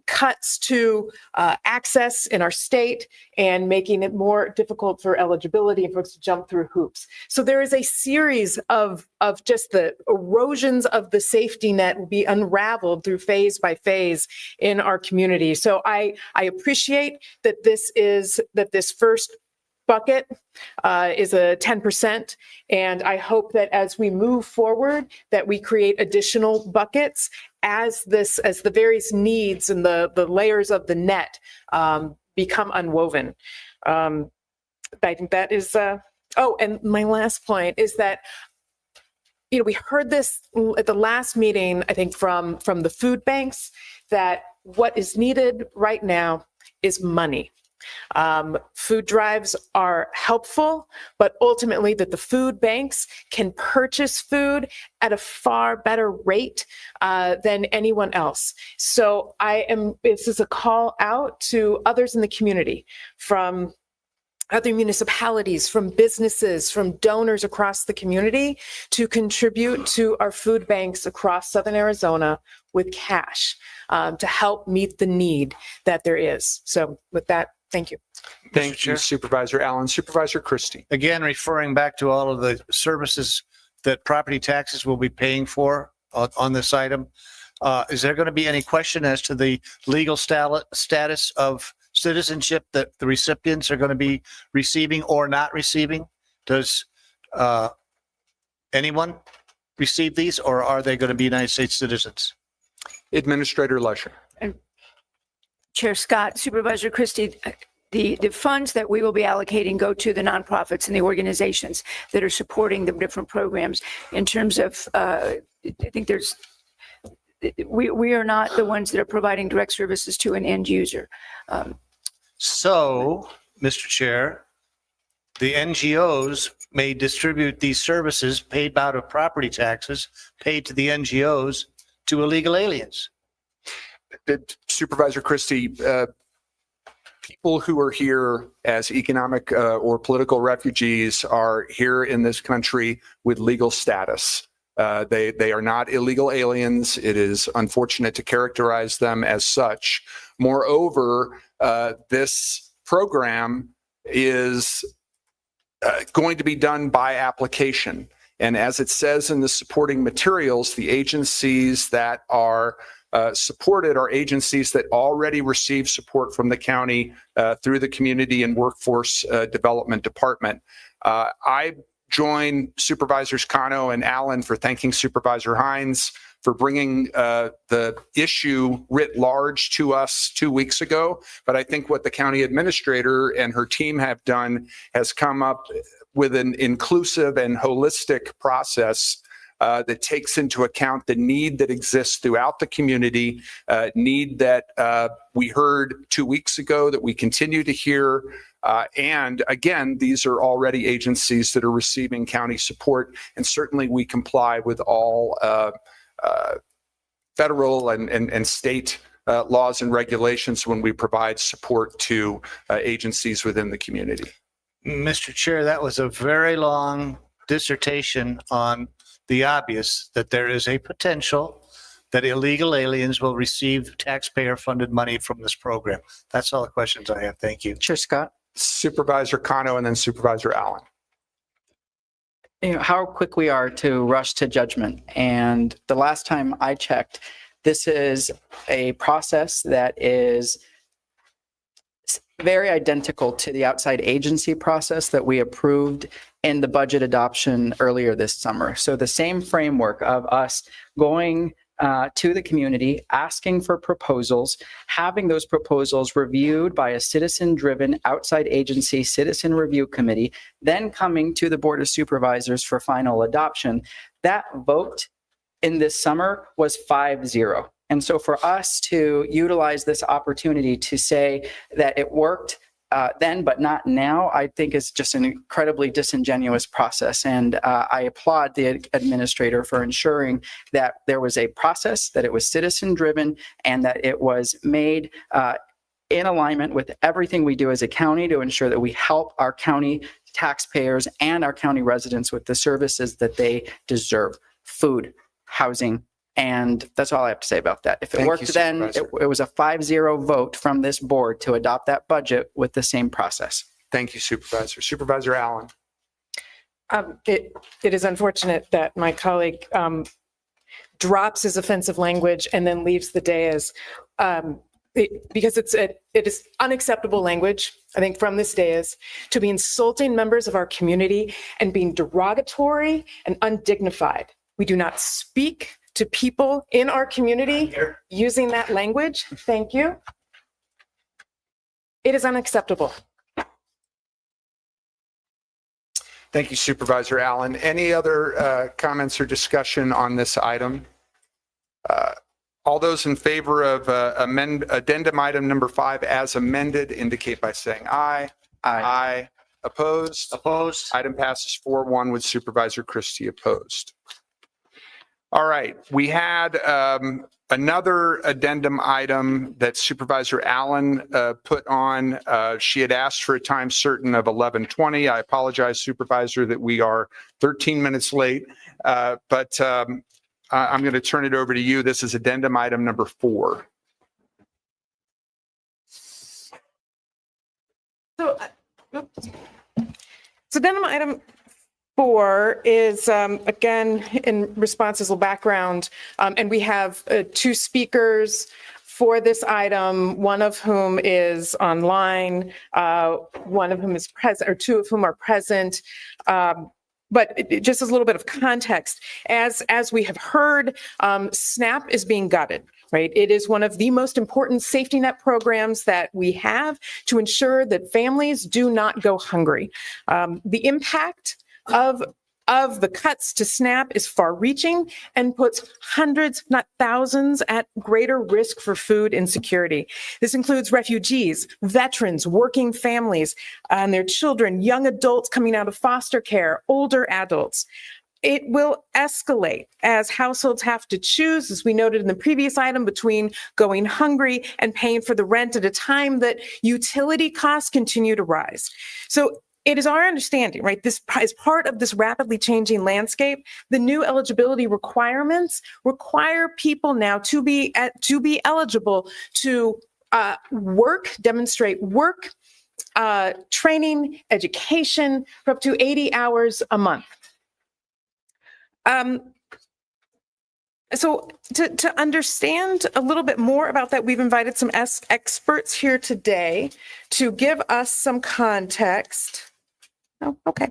cuts to access in our state and making it more difficult for eligibility and folks to jump through hoops. So there is a series of just the erosions of the safety net will be unraveled through phase by phase in our community. So I appreciate that this first bucket is a 10%. And I hope that as we move forward, that we create additional buckets as the various needs and the layers of the net become unwoven. I think that is, and my last point is that, we heard this at the last meeting, I think from the food banks, that what is needed right now is money. Food drives are helpful, but ultimately that the food banks can purchase food at a far better rate than anyone else. So this is a call out to others in the community, from other municipalities, from businesses, from donors across the community to contribute to our food banks across Southern Arizona with cash to help meet the need that there is. So with that, thank you. Thank you, Supervisor Allen. Supervisor Christie. Again, referring back to all of the services that property taxes will be paying for on this item, is there going to be any question as to the legal status of citizenship that the recipients are going to be receiving or not receiving? Does anyone receive these, or are they going to be United States citizens? Administrator Lesher. Chair Scott, Supervisor Christie, the funds that we will be allocating go to the nonprofits and the organizations that are supporting the different programs. In terms of, I think we are not the ones that are providing direct services to an end user. So, Mr. Chair, the NGOs may distribute these services paid out of property taxes paid to the NGOs to illegal aliens. Supervisor Christie, people who are here as economic or political refugees are here in this country with legal status. They are not illegal aliens. It is unfortunate to characterize them as such. Moreover, this program is going to be done by application. And as it says in the supporting materials, the agencies that are supported are agencies that already receive support from the county through the Community and Workforce Development Department. I join Supervisors Cano and Allen for thanking Supervisor Hines for bringing the issue writ large to us 2 weeks ago. But I think what the county administrator and her team have done has come up with an inclusive and holistic process that takes into account the need that exists throughout the community, need that we heard 2 weeks ago, that we continue to hear. And again, these are already agencies that are receiving county support, and certainly we comply with all federal and state laws and regulations when we provide support to agencies within the community. Mr. Chair, that was a very long dissertation on the obvious that there is a potential that illegal aliens will receive taxpayer-funded money from this program. That's all the questions I have. Thank you. Chair Scott. Supervisor Cano and then Supervisor Allen. You know, how quick we are to rush to judgment. And the last time I checked, this is a process that is very identical to the outside agency process that we approved in the budget adoption earlier this summer. So the same framework of us going to the community, asking for proposals, having those proposals reviewed by a citizen-driven outside agency citizen review committee, then coming to the Board of Supervisors for final adoption. That vote in this summer was 5-0. And so for us to utilize this opportunity to say that it worked then, but not now, I think is just an incredibly disingenuous process. And I applaud the administrator for ensuring that there was a process, that it was citizen-driven, and that it was made in alignment with everything we do as a county to ensure that we help our county taxpayers and our county residents with the services that they deserve: food, housing. And that's all I have to say about that. If it worked then, it was a 5-0 vote from this board to adopt that budget with the same process. Thank you, Supervisor. Supervisor Allen. It is unfortunate that my colleague drops his offensive language and then leaves the dais because it is unacceptable language, I think, from this dais to be insulting members of our community and being derogatory and undignified. We do not speak to people in our community using that language. Thank you. It is unacceptable. Thank you, Supervisor Allen. Any other comments or discussion on this item? All those in favor of addendum item number 5 as amended indicate by saying aye. Aye. Opposed? Opposed. Item passes 4-1 with Supervisor Christie opposed. All right, we had another addendum item that Supervisor Allen put on. She had asked for a time certain of 11:20. I apologize, Supervisor, that we are 13 minutes late, but I'm going to turn it over to you. This is addendum item number 4. So addendum item 4 is, again, in response as a background, and we have 2 speakers for this item, one of whom is online, one of whom is present, or 2 of whom are present. but just as a little bit of context, as we have heard, SNAP is being gutted, right? It is one of the most important safety net programs that we have to ensure that families do not go hungry. The impact of the cuts to SNAP is far-reaching and puts hundreds, not thousands, at greater risk for food insecurity. This includes refugees, veterans, working families, and their children, young adults coming out of foster care, older adults. It will escalate as households have to choose, as we noted in the previous item, between going hungry and paying for the rent at a time that utility costs continue to rise. So it is our understanding, right, this is part of this rapidly changing landscape. The new eligibility requirements require people now to be eligible to demonstrate work, training, education for up to 80 hours a month. So to understand a little bit more about that, we've invited some experts here today to give us some context. Oh, okay.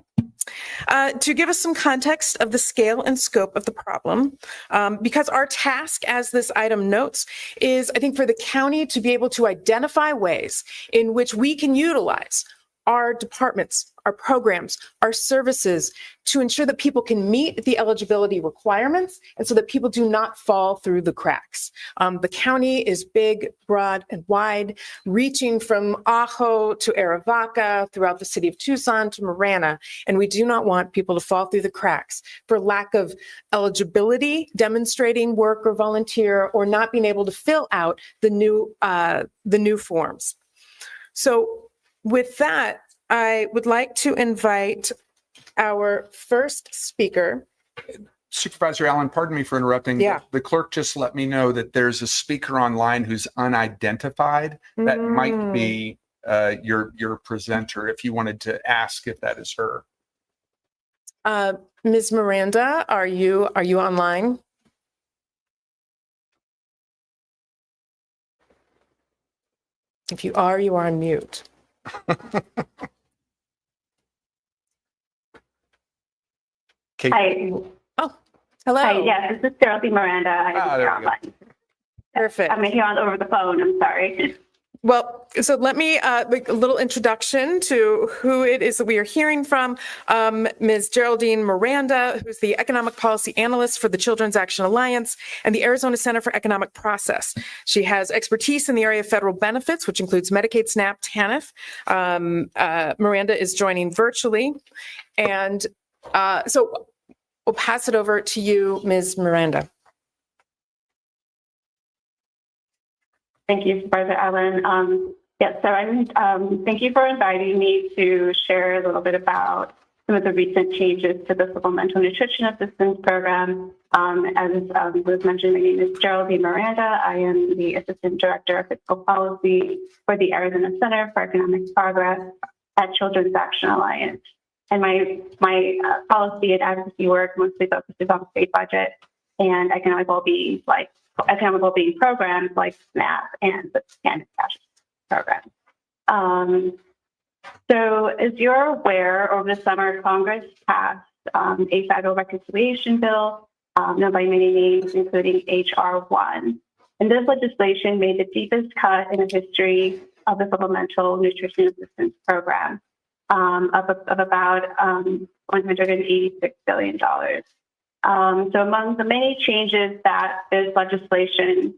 To give us some context of the scale and scope of the problem, because our task, as this item notes, is, I think, for the county to be able to identify ways in which we can utilize our departments, our programs, our services to ensure that people can meet the eligibility requirements and so that people do not fall through the cracks. The county is big, broad, and wide, reaching from Ajo to Arivaca, throughout the city of Tucson to Marana, and we do not want people to fall through the cracks for lack of eligibility, demonstrating work or volunteer, or not being able to fill out the new forms. So with that, I would like to invite our first speaker. Supervisor Allen, pardon me for interrupting. Yeah. The clerk just let me know that there's a speaker online who's unidentified. That might be your presenter, if you wanted to ask if that is her. Ms. Miranda, are you online? If you are on mute. Kate. Hi. Oh, hello. Hi, yes, this is Geraldine Miranda. I'm here online. Perfect. I'm here over the phone. I'm sorry. Well, so let me make a little introduction to who it is that we are hearing from. Ms. Geraldine Miranda, who's the Economic Policy Analyst for the Children's Action Alliance and the Arizona Center for Economic Process. She has expertise in the area of federal benefits, which includes Medicaid, SNAP, TANF. Miranda is joining virtually. And so we'll pass it over to you, Ms. Miranda. Thank you, Supervisor Allen. Yes, so thank you for inviting me to share a little bit about some of the recent changes to the Supplemental Nutrition Assistance Program. As was mentioned, my name is Geraldine Miranda. I am the Assistant Director of Fiscal Policy for the Arizona Center for Economic Progress at Children's Action Alliance. And my policy and advocacy work mostly focuses on state budget and economic well-being, programs like SNAP and the Cash program. So as you're aware, over the summer, Congress passed a federal reconciliation bill known by many names, including H.R. 1. And this legislation made the deepest cut in the history of the Supplemental Nutrition Assistance Program of about $186 billion. So among the many changes that this legislation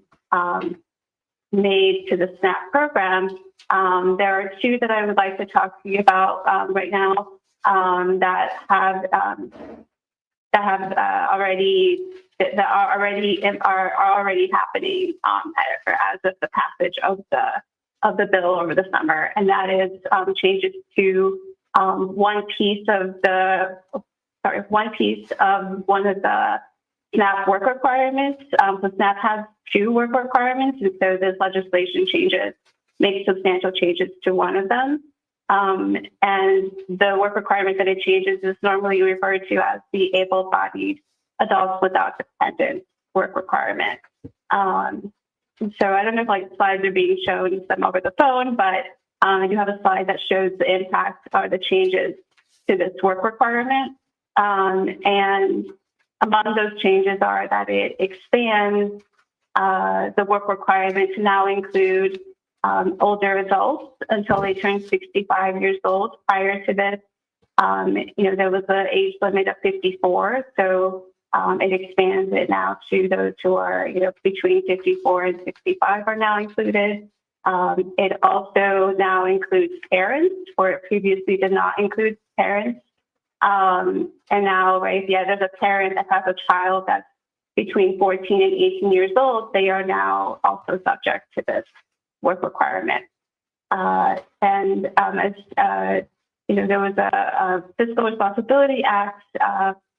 made to the SNAP program, there are two that I would like to talk to you about right now that are already happening as of the passage of the bill over the summer, and that is changes to one piece of one of the SNAP work requirements. So SNAP has two work requirements, and so this legislation makes substantial changes to one of them. And the work requirement that it changes is normally referred to as the able-bodied adults without dependents work requirement. So I don't know if slides are being shown some over the phone, but I do have a slide that shows the impact or the changes to this work requirement. And among those changes are that it expands the work requirement to now include older adults until they turn 65 years old. Prior to this, there was an age limit of 54. So it expands it now to those who are, between 54 and 65 are now included. It also now includes parents, where it previously did not include parents. And now, there's a parent that has a child that's between 14 and 18 years old. They are now also subject to this work requirement. As there was a Fiscal Responsibility Act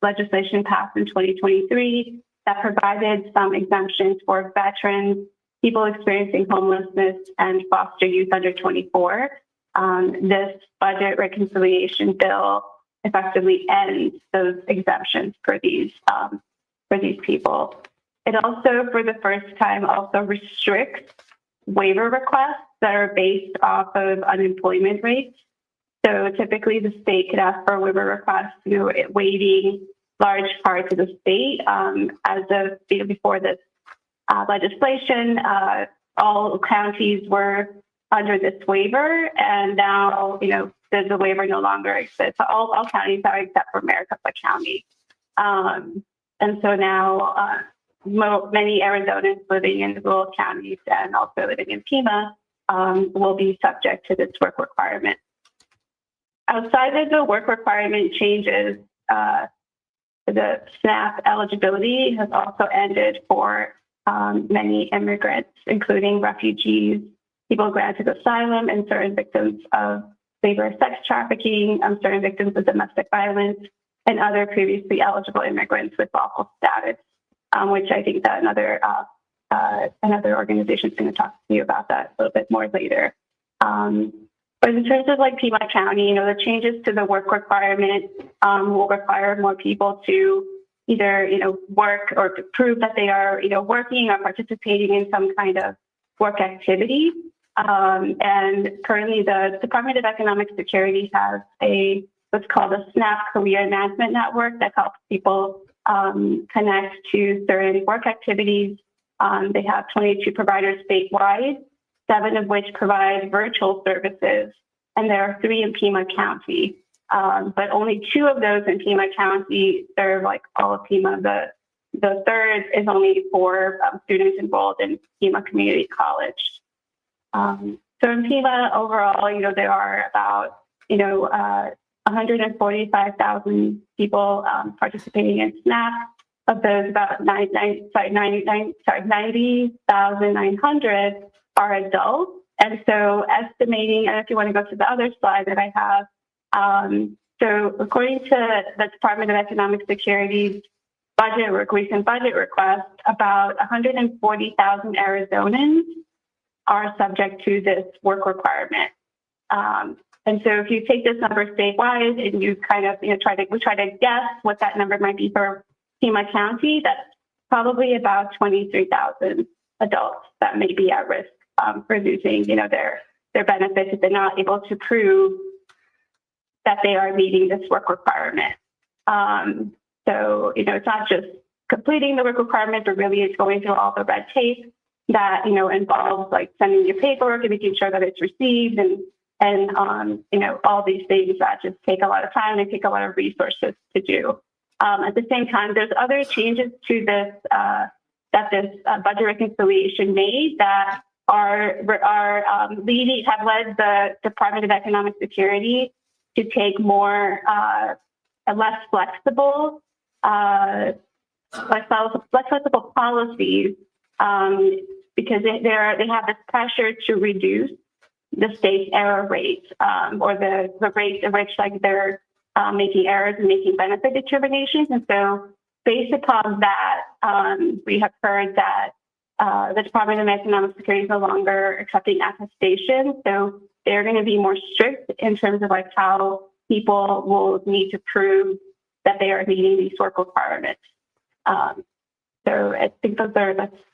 legislation passed in 2023 that provided some exemptions for veterans, people experiencing homelessness, and foster youth under 24. This budget reconciliation bill effectively ends those exemptions for these people. It also, for the first time, also restricts waiver requests that are based off of unemployment rates. So typically the state could ask for a waiver request, waiving large parts of the state. As of before this legislation, all counties were under this waiver, and now the waiver no longer exists. All counties are except for Maricopa County, and so now many Arizonans living in rural counties and also living in Pima will be subject to this work requirement. Outside of the work requirement changes, the SNAP eligibility has also ended for many immigrants, including refugees, people granted asylum, and certain victims of labor, sex trafficking, certain victims of domestic violence, and other previously eligible immigrants with lawful status, which I think that another organization is going to talk to you about that a little bit more later. But in terms of Pima County, the changes to the work requirement will require more people to either, work or to prove that they are, working or participating in some kind of work activity. And currently the Department of Economic Security has what's called a SNAP Career Advancement Network that helps people connect to certain work activities. They have 22 providers statewide, 7 of which provide virtual services, and there are 3 in Pima County. But only 2 of those in Pima County serve all of Pima. The third is only for students enrolled in Pima Community College. So in Pima overall, there are about 145,000 people participating in SNAP. Of those, about 90,900 are adults. And so estimating, and if you want to go to the other slide that I have, so according to the Department of Economic Security's recent budget request, about 140,000 Arizonans are subject to this work requirement. And so if you take this number statewide and you kind of try to guess what that number might be for Pima County, that's probably about 23,000 adults that may be at risk for losing, their benefits if they're not able to prove that they are meeting this work requirement. So, it's not just completing the work requirement, but really it's going through all the red tape that, involves sending your paperwork and making sure that it's received and all these things that just take a lot of time and take a lot of resources to do. At the same time, there's other changes to this that this budget reconciliation made that have led the Department of Economic Security to take more less flexible policies because they have this pressure to reduce the state's error rate or the rate at which they're making errors and making benefit determinations. And so based upon that, we have heard that the Department of Economic Security is no longer accepting attestation. So they're going to be more strict in terms of how people will need to prove that they are meeting these work requirements. So I think that's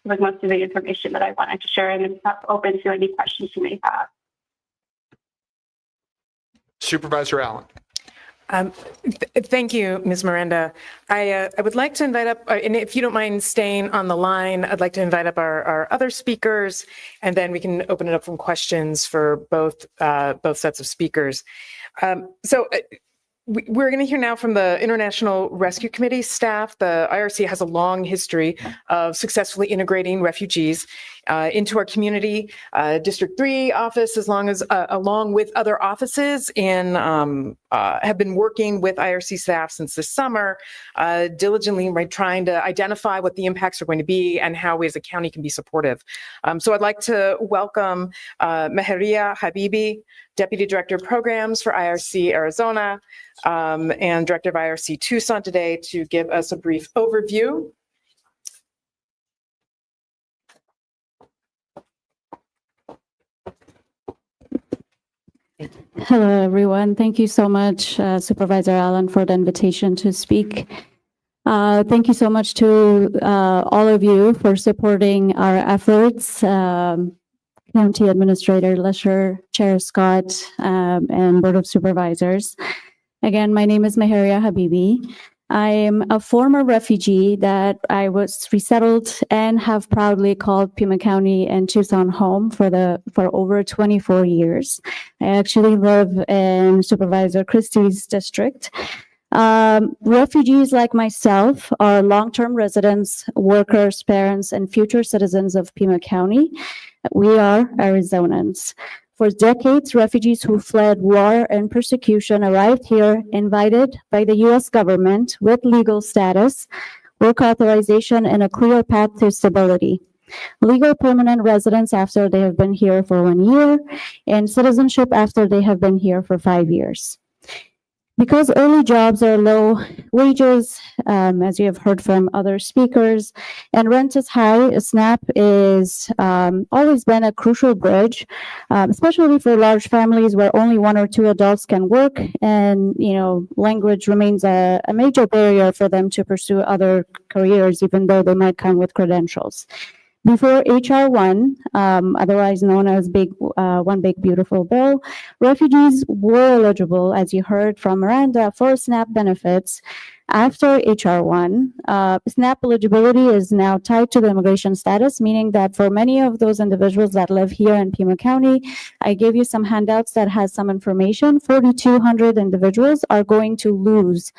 most of the information that I wanted to share, and I'm open to any questions you may have. Supervisor Allen. Thank you, Ms. Miranda. I would like to invite up, and if you don't mind staying on the line, I'd like to invite up our other speakers, and then we can open it up from questions for both sets of speakers. We're going to hear now from the International Rescue Committee staff. The IRC has a long history of successfully integrating refugees into our community. District 3 office, along with other offices, have been working with IRC staff since this summer, diligently trying to identify what the impacts are going to be and how we as a county can be supportive. So I'd like to welcome Meheria Habibi, Deputy Director of Programs for IRC Arizona, and Director of IRC Tucson today to give us a brief overview. Hello, everyone. Thank you so much, Supervisor Allen, for the invitation to speak. Thank you so much to all of you for supporting our efforts. County Administrator Lesher, Chair Scott, and Board of Supervisors. Again, my name is Meheria Habibi. I am a former refugee that I was resettled and have proudly called Pima County and Tucson home for over 24 years. I actually live in Supervisor Christie's district. Refugees like myself are long-term residents, workers, parents, and future citizens of Pima County. We are Arizonans. For decades, refugees who fled war and persecution arrived here invited by the U.S. government with legal status, work authorization, and a clear path to stability. Legal permanent residence after they have been here for 1 year, and citizenship after they have been here for 5 years. Because early jobs are low wages, as you have heard from other speakers, and rent is high, SNAP is always been a crucial bridge, especially for large families where only 1 or 2 adults can work, and language remains a major barrier for them to pursue other careers, even though they might come with credentials. Before H.R. 1, otherwise known as One Big Beautiful Bill, refugees were eligible, as you heard from Miranda, for SNAP benefits. After H.R. 1, SNAP eligibility is now tied to the immigration status, meaning that for many of those individuals that live here in Pima County, I gave you some handouts that has some information. 4,200 individuals are going to lose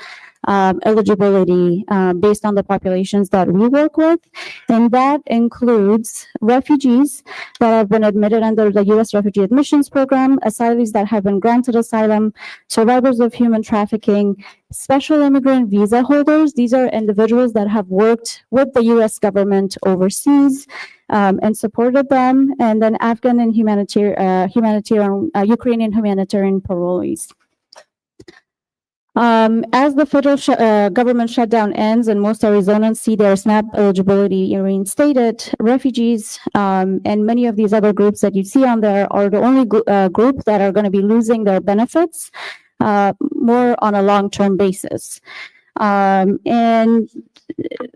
eligibility based on the populations that we work with. And that includes refugees that have been admitted under the U.S. Refugee Admissions Program, asylees that have been granted asylum, survivors of human trafficking, special immigrant visa holders. These are individuals that have worked with the U.S. government overseas and supported them, and then Afghan and Ukrainian humanitarian parolees. As the federal government shutdown ends and most Arizonans see their SNAP eligibility reinstated, refugees and many of these other groups that you see on there are the only group that are going to be losing their benefits more on a long-term basis. And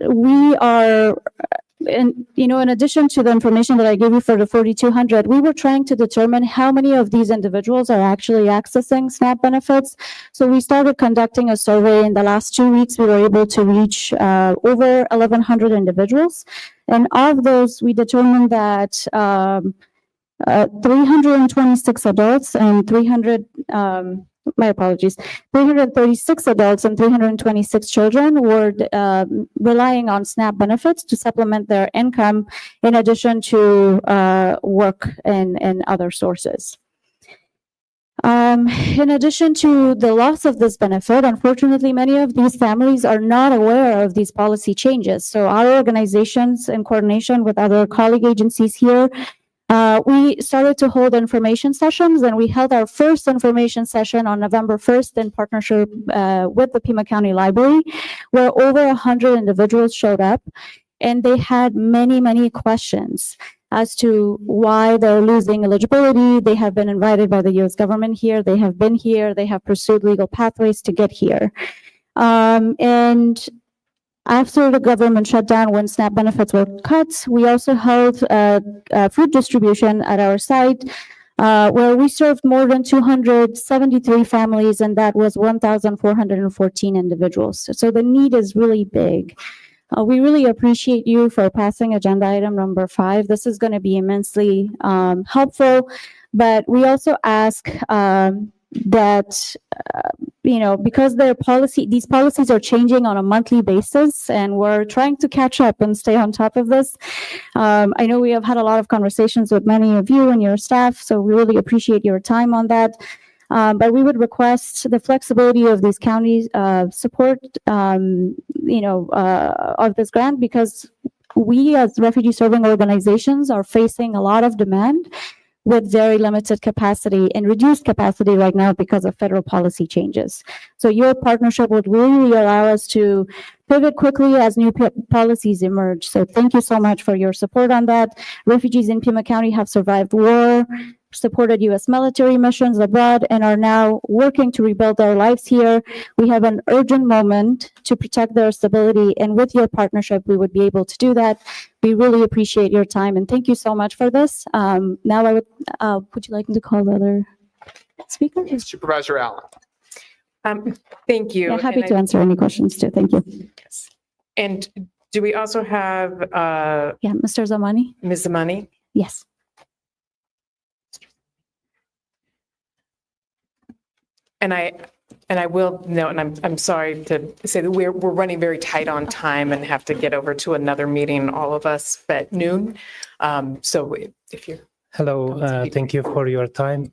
we are, in addition to the information that I gave you for the 4,200, we were trying to determine how many of these individuals are actually accessing SNAP benefits. So we started conducting a survey. In the last 2 weeks, we were able to reach over 1,100 individuals. And of those, we determined that 326 adults and 336 adults and 326 children were relying on SNAP benefits to supplement their income in addition to work and other sources. In addition to the loss of this benefit, unfortunately, many of these families are not aware of these policy changes. So our organizations, in coordination with other colleague agencies here, we started to hold information sessions, and we held our first information session on November 1st in partnership with the Pima County Library, where over 100 individuals showed up, and they had many, many questions as to why they're losing eligibility. They have been invited by the U.S. government here. They have been here. They have pursued legal pathways to get here. And after the government shutdown, when SNAP benefits were cut, we also held food distribution at our site where we served more than 273 families, and that was 1,414 individuals. So the need is really big. We really appreciate you for passing agenda item number 5. This is going to be immensely helpful, but we also ask that because these policies are changing on a monthly basis, and we're trying to catch up and stay on top of this. I know we have had a lot of conversations with many of you and your staff, so we really appreciate your time on that. But we would request the flexibility of these counties support, of this grant, because we as refugee serving organizations are facing a lot of demand with very limited capacity and reduced capacity right now because of federal policy changes. So your partnership would really allow us to pivot quickly as new policies emerge. So thank you so much for your support on that. Refugees in Pima County have survived war, supported U.S. military missions abroad, and are now working to rebuild their lives here. We have an urgent moment to protect their stability, and with your partnership, we would be able to do that. We really appreciate your time, and thank you so much for this. Now I would you like me to call the other speaker? Supervisor Allen. Thank you. Yeah, happy And to answer any questions too. Thank you. And do we also have Yeah, Mr. Zamani? Ms. Zamani? Yes. And I will note, and I'm sorry to say that we're running very tight on time and have to get over to another meeting, all of us, at noon. So if you're. Hello, thank you for your time.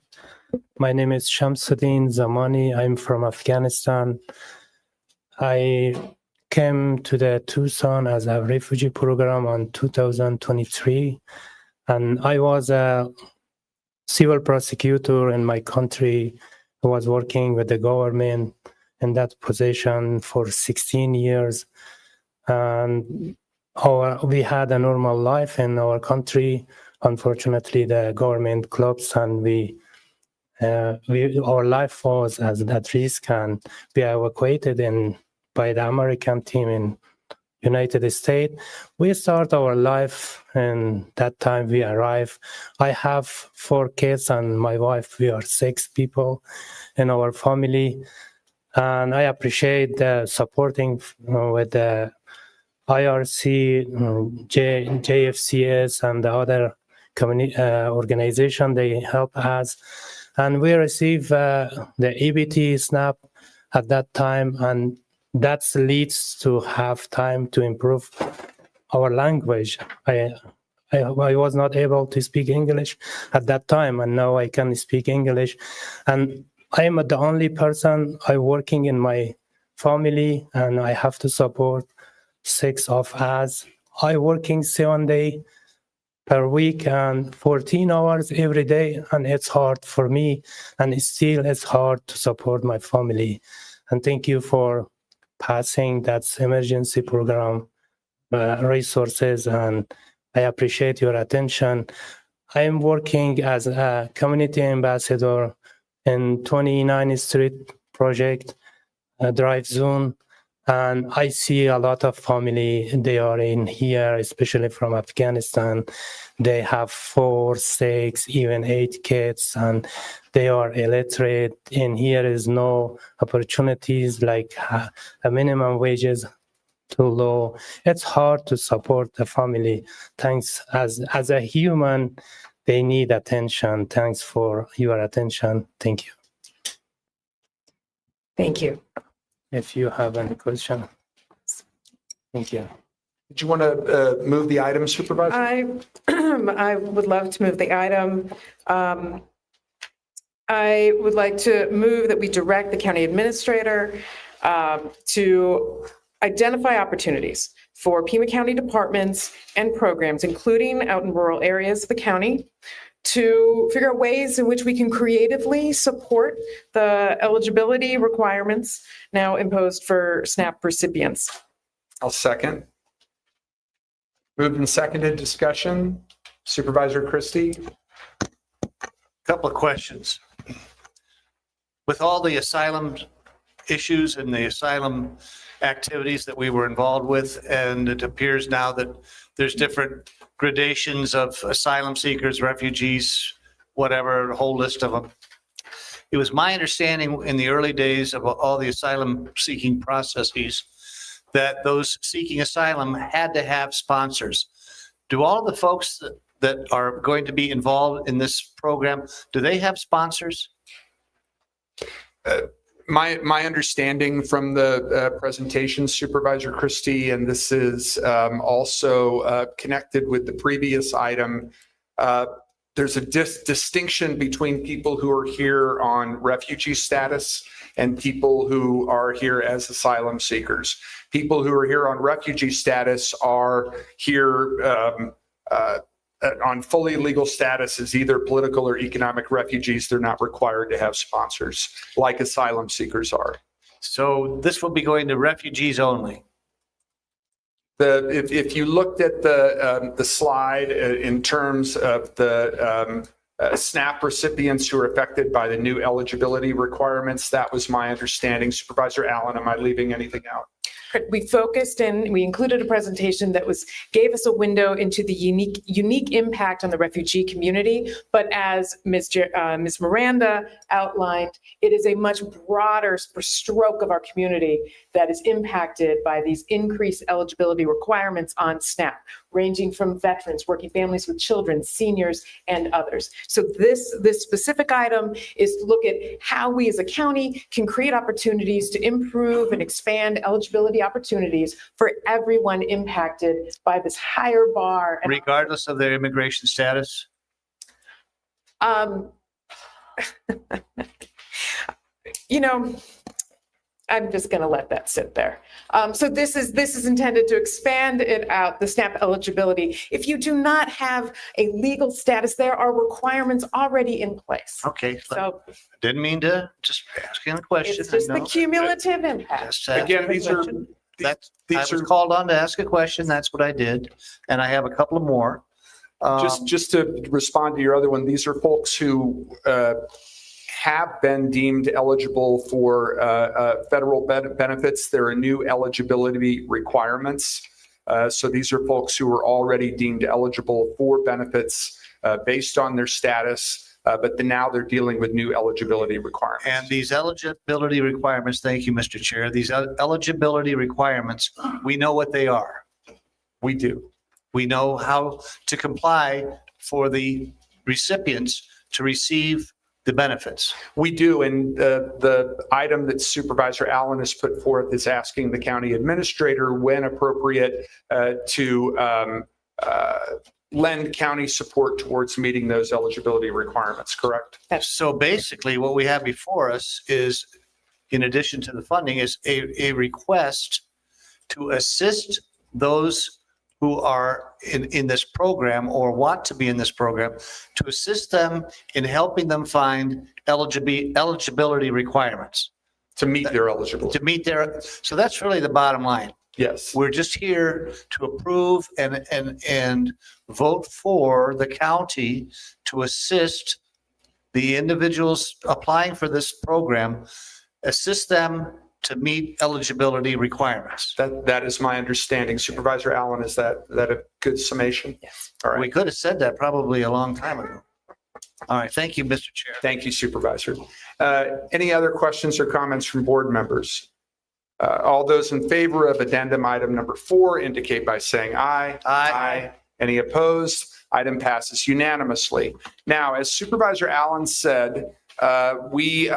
My name is Shamsuddin Zamani. I'm from Afghanistan. I came to the Tucson as a refugee program on 2023, and I was a civil prosecutor in my country. I was working with the government in that position for 16 years. And we had a normal life in our country. Unfortunately, the government collapsed, and our life was at risk, and we evacuated by the American team in United States. We start our life, and that time we arrive. I have 4 kids and my wife. We are 6 people in our family, and I appreciate the supporting with the IRC, JFCS, and the other community organization. They help us, and we receive the EBT SNAP at that time, and that leads to have time to improve our language. I was not able to speak English at that time, and now I can speak English. And I am the only person working in my family, and I have to support 6 of us. I working 7 days per week and 14 hours every day, and it's hard for me, and it's hard to support my family. And thank you for passing that emergency program resources, and I appreciate your attention. I am working as a community ambassador in 29th Street Project Drive Zone, and I see a lot of family. They are in here, especially from Afghanistan. They have 4, 6, even 8 kids, and they are illiterate. And here is no opportunities, like a minimum wages too low. It's hard to support the family. Thanks, as a human, they need attention. Thanks for your attention. Thank you. Thank you. If you have any question. Thank you. Did you want to move the item, Supervisor? I would love to move the item. I would like to move that we direct the county administrator to identify opportunities for Pima County departments and programs, including out in rural areas of the county, to figure out ways in which we can creatively support the eligibility requirements now imposed for SNAP recipients. I'll second. Moved and seconded. Discussion. Supervisor Christie. Couple of questions. With all the asylum issues and the asylum activities that we were involved with, and it appears now that there's different gradations of asylum seekers, refugees, whatever, a whole list of them. It was my understanding in the early days of all the asylum seeking processes that those seeking asylum had to have sponsors. Do all the folks that are going to be involved in this program, do they have sponsors? My understanding from the presentation, Supervisor Christie, and this is also connected with the previous item, there's a distinction between people who are here on refugee status and people who are here as asylum seekers. People who are here on refugee status are here on fully legal status as either political or economic refugees. They're not required to have sponsors like asylum seekers are. So this will be going to refugees only. If you looked at the slide in terms of the SNAP recipients who are affected by the new eligibility requirements, that was my understanding. Supervisor Allen, am I leaving anything out? We focused and we included a presentation that gave us a window into the unique impact on the refugee community. But as Ms. Miranda outlined, it is a much broader stroke of our community that is impacted by these increased eligibility requirements on SNAP, ranging from veterans, working families with children, seniors, and others. So this specific item is to look at how we as a county can create opportunities to improve and expand eligibility opportunities for everyone impacted by this higher bar. Regardless of their immigration status? I'm just going to let that sit there. So this is intended to expand it out, the SNAP eligibility. If you do not have a legal status, there are requirements already in place. Okay. So didn't mean to, just asking a question. it's just the cumulative impact. Again, I was called on to ask a question. That's what I did. And I have a couple of more. Just to respond to your other one, these are folks who have been deemed eligible for federal benefits. There are new eligibility requirements. So these are folks who are already deemed eligible for benefits based on their status, but now they're dealing with new eligibility requirements. And these eligibility requirements, thank you, Mr. Chair, these eligibility requirements, we know what they are. We do. We know how to comply for the recipients to receive the benefits. We do, and the item that Supervisor Allen has put forth is asking the county administrator, when appropriate, to lend county support towards meeting those eligibility requirements, correct? So basically what we have before us is, in addition to the funding, is a request to assist those who are in this program or want to be in this program, to assist them in helping them find eligibility requirements. To meet their eligibility. To meet their, so that's really the bottom line. Yes. We're just here to approve and vote for the county to assist the individuals applying for this program, assist them to meet eligibility requirements. That is my understanding. Supervisor Allen, is that a good summation? Yes. All right. We could have said that probably a long time ago. All right. Thank you, Mr. Chair. Thank you, Supervisor. Any other questions or comments from board members? All those in favor of addendum item number 4 indicate by saying aye. Aye. Any opposed? Item passes unanimously. Now, as Supervisor Allen said, we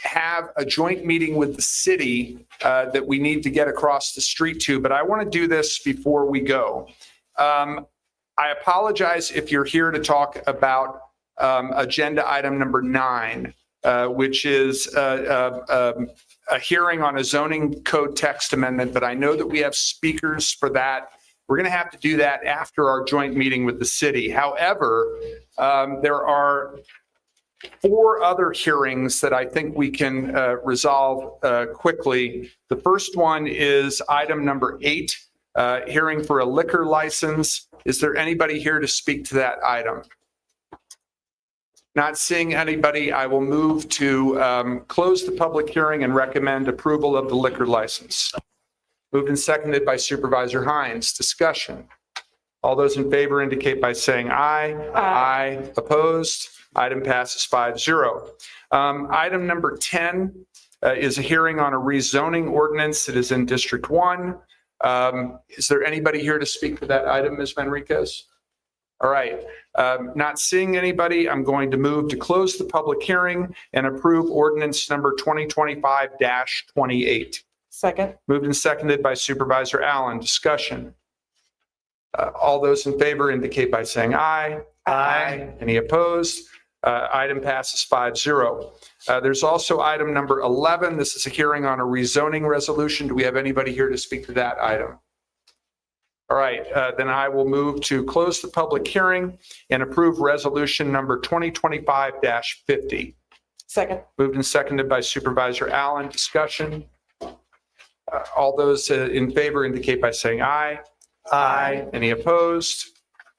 have a joint meeting with the city that we need to get across the street to, but I want to do this before we go. I apologize if you're here to talk about agenda item number 9, which is a hearing on a zoning code text amendment, but I know that we have speakers for that. We're going to have to do that after our joint meeting with the city. However, there are 4 other hearings that I think we can resolve quickly. The first one is item number 8, hearing for a liquor license. Is there anybody here to speak to that item? Not seeing anybody, I will move to close the public hearing and recommend approval of the liquor license. Moved and seconded by Supervisor Hines. Discussion. All those in favor indicate by saying aye. Aye. Opposed? Item passes 5-0. Item number 10 is a hearing on a rezoning ordinance that is in District 1. Is there anybody here to speak to that item, Ms. Manriquez? All right. Not seeing anybody, I'm going to move to close the public hearing and approve ordinance number 2025-28. Second. Moved and seconded by Supervisor Allen. Discussion. All those in favor indicate by saying aye. Aye. Any opposed? Item passes 5-0. There's also item number 11. This is a hearing on a rezoning resolution. Do we have anybody here to speak to that item? All right, then I will move to close the public hearing and approve resolution number 2025-50. Second. Moved and seconded by Supervisor Allen. Discussion. All those in favor indicate by saying aye. Aye. Any opposed?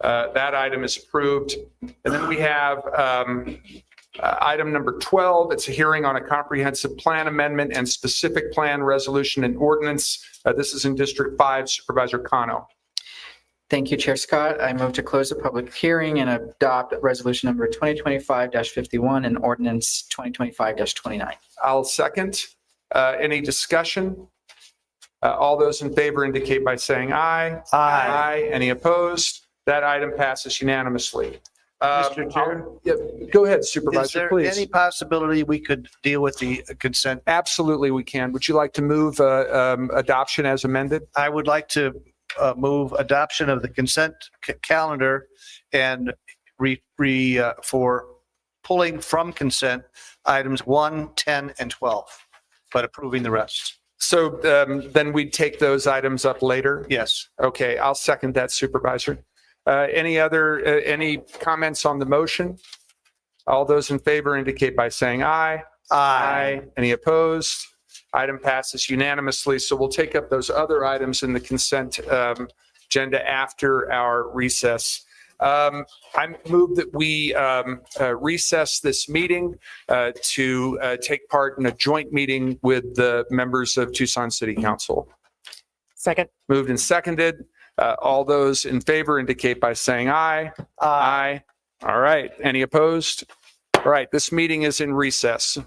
That item is approved. And then we have item number 12. It's a hearing on a comprehensive plan amendment and specific plan resolution and ordinance. This is in District 5. Supervisor Cano. Thank you, Chair Scott. I move to close the public hearing and adopt resolution number 2025-51 and ordinance 2025-29. I'll second. Any discussion? All those in favor indicate by saying aye. Aye. Any opposed? That item passes unanimously. Mr. Chair? Go ahead, Is Supervisor, there please. any possibility we could deal with the consent? Absolutely, we can. Would you like to move adoption as amended? I would like to move adoption of the consent calendar and for pulling from consent items 1, 10, and 12, but approving the rest. So then we'd take those items up later? Yes. Okay, I'll second that, Supervisor. Any comments on the motion? All those in favor indicate by saying aye. Aye. Any opposed? Item passes unanimously. So we'll take up those other items in the consent agenda after our recess. I move that we recess this meeting to take part in a joint meeting with the members of Tucson City Council. Second. Moved and seconded. All those in favor indicate by saying aye. Aye. All right. Any opposed? All right. This meeting is in recess.